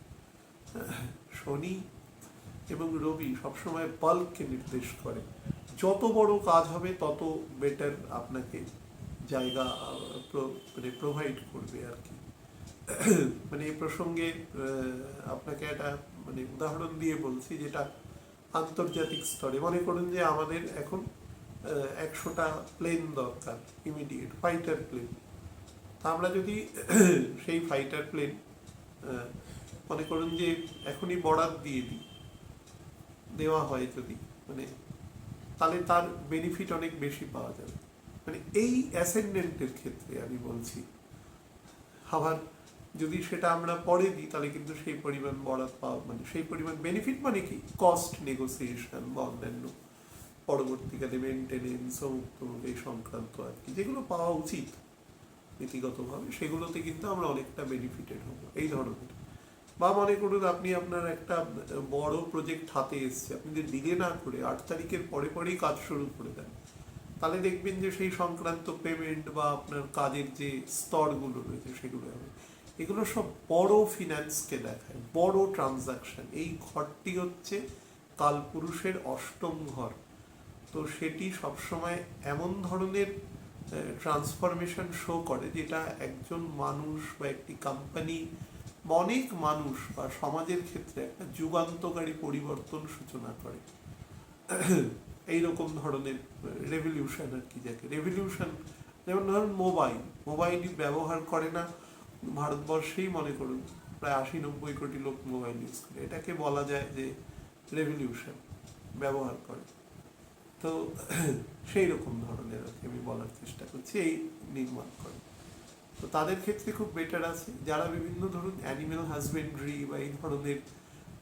শনি এবং রবি সবসময় বাল্ককে নির্দেশ করে, যত বড় কাজ হবে তত বেটার আপনাকে জায়গা মানে প্রোভাইড করবে আর কি। মানে এই প্রসঙ্গে আপনাকে একটা মানে উদাহরণ দিয়ে বলছি, যেটা আন্তর্জাতিক স্তরে মনে করুন যে আমাদের এখন 100টা প্লেন দরকার, ইমিডিয়েট ফাইটার প্লেন। তা আমরা যদি সেই ফাইটার প্লেন মনে করুন যে এখনই বরাদ দিয়ে দেওয়া হয় যদি, মানে তাহলে তার বেনিফিট অনেক বেশি পাওয়া যাবে। মানে এই অ্যাসেন্ডেন্টের ক্ষেত্রে আমি বলছি। আবার যদি সেটা আমরা পরে দিই তাহলে কিন্তু সেই পরিমাণ বরাদ পাওয়া মানে সেই পরিমাণ বেনিফিট মানে কি কস্ট নেগোসিয়েশন বা অন্যান্য পরবর্তীকালে মেনটেনেন্স এই সংক্রান্ত আর কি যেগুলো পাওয়া উচিত নীতিগতভাবে, সেগুলোতে কিন্তু আমরা অনেকটা বেনিফিটেড হবো এই ধরনের। বা মনে করুন আপনি আপনার একটা বড় প্রজেক্ট হাতে এসছে, আপনি যদি ডিলে না করে 8 তারিখের পরেই কাজ শুরু করে দেন, তাহলে দেখবেন যে সেই সংক্রান্ত পেমেন্ট বা আপনার কাজের যে স্তরগুলো রয়েছে সেগুলো হবে। এগুলো সব বড় ফিন্যান্সকে দেখায়, বড় ট্রানজাকশন। এই ঘরটি হচ্ছে কালপুরুষের অষ্টম ঘর। তো সেটি সবসময় এমন ধরনের ট্রান্সফরমেশন শো করে যেটা একজন মানুষ বা একটি কোম্পানি, অনেক মানুষ বা সমাজের ক্ষেত্রে একটা যুগান্তকারী পরিবর্তন সূচনা করে। এইরকম ধরনের রেভলিউশন আর কি, যাকে রেভলিউশন, যেমন ধরুন মোবাইল ব্যবহার করে না ভারতবর্ষেই মনে করুন প্রায় 80-90 কোটি লোক মোবাইল ইউজ করে, এটাকে বলা যায় যে রেভলিউশন, ব্যবহার করে। তো সেই রকম ধরনের আর কি আমি বলার চেষ্টা করছি, এই নির্মাণ করে। তো তাদের ক্ষেত্রে খুব বেটার আছে যারা বিভিন্ন ধরুন অ্যানিমেল হাজবেন্ড্রি বা এই ধরনের,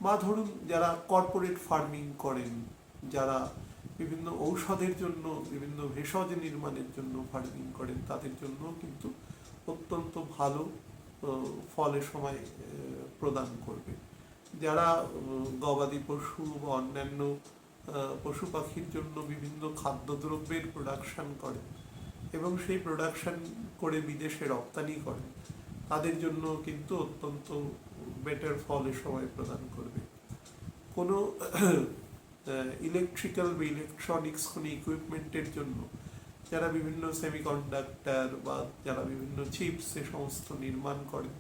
বা ধরুন যারা কর্পোরেট ফার্মিং করেন, যারা বিভিন্ন ঔষধের জন্য, বিভিন্ন ভেষজ নির্মাণের জন্য ফার্মিং করেন, তাদের জন্য কিন্তু অত্যন্ত ভালো ফলের সময় প্রদান করবে। যারা গবাদি পশু বা অন্যান্য পশু পাখির জন্য বিভিন্ন খাদ্যদ্রব্যের প্রোডাকশন করেন এবং সেই প্রোডাকশন করে বিদেশে রপ্তানি করেন, তাদের জন্য কিন্তু অত্যন্ত বেটার ফলের সময় প্রদান করবে। কোনো ইলেকট্রিক্যাল বা ইলেকট্রনিক্স কোনো ইকুইপমেন্টের জন্য যারা বিভিন্ন সেমিকন্ডাক্টর বা যারা বিভিন্ন চিপস সে সমস্ত নির্মাণ করেন,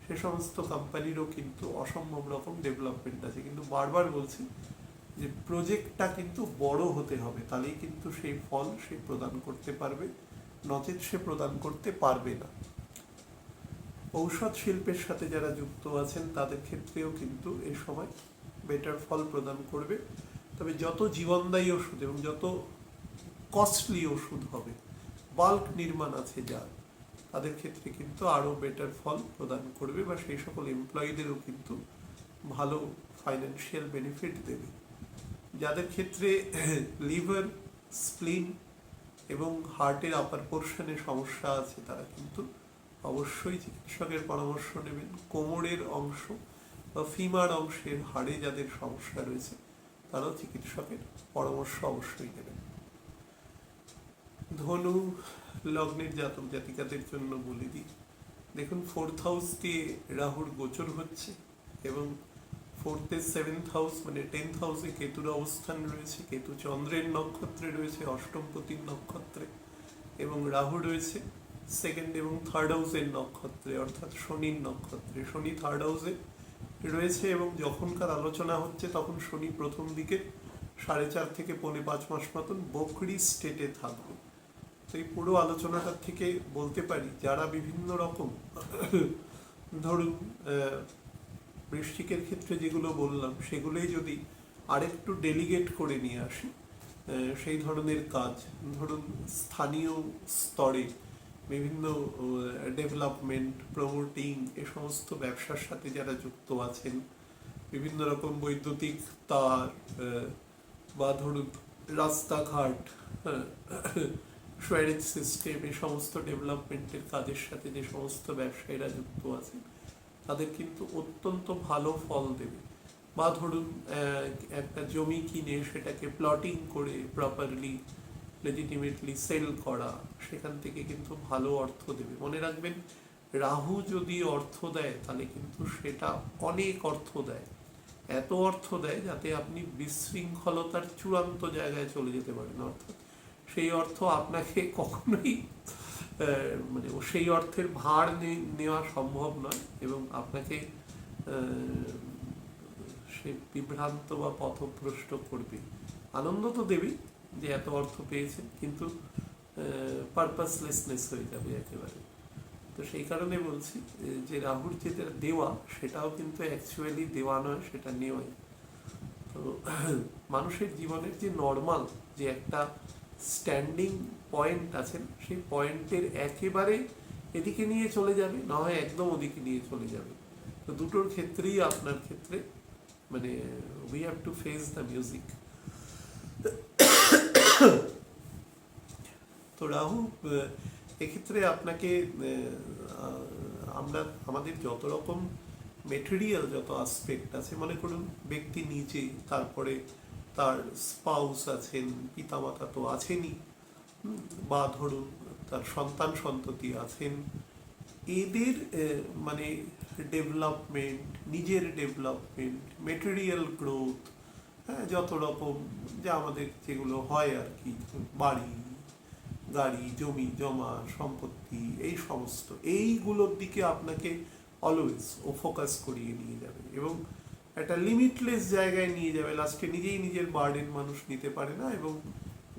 সে সমস্ত কোম্পানিরও কিন্তু অসম্ভব রকম ডেভেলপমেন্ট আছে। কিন্তু বারবার বলছি যে প্রজেক্টটা কিন্তু বড় হতে হবে, তাহলেই কিন্তু সেই ফল সে প্রদান করতে পারবে, নচেত সে প্রদান করতে পারবে না। ঔষধ শিল্পের সাথে যারা যুক্ত আছেন তাদের ক্ষেত্রেও কিন্তু এই সময় বেটার ফল প্রদান করবে। তবে যত জীবনদায়ী ওষুধ এবং যত কস্টলি ওষুধ হবে, বাল্ক নির্মাণ আছে যার, তাদের ক্ষেত্রে কিন্তু আরও বেটার ফল প্রদান করবে, বা সেই সকল এমপ্লয়ীদেরও কিন্তু ভালো ফাইন্যান্সিয়াল বেনিফিট দেবে। যাদের ক্ষেত্রে লিভার, স্প্লিন এবং হার্টের আপার পোর্শনে সমস্যা আছে, তারা কিন্তু অবশ্যই চিকিৎসকের পরামর্শ নেবেন। কোমরের অংশ বা ফিমার অংশের হাড়ে যাদের সমস্যা রয়েছে, তারাও চিকিৎসকের পরামর্শ অবশ্যই নেবেন। ধনু লগ্নের জাতক জাতিকাদের জন্য বলে দিই, দেখুন 4th হাউস দিয়ে রাহুর গোচর হচ্ছে এবং 4th এর 7th হাউস মানে 10th হাউসে কেতুর অবস্থান রয়েছে। কেতু চন্দ্রের নক্ষত্রে রয়েছে, অষ্টমপতির নক্ষত্রে, এবং রাহু রয়েছে 2nd এবং 3rd হাউসের নক্ষত্রে, অর্থাৎ শনির নক্ষত্রে। শনি 3rd হাউসে রয়েছে এবং যখনকার আলোচনা হচ্ছে তখন শনি প্রথম দিকে 4.5 থেকে 4.5 মাস মতন বকরি স্টেটে থাকবে। তো এই পুরো আলোচনাটার থেকে বলতে পারি, যারা বিভিন্ন রকম ধরুন বৃশ্চিকের ক্ষেত্রে যেগুলো বললাম সেগুলোই যদি আরেকটু ডেলিগেট করে নিয়ে আসি, সেই ধরনের কাজ, ধরুন স্থানীয় স্তরে বিভিন্ন ডেভেলপমেন্ট, প্রমোটিং, এ সমস্ত ব্যবসার সাথে যারা যুক্ত আছেন, বিভিন্ন রকম বৈদ্যুতিক তার বা ধরুন রাস্তাঘাট, সুয়ারেজ সিস্টেম, এই সমস্ত ডেভেলপমেন্টের কাজের সাথে যে সমস্ত ব্যবসায়ীরা যুক্ত আছেন, তাদের কিন্তু অত্যন্ত ভালো ফল দেবে। বা ধরুন একটা জমি কিনে সেটাকে প্লটিং করে প্রপারলি লেজিটিমেটলি সেল করা, সেখান থেকে কিন্তু ভালো অর্থ দেবে। মনে রাখবেন, রাহু যদি অর্থ দেয় তাহলে কিন্তু সেটা অনেক অর্থ দেয়, এত অর্থ দেয় যাতে আপনি বিশৃঙ্খলতার চূড়ান্ত জায়গায় চলে যেতে পারেন। অর্থাৎ সেই অর্থ আপনাকে কখনোই মানে সেই অর্থের ভার নেওয়া সম্ভব নয় এবং আপনাকে সে বিভ্রান্ত বা পথভ্রষ্ট করবে। আনন্দ তো দেবেই যে এত অর্থ পেয়েছেন, কিন্তু পারপাসলেসনেস হয়ে যাবে একেবারে। তো সেই কারণে বলছি যে রাহুর যেটা দেওয়া সেটাও কিন্তু অ্যাকচুয়ালি দেওয়া নয়, সেটা নেওয়াই। তো মানুষের জীবনের যে নর্মাল যে একটা স্ট্যান্ডিং পয়েন্ট আছেন, সেই পয়েন্টের একেবারে এদিকে নিয়ে চলে যাবে, না হয় একদম ওদিকে নিয়ে চলে যাবে। তো দুটোর ক্ষেত্রেই আপনার ক্ষেত্রে মানে we have to face the music. তো রাহু এক্ষেত্রে আপনাকে আমরা আমাদের যত রকম মেটেরিয়াল, যত আসপেক্ট আছে, মনে করুন ব্যক্তি নিজে, তারপরে তার স্পাউস আছেন, পিতামাতা তো আছেনই, বা ধরুন তার সন্তান সন্ততি আছেন, এদের মানে ডেভেলপমেন্ট, নিজের ডেভেলপমেন্ট, মেটেরিয়াল গ্রোথ, হ্যাঁ, যত রকম যা আমাদের যেগুলো হয় আর কি, বাড়ি গাড়ি জমি জমা সম্পত্তি, এই সমস্ত এইগুলোর দিকে আপনাকে অলওয়েজ ও ফোকাস করিয়ে নিয়ে যাবে এবং একটা লিমিটলেস জায়গায় নিয়ে যাবে। লাস্টে নিজেই নিজের বার্ডেন মানুষ নিতে পারে না এবং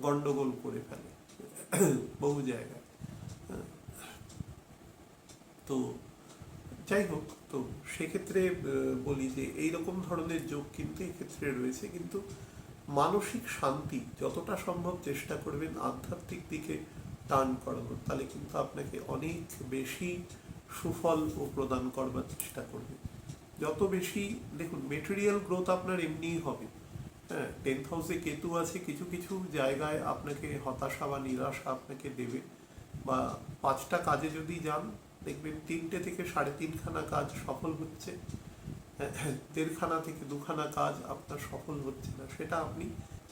গন্ডগোল করে ফেলে বহু জায়গায়। তো যাই হোক, তো সেক্ষেত্রে বলি যে এইরকম ধরনের যোগ কিন্তু এক্ষেত্রে রয়েছে, কিন্তু মানসিক শান্তি যতটা সম্ভব চেষ্টা করবেন আধ্যাত্মিক দিকে টার্ন করানোর, তাহলে কিন্তু আপনাকে অনেক বেশি সুফল ও প্রদান করবার চেষ্টা করবে। যত বেশি দেখুন মেটেরিয়াল গ্রোথ আপনার এমনিই হবে। হ্যাঁ, 10th হাউসে কেতু আছে, কিছু কিছু জায়গায় আপনাকে হতাশা বা নিরাশা আপনাকে দেবে, বা 5টা কাজে যদি যান দেখবেন 3টে থেকে 3.5খানা কাজ সফল হচ্ছে, 1.5খানা থেকে 2খানা কাজ আপনার সফল হচ্ছে না, সেটা আপনি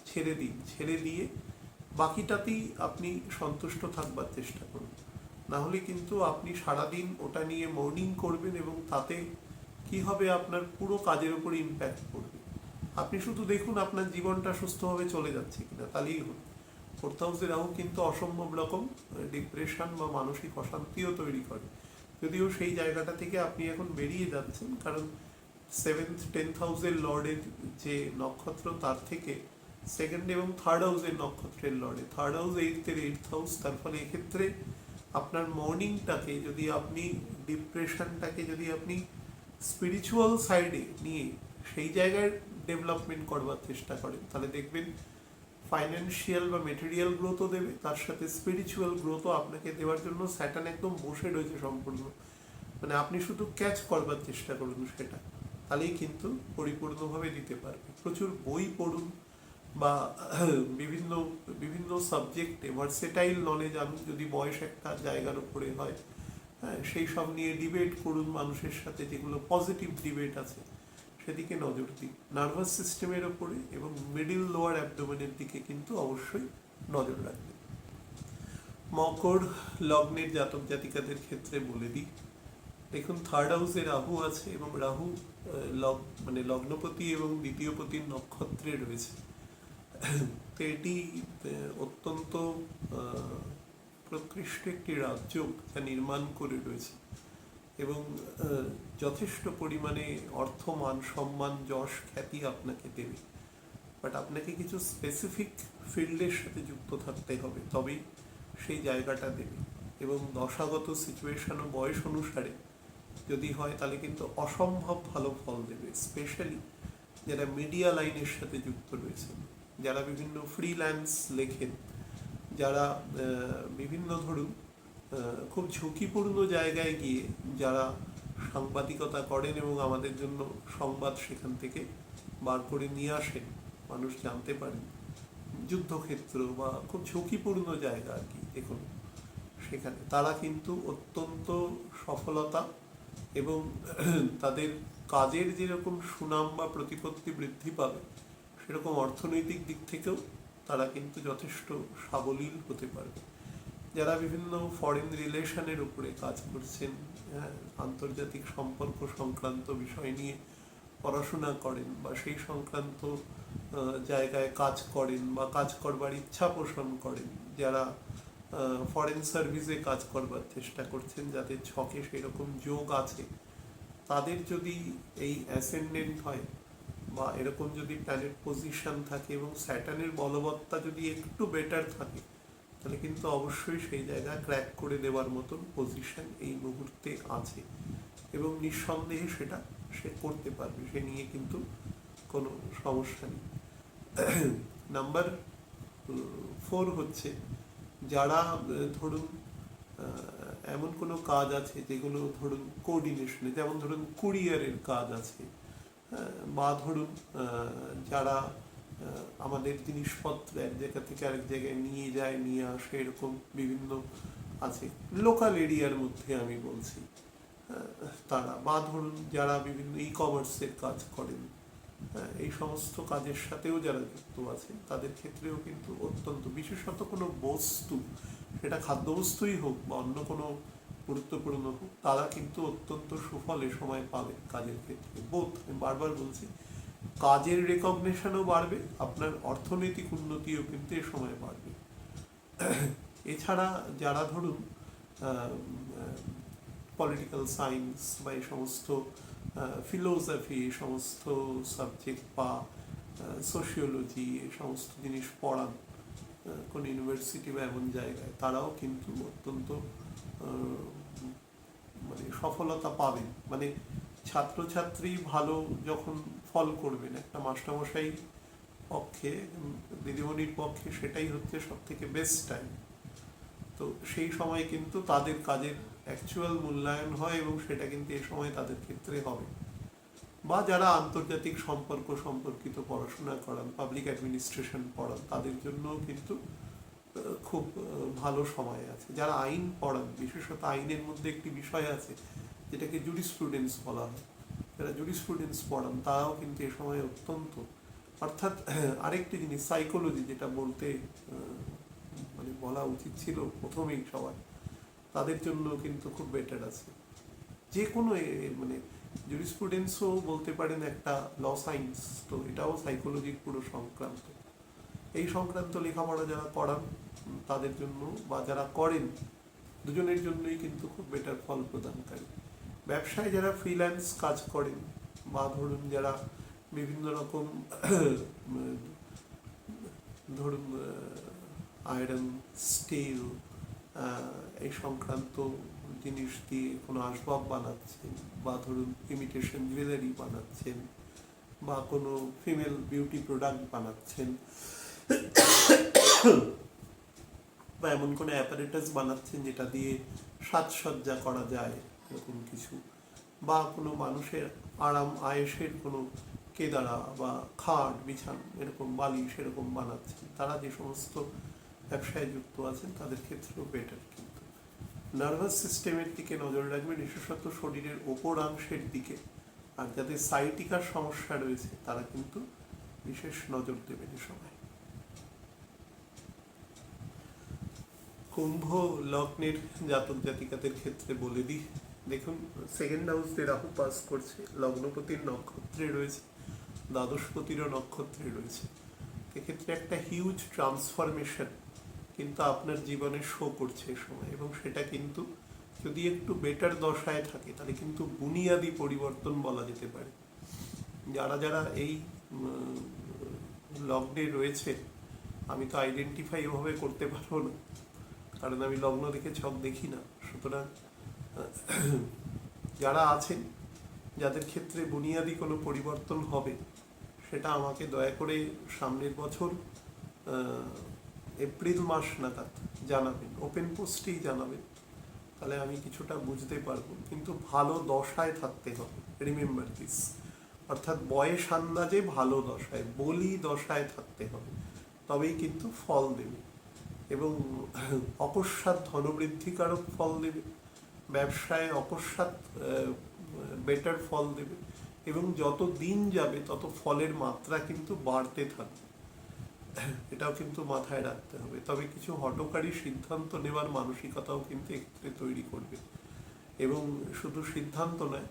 ছেড়ে দিন। ছেড়ে দিয়ে বাকিটাতেই আপনি সন্তুষ্ট থাকবার চেষ্টা করুন। না হলে কিন্তু আপনি সারাদিন ওটা নিয়ে মর্নিং করবেন এবং তাতে কি হবে, আপনার পুরো কাজের উপর ইম্প্যাক্ট পড়বে। আপনি শুধু দেখুন আপনার জীবনটা সুস্থভাবে চলে যাচ্ছে কিনা, তাহলেই হল। 4th হাউসে রাহু কিন্তু অসম্ভব রকম ডিপ্রেশন বা মানসিক অশান্তিও তৈরি করে, যদিও সেই জায়গাটা থেকে আপনি এখন বেরিয়ে যাচ্ছেন, কারণ 7th 10th হাউসের লর্ডের যে নক্ষত্র, তার থেকে 2nd এবং 3rd হাউসের নক্ষত্রের লর্ডে 3rd হাউস 8th হাউস, তার ফলে এক্ষেত্রে আপনার মর্নিংটাকে যদি আপনি ডিপ্রেশনটাকে যদি আপনি স্পিরিচুয়াল সাইডে নিয়ে সেই জায়গায় ডেভেলপমেন্ট করবার চেষ্টা করেন, তাহলে দেখবেন ফাইন্যান্সিয়াল বা মেটেরিয়াল গ্রোথও দেবে, তার সাথে স্পিরিচুয়াল গ্রোথও আপনাকে দেওয়ার জন্য স্যাটার্ন একদম বসে রয়েছে সম্পূর্ণ। মানে আপনি শুধু ক্যাচ করবার চেষ্টা করুন সেটা, তাহলেই কিন্তু পরিপূর্ণভাবে দিতে পারবে। প্রচুর বই পড়ুন বা বিভিন্ন বিভিন্ন সাবজেক্টে ভার্সেটাইল নলেজ আনুন, যদি বয়স একটা জায়গার উপরে হয়, হ্যাঁ, সেই সব নিয়ে ডিবেট করুন মানুষের সাথে, যেগুলো পজিটিভ ডিবেট আছে সেদিকে নজর দিন। নার্ভাস সিস্টেমের ওপরে এবং মিডিল লোয়ার অ্যাবডোমেনের দিকে কিন্তু অবশ্যই নজর রাখবেন। মকর লগ্নের জাতক জাতিকাদের ক্ষেত্রে বলে দিই, দেখুন 3rd হাউসে রাহু আছে এবং রাহু মানে লগ্নপতি এবং দ্বিতীয়পতির নক্ষত্রে রয়েছে। তো এটি অত্যন্ত প্রকৃষ্ট একটি রাজ্য যা নির্মাণ করে রয়েছে এবং যথেষ্ট পরিমাণে অর্থ, মান, সম্মান, যশ, খ্যাতি আপনাকে দেবে। বাট আপনাকে কিছু স্পেসিফিক ফিল্ডের সাথে যুক্ত থাকতে হবে, তবেই সেই জায়গাটা দেবে। এবং দশাগত সিচুয়েশন ও বয়স অনুসারে যদি হয় তাহলে কিন্তু অসম্ভব ভালো ফল দেবে। স্পেশালি যারা মিডিয়া লাইনের সাথে যুক্ত রয়েছেন, যারা বিভিন্ন ফ্রিল্যান্স লেখেন, যারা বিভিন্ন ধরুন খুব ঝুঁকিপূর্ণ জায়গায় গিয়ে যারা সাংবাদিকতা করেন এবং আমাদের জন্য সংবাদ সেখান থেকে বার করে নিয়ে আসেন, মানুষ জানতে পারেন, যুদ্ধক্ষেত্র বা খুব ঝুঁকিপূর্ণ জায়গা আর কি, দেখুন সেখানে তারা কিন্তু অত্যন্ত সফলতা এবং তাদের কাজের যেরকম সুনাম বা প্রতিপত্তি বৃদ্ধি পাবে, সেরকম অর্থনৈতিক দিক থেকেও তারা কিন্তু যথেষ্ট সাবলীল হতে পারবে। যারা বিভিন্ন ফরেন রিলেশনের উপরে কাজ করছেন, আন্তর্জাতিক সম্পর্ক সংক্রান্ত বিষয় নিয়ে পড়াশোনা করেন বা সেই সংক্রান্ত জায়গায় কাজ করেন বা কাজ করবার ইচ্ছা পোষণ করেন, যারা ফরেন সার্ভিসে কাজ করবার চেষ্টা করছেন, যাদের ছকে সেরকম যোগ আছে, তাদের যদি এই অ্যাসেন্ডেন্ট হয় বা এরকম যদি প্ল্যানেট পজিশন থাকে এবং স্যাটার্নের বলবত্তা যদি একটু বেটার থাকে, তাহলে কিন্তু অবশ্যই সেই জায়গা ক্র্যাক করে দেওয়ার মতন পজিশন এই মুহূর্তে আছে এবং নিঃসন্দেহে সেটা সে করতে পারবে, সে নিয়ে কিন্তু কোনো সমস্যা নেই। নাম্বার 4 হচ্ছে যারা ধরুন এমন কোনো কাজ আছে যেগুলো ধরুন কোঅর্ডিনেশনে, যেমন ধরুন কুরিয়ারের কাজ আছে, বা ধরুন যারা আমাদের জিনিসপত্র এক জায়গা থেকে আরেক জায়গায় নিয়ে যায়, নিয়ে আসে, এরকম বিভিন্ন আছে লোকাল এরিয়ার মধ্যে আমি বলছি, তারা, বা ধরুন যারা বিভিন্ন কমার্সের কাজ করেন, এই সমস্ত কাজের সাথেও যারা যুক্ত আছে, তাদের ক্ষেত্রেও কিন্তু অত্যন্ত, বিশেষত কোনো বস্তু, সেটা খাদ্যবস্তুই হোক বা অন্য কোনো গুরুত্বপূর্ণ হোক, তারা কিন্তু অত্যন্ত সুফল এ সময় পাবে কাজের ক্ষেত্রে। বোধ, আমি বারবার বলছি, কাজের রেকগনিশনও বাড়বে, আপনার অর্থনৈতিক উন্নতিও কিন্তু এ সময় বাড়বে। এছাড়া যারা ধরুন পলিটিক্যাল সায়েন্স বা এই সমস্ত ফিলোসফি, এই সমস্ত সাবজেক্ট বা সোশিওলজি, এই সমস্ত জিনিস পড়ান কোন ইউনিভার্সিটি বা এমন জায়গায়, তারাও কিন্তু অত্যন্ত মানে সফলতা পাবেন। মানে ছাত্রছাত্রী ভালো যখন ফল করবেন, একটা মাস্টারমশাই পক্ষে, দিদিমণির পক্ষে সেটাই হচ্ছে সব থেকে বেস্ট টাইম। তো সেই সময় কিন্তু তাদের কাজের অ্যাকচুয়াল মূল্যায়ন হয় এবং সেটা কিন্তু এই সময় তাদের ক্ষেত্রে হবে। বা যারা আন্তর্জাতিক সম্পর্ক সম্পর্কিত পড়াশোনা করান, পাবলিক অ্যাডমিনিস্ট্রেশন পড়ান, তাদের জন্য কিন্তু খুব ভালো সময় আছে। যারা আইন পড়ান, বিশেষত আইনের মধ্যে একটি বিষয় আছে যেটাকে জুরিসপ্রুডেন্স বলা হয়, যারা জুরিসপ্রুডেন্স পড়ান তারাও কিন্তু এ সময় অত্যন্ত, অর্থাৎ আরেকটি জিনিস সাইকোলজি, যেটা বলতে মানে বলা উচিত ছিল প্রথমেই সবাই, তাদের জন্য কিন্তু খুব বেটার আছে। যে কোনো মানে জুরিসপ্রুডেন্সও বলতে পারেন একটা ল সায়েন্স, তো এটাও সাইকোলজির পুরো সংক্রান্ত। এই সংক্রান্ত লেখাপড়া যারা করান তাদের জন্য, বা যারা করেন, দুজনের জন্যই কিন্তু খুব বেটার ফল প্রদানকারী। ব্যবসায় যারা ফ্রিল্যান্স কাজ করেন, বা ধরুন যারা বিভিন্ন রকম ধরুন আয়রন, স্টিল, এই সংক্রান্ত জিনিস দিয়ে কোনো আসবাব বানাচ্ছেন, বা ধরুন ইমিটেশন জুয়েলারি বানাচ্ছেন, বা কোনো ফিমেল বিউটি প্রোডাক্ট বানাচ্ছেন, বা এমন কোনো অ্যাপারেটাস বানাচ্ছেন যেটা দিয়ে সাজসজ্জা করা যায়, এরকম কিছু, বা কোনো মানুষের আরাম আয়েসের কোনো কেদারা বা খাট বিছান, এরকম বালিশ এরকম বানাচ্ছেন, তারা যে সমস্ত ব্যবসায় যুক্ত আছেন তাদের ক্ষেত্রেও বেটার। কিন্তু নার্ভাস সিস্টেমের দিকে নজর রাখবেন, বিশেষত শরীরের ওপরাংশের দিকে, আর যাদের সাইটিকার সমস্যা রয়েছে তারা কিন্তু বিশেষ নজর দেবেন এ সময়। কুম্ভ লগ্নের জাতক জাতিকাদের ক্ষেত্রে বলে দিই, দেখুন সেকেন্ড হাউস দিয়ে রাহু পাস করছে, লগ্নপতির নক্ষত্রে রয়েছে, দ্বাদশপতিরও নক্ষত্রে রয়েছে। এক্ষেত্রে একটা হিউজ ট্রান্সফরমেশন কিন্তু আপনার জীবনে শো করছে এ সময়, এবং সেটা কিন্তু যদি একটু বেটার দশায় থাকে তাহলে কিন্তু বুনিয়াদি পরিবর্তন বলা যেতে পারে। যারা যারা এই লগ্নে রয়েছে, আমি তো আইডেন্টিফাই এভাবে করতে পারবো না, কারণ আমি লগ্ন দেখে ছক দেখি না। সুতরাং যারা আছেন, যাদের ক্ষেত্রে বুনিয়াদি কোনো পরিবর্তন হবে, সেটা আমাকে দয়া করে সামনের বছর এপ্রিল মাস নাগাদ জানাবেন, ওপেন পোস্টেই জানাবেন, তাহলে আমি কিছুটা বুঝতে পারবো। কিন্তু ভালো দশায় থাকতে হবে, রিমেম্বার দিস, অর্থাৎ বয়স আন্দাজে ভালো দশায়, বলি দশায় থাকতে হবে, তবেই কিন্তু ফল দেবে, এবং অকস্মাৎ ধনবৃদ্ধিকারক ফল দেবে, ব্যবসায় অকস্মাৎ বেটার ফল দেবে, এবং যত দিন যাবে তত ফলের মাত্রা কিন্তু বাড়তে থাকবে। এটাও কিন্তু মাথায় রাখতে হবে। তবে কিছু হঠকারী সিদ্ধান্ত নেওয়ার মানসিকতাও কিন্তু এক্ষেত্রে তৈরি করবে, এবং শুধু সিদ্ধান্ত নয়,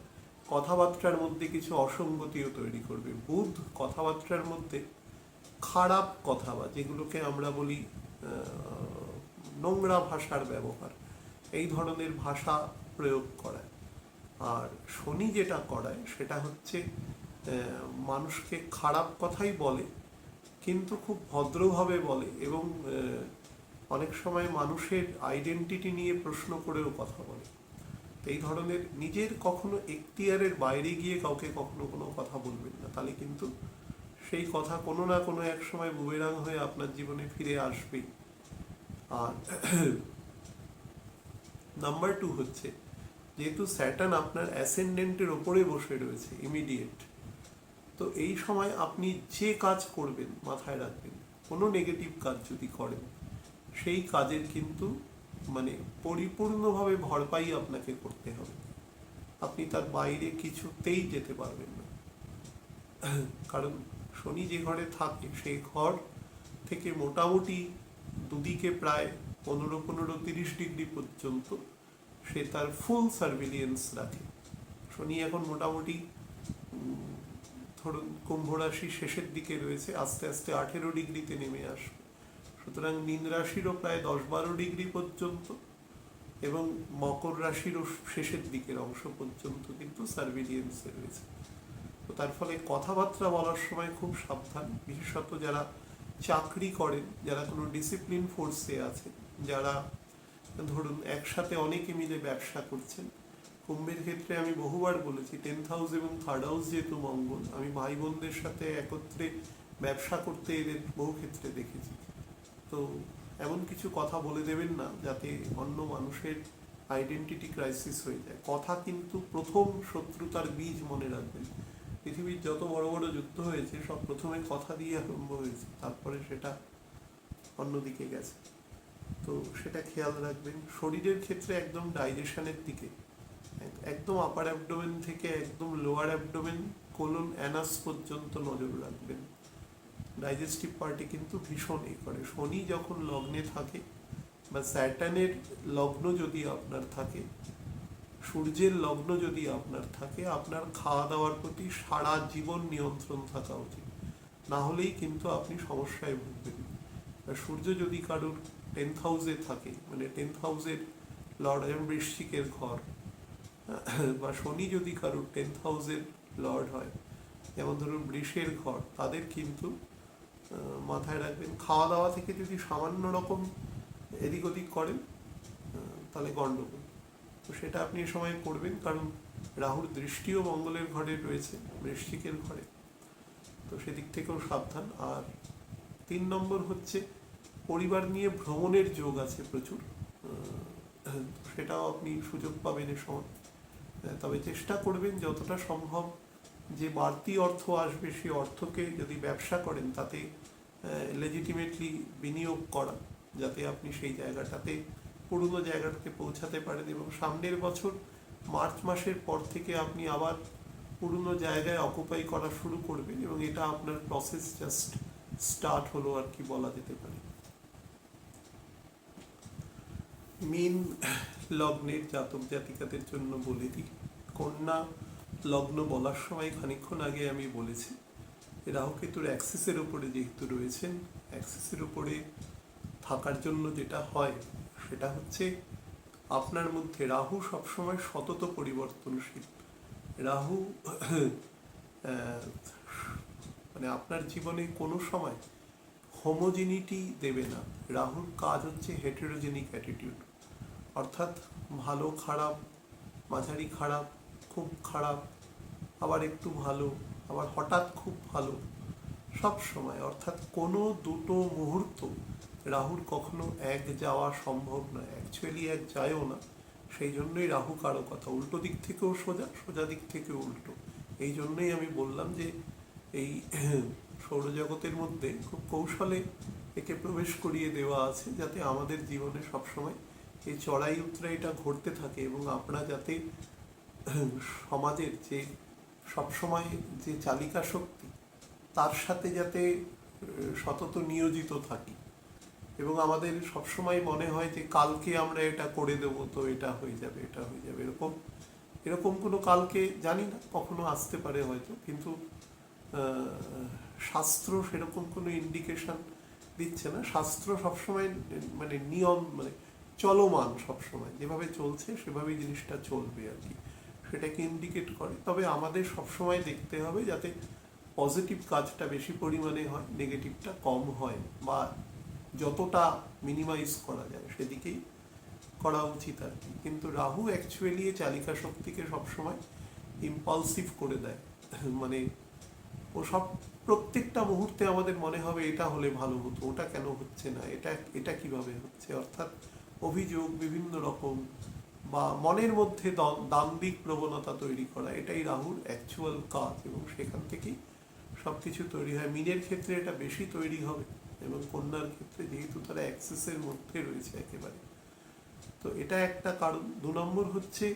কথাবার্তার মধ্যে কিছু অসঙ্গতিও তৈরি করবে। বুধ কথাবার্তার মধ্যে খারাপ কথা, বা যেগুলোকে আমরা বলি নোংরা ভাষার ব্যবহার, এই ধরনের ভাষা প্রয়োগ করায়। আর শনি যেটা করায় সেটা হচ্ছে মানুষকে খারাপ কথাই বলে, কিন্তু খুব ভদ্রভাবে বলে, এবং অনেক সময় মানুষের আইডেন্টিটি নিয়ে প্রশ্ন করেও কথা বলে। এই ধরনের নিজের কখনো এখতিয়ারের বাইরে গিয়ে কাউকে কখনো কোনো কথা বলবেন না, তাহলে কিন্তু সেই কথা কোনো না কোনো এক সময় বুমেরাং হয়ে আপনার জীবনে ফিরে আসবেই। আর নাম্বার 2 হচ্ছে, যেহেতু স্যাটার্ন আপনার অ্যাসেন্ডেন্টের ওপরে বসে রয়েছে ইমিডিয়েট, তো এই সময় আপনি যে কাজ করবেন মাথায় রাখবেন, কোনো নেগেটিভ কাজ যদি করেন, সেই কাজের কিন্তু মানে পরিপূর্ণভাবে ভরপাই আপনাকে করতে হবে, আপনি তার বাইরে কিছুতেই যেতে পারবেন না। কারণ শনি যে ঘরে থাকে সেই ঘর থেকে মোটামুটি দুদিকে প্রায় 15-30 ডিগ্রি পর্যন্ত সে তার ফুল সার্ভিলিয়েন্স রাখে। শনি এখন মোটামুটি ধরুন কুম্ভ রাশি শেষের দিকে রয়েছে, আস্তে আস্তে 18 ডিগ্রিতে নেমে আসবে। সুতরাং মীন রাশিরও প্রায় 10-12 ডিগ্রি পর্যন্ত এবং মকর রাশিরও শেষের দিকের অংশ পর্যন্ত কিন্তু সার্ভিলিয়েন্সে রয়েছে। তো তার ফলে কথাবার্তা বলার সময় খুব সাবধান, বিশেষত যারা চাকরি করেন, যারা কোনো ডিসিপ্লিন ফোর্সে আছেন, যারা ধরুন একসাথে অনেকে মিলে ব্যবসা করছেন। কুম্ভের ক্ষেত্রে আমি বহুবার বলেছি 10th হাউস এবং 3rd হাউস যেহেতু মঙ্গল, আমি ভাই বোনদের সাথে একত্রে ব্যবসা করতে এদের বহু ক্ষেত্রে দেখেছি। তো এমন কিছু কথা বলে দেবেন না যাতে অন্য মানুষের আইডেন্টিটি ক্রাইসিস হয়ে যায়। কথা কিন্তু প্রথম শত্রুতার বীজ, মনে রাখবেন। পৃথিবীর যত বড় বড় যুদ্ধ হয়েছে সব প্রথমে কথা দিয়ে আরম্ভ হয়েছে, তারপরে সেটা অন্যদিকে গেছে। তো সেটা খেয়াল রাখবেন। শরীরের ক্ষেত্রে একদম ডাইজেশনের দিকে, একদম আপার অ্যাবডোমেন থেকে একদম লোয়ার অ্যাবডোমেন, কোলন, অ্যানাস পর্যন্ত নজর রাখবেন। ডাইজেস্টিভ পার্টি কিন্তু ভীষণ করে। শনি যখন লগ্নে থাকে বা স্যাটার্নের লগ্ন যদি আপনার থাকে, সূর্যের লগ্ন যদি আপনার থাকে, আপনার খাওয়া দাওয়ার প্রতি সারা জীবন নিয়ন্ত্রণ থাকা উচিত, না হলেই কিন্তু আপনি সমস্যায় ভুগবেন। সূর্য যদি কারোর 10th হাউসে থাকে, মানে 10th হাউসের লর্ড এবং বৃশ্চিকের ঘর, বা শনি যদি কারোর 10th হাউসের লর্ড হয়, যেমন ধরুন বৃষের ঘর, তাদের কিন্তু মাথায় রাখবেন খাওয়া দাওয়া থেকে যদি সামান্য রকম এদিক ওদিক করেন তাহলে গণ্ডগোল। তো সেটা আপনি এ সময় করবেন, কারণ রাহুর দৃষ্টিও মঙ্গলের ঘরে রয়েছে, বৃশ্চিকের ঘরে। তো সেদিক থেকেও সাবধান। আর 3 নম্বর হচ্ছে পরিবার নিয়ে ভ্রমণের যোগ আছে প্রচুর, সেটাও আপনি সুযোগ পাবেন এ সময়। তবে চেষ্টা করবেন যতটা সম্ভব যে বাড়তি অর্থ আসবে সেই অর্থকে যদি ব্যবসা করেন তাতে লেজিটিমেটলি বিনিয়োগ করা, যাতে আপনি সেই জায়গাটাতে পুরনো জায়গাটাতে পৌঁছাতে পারেন। এবং সামনের বছর মার্চ মাসের পর থেকে আপনি আবার পুরনো জায়গায় অকুপাই করা শুরু করবেন, এবং এটা আপনার প্রসেস জাস্ট স্টার্ট হলো আর কি বলা যেতে পারে। মীন লগ্নের জাতক জাতিকাদের জন্য বলে দিই, কন্যা লগ্ন বলার সময় খানিকক্ষণ আগে আমি বলেছি রাহু কেতুর অ্যাক্সিসের উপরে যেহেতু রয়েছেন, অ্যাক্সিসের উপরে থাকার জন্য যেটা হয় সেটা হচ্ছে আপনার মধ্যে রাহু সবসময় সতত পরিবর্তনশীল। রাহু মানে আপনার জীবনে কোনো সময় হোমোজিনিটি দেবে না। রাহুর কাজ হচ্ছে হেটেরোজেনিক অ্যাটিটিউড, অর্থাৎ ভালো খারাপ, মাঝারি খারাপ, খুব খারাপ, আবার একটু ভালো, আবার হঠাৎ খুব ভালো, সব সময়। অর্থাৎ কোনো দুটো মুহূর্ত রাহুর কখনো এক যাওয়া সম্ভব নয়, অ্যাকচুয়ালি এক যায়ও না। সেই জন্যই রাহু কারো কথা উল্টো দিক থেকেও সোজা, সোজা দিক থেকেও উল্টো। এই জন্যই আমি বললাম যে এই সৌরজগতের মধ্যে খুব কৌশলে একে প্রবেশ করিয়ে দেওয়া আছে, যাতে আমাদের জীবনে সবসময় এই চড়াই উতরাইটা ঘটতে থাকে, এবং আমরা যাতে সমাজের যে সবসময় যে চালিকা শক্তি তার সাথে যাতে সতত নিয়োজিত থাকি, এবং আমাদের সবসময় মনে হয় যে কালকে আমরা এটা করে দেবো, তো এটা হয়ে যাবে, এটা হয়ে যাবে। এরকম কোনো কালকে জানি না, কখনো আসতে পারে হয়তো, কিন্তু শাস্ত্র সেরকম কোনো ইন্ডিকেশন দিচ্ছে না। শাস্ত্র সবসময় মানে নিয়ম, মানে চলমান, সবসময় যেভাবে চলছে সেভাবেই জিনিসটা চলবে আর কি, সেটাকে ইন্ডিকেট করে। তবে আমাদের সবসময় দেখতে হবে যাতে পজিটিভ কাজটা বেশি পরিমাণে হয়, নেগেটিভটা কম হয়, বা যতটা মিনিমাইজ করা যায় সেদিকেই করা উচিত আর কি। কিন্তু রাহু অ্যাকচুয়ালি চালিকা শক্তিকে সবসময় ইম্পালসিভ করে দেয়, মানে ও সব প্রত্যেকটা মুহূর্তে আমাদের মনে হবে এটা হলে ভালো হতো, ওটা কেন হচ্ছে না, এটা কিভাবে হচ্ছে। অর্থাৎ অভিযোগ বিভিন্ন রকম, বা মনের মধ্যে দাম্ভিক প্রবণতা তৈরি করা, এটাই রাহুর অ্যাকচুয়াল কাজ, এবং সেখান থেকেই সব কিছু তৈরি হয়। মীনের ক্ষেত্রে এটা বেশি তৈরি হবে, এবং কন্যার ক্ষেত্রে যেহেতু তারা অ্যাক্সেসের মধ্যে রয়েছে একেবারে। তো এটা একটা কারণ। 2 নম্বর হচ্ছে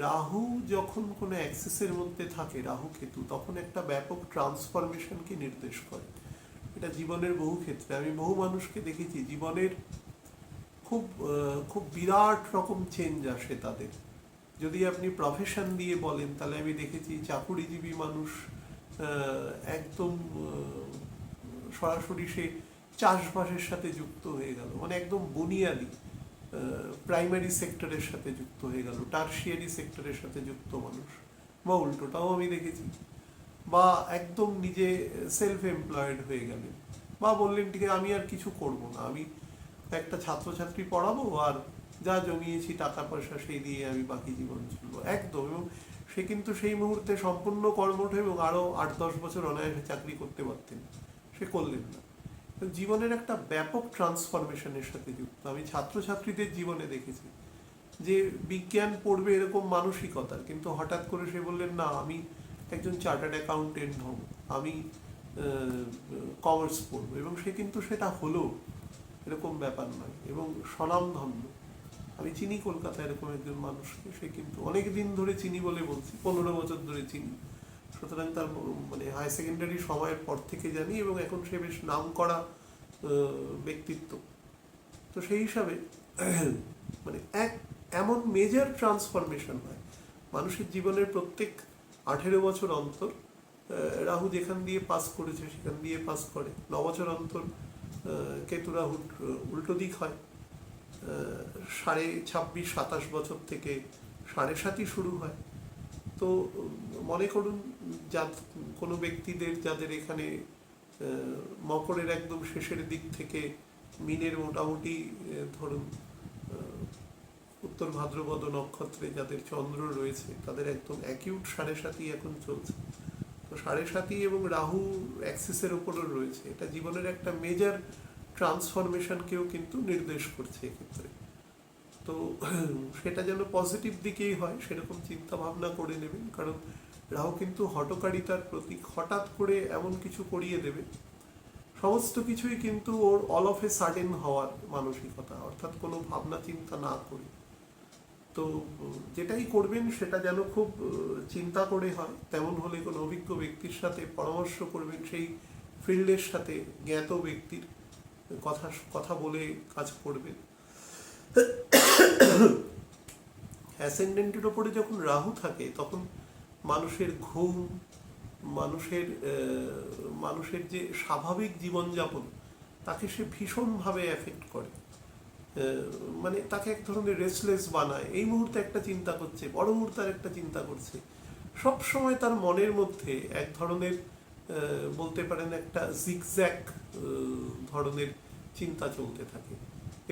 রাহু যখন কোনো অ্যাক্সেসের মধ্যে থাকে, রাহু কেতু, তখন একটা ব্যাপক ট্রান্সফরমেশনকে নির্দেশ করে। এটা জীবনের বহু ক্ষেত্রে আমি বহু মানুষকে দেখেছি, জীবনের খুব বিরাট রকম চেঞ্জ আসে তাদের। যদি আপনি প্রফেশন দিয়ে বলেন তাহলে আমি দেখেছি চাকুরিজীবী মানুষ একদম সরাসরি সে চাষবাসের সাথে যুক্ত হয়ে গেল, মানে একদম বুনিয়াদি প্রাইমারি সেক্টরের সাথে যুক্ত হয়ে গেল, টার্সিয়ারি সেক্টরের সাথে যুক্ত মানুষ, বা উল্টোটাও আমি দেখেছি। বা একদম নিজে সেলফ এমপ্লয়েড হয়ে গেলেন, বা বললেন ঠিক আছে আমি আর কিছু করব না, আমি একটা ছাত্রছাত্রী পড়াবো আর যা জমিয়েছি টাকা পয়সা সেই দিয়ে আমি বাকি জীবন চলবো একদম। এবং সে কিন্তু সেই মুহূর্তে সম্পূর্ণ কর্মঠ এবং আরো 8-10 বছর অনায়াসে চাকরি করতে পারতেন, সে করলেন না। জীবনের একটা ব্যাপক ট্রান্সফরমেশনের সাথে যুক্ত। আমি ছাত্রছাত্রীদের জীবনে দেখেছি যে বিজ্ঞান পড়বে এরকম মানসিকতার, কিন্তু হঠাৎ করে সে বললেন না আমি একজন চার্টার্ড অ্যাকাউন্টেন্ট হব, আমি কমার্স পড়বো, এবং সে কিন্তু সেটা হলো, এরকম ব্যাপার নয়, এবং স্বনামধন্য। আমি চিনি কলকাতায় এরকম একজন মানুষকে, সে কিন্তু অনেক দিন ধরে চিনি বলে বলছি, 15 বছর ধরে চিনি, সুতরাং তার মানে হাই সেকেন্ডারি সময়ের পর থেকে জানি, এবং এখন সে বেশ নাম করা ব্যক্তিত্ব। তো সেই হিসাবে মানে এমন মেজর ট্রান্সফরমেশন হয় মানুষের জীবনের প্রত্যেক 18 বছর অন্তর। রাহু যেখান দিয়ে পাস করেছে সেখান দিয়ে পাস করে, 9 বছর অন্তর কেতু রাহুর উল্টো দিক হয়, 26-27 বছর থেকে 7.5 শুরু হয়। তো মনে করুন কোনো ব্যক্তিদের যাদের এখানে মকরের একদম শেষের দিক থেকে মিনের মোটামুটি ধরুন উত্তর ভাদ্রপদ নক্ষত্রে যাদের চন্দ্র রয়েছে তাদের একদম অ্যাকিউট 7.5 এখন চলছে। তো 7.5 এবং রাহু অ্যাক্সিসের উপরও রয়েছে, এটা জীবনের একটা মেজর ট্রান্সফরমেশনকেও কিন্তু নির্দেশ করছে এক্ষেত্রে। তো সেটা যেন পজিটিভ দিকেই হয় সেরকম চিন্তা ভাবনা করে নেবেন, কারণ রাহু কিন্তু হঠকারিতার প্রতীক, হঠাৎ করে এমন কিছু করিয়ে দেবে, সমস্ত কিছুই কিন্তু ওর অল অফ এ সাডেন হওয়ার মানসিকতা, অর্থাৎ কোনো ভাবনা চিন্তা না করে। তো যেটাই করবেন সেটা যেন খুব চিন্তা করে হয়, তেমন হলে কোনো অভিজ্ঞ ব্যক্তির সাথে পরামর্শ করবেন, সেই ফিল্ডের সাথে জ্ঞাত ব্যক্তির কথা বলে কাজ করবেন। অ্যাসেন্ডেন্টের ওপরে যখন রাহু থাকে তখন মানুষের ঘুম, মানুষের যে স্বাভাবিক জীবনযাপন তাকে সে ভীষণভাবে এফেক্ট করে, মানে তাকে এক ধরনের রেস্টলেস বানায়। এই মুহূর্তে একটা চিন্তা করছে, বড় মুহূর্তে আর একটা চিন্তা করছে, সব সময় তার মনের মধ্যে এক ধরনের বলতে পারেন একটা জিগজ্যাগ ধরনের চিন্তা চলতে থাকে,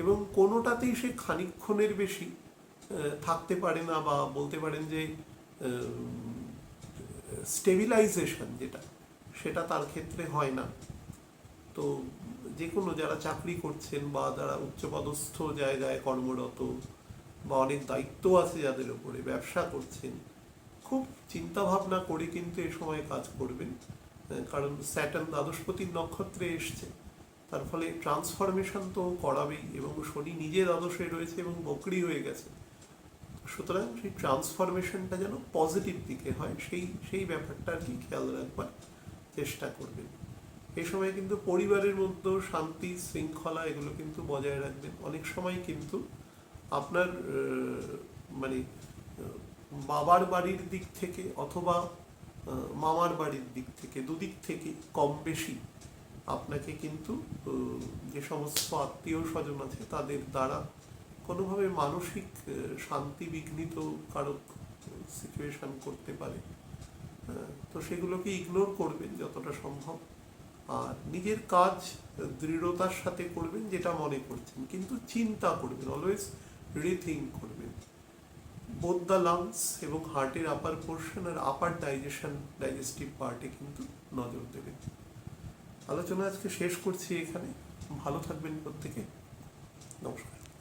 এবং কোনোটাতেই সে খানিকক্ষণের বেশি থাকতে পারে না, বা বলতে পারেন যে স্টেবিলাইজেশন যেটা, সেটা তার ক্ষেত্রে হয় না। তো যে কোনো যারা চাকরি করছেন বা যারা উচ্চপদস্থ জায়গায় কর্মরত বা অনেক দায়িত্ব আছে যাদের উপরে, ব্যবসা করছেন, খুব চিন্তা ভাবনা করে কিন্তু এ সময় কাজ করবেন, কারণ স্যাটার্ন দ্বাদশপতির নক্ষত্রে এসছে, তার ফলে ট্রান্সফরমেশন তো করাবেই, এবং শনি নিজে দ্বাদশে রয়েছে এবং বকরি হয়ে গেছে। সুতরাং সেই ট্রান্সফরমেশনটা যেন পজিটিভ দিকে হয়, সেই ব্যাপারটা আর কি খেয়াল রাখবার চেষ্টা করবেন। এই সময় কিন্তু পরিবারের মধ্যেও শান্তি শৃঙ্খলা এগুলো কিন্তু বজায় রাখবেন। অনেক সময় কিন্তু আপনার মানে বাবার বাড়ির দিক থেকে অথবা মামার বাড়ির দিক থেকে, দুদিক থেকে কম বেশি আপনাকে কিন্তু যে সমস্ত আত্মীয় স্বজন আছে তাদের দ্বারা কোনোভাবে মানসিক শান্তি বিঘ্নিত কারক সিচুয়েশন করতে পারে। তো সেগুলোকে ইগনোর করবেন যতটা সম্ভব, আর নিজের কাজ দৃঢ়তার সাথে করবেন যেটা মনে করছেন, কিন্তু চিন্তা করবেন, অলওয়েজ রিথিঙ্ক করবেন। বোথ দ্য লাংস এবং হার্টের আপার পোর্শন আর আপার ডাইজেস্টিভ পার্টে কিন্তু নজর দেবেন। আলোচনা আজকে শেষ করছি এখানে। ভালো থাকবেন প্রত্যেকে। নমস্কার।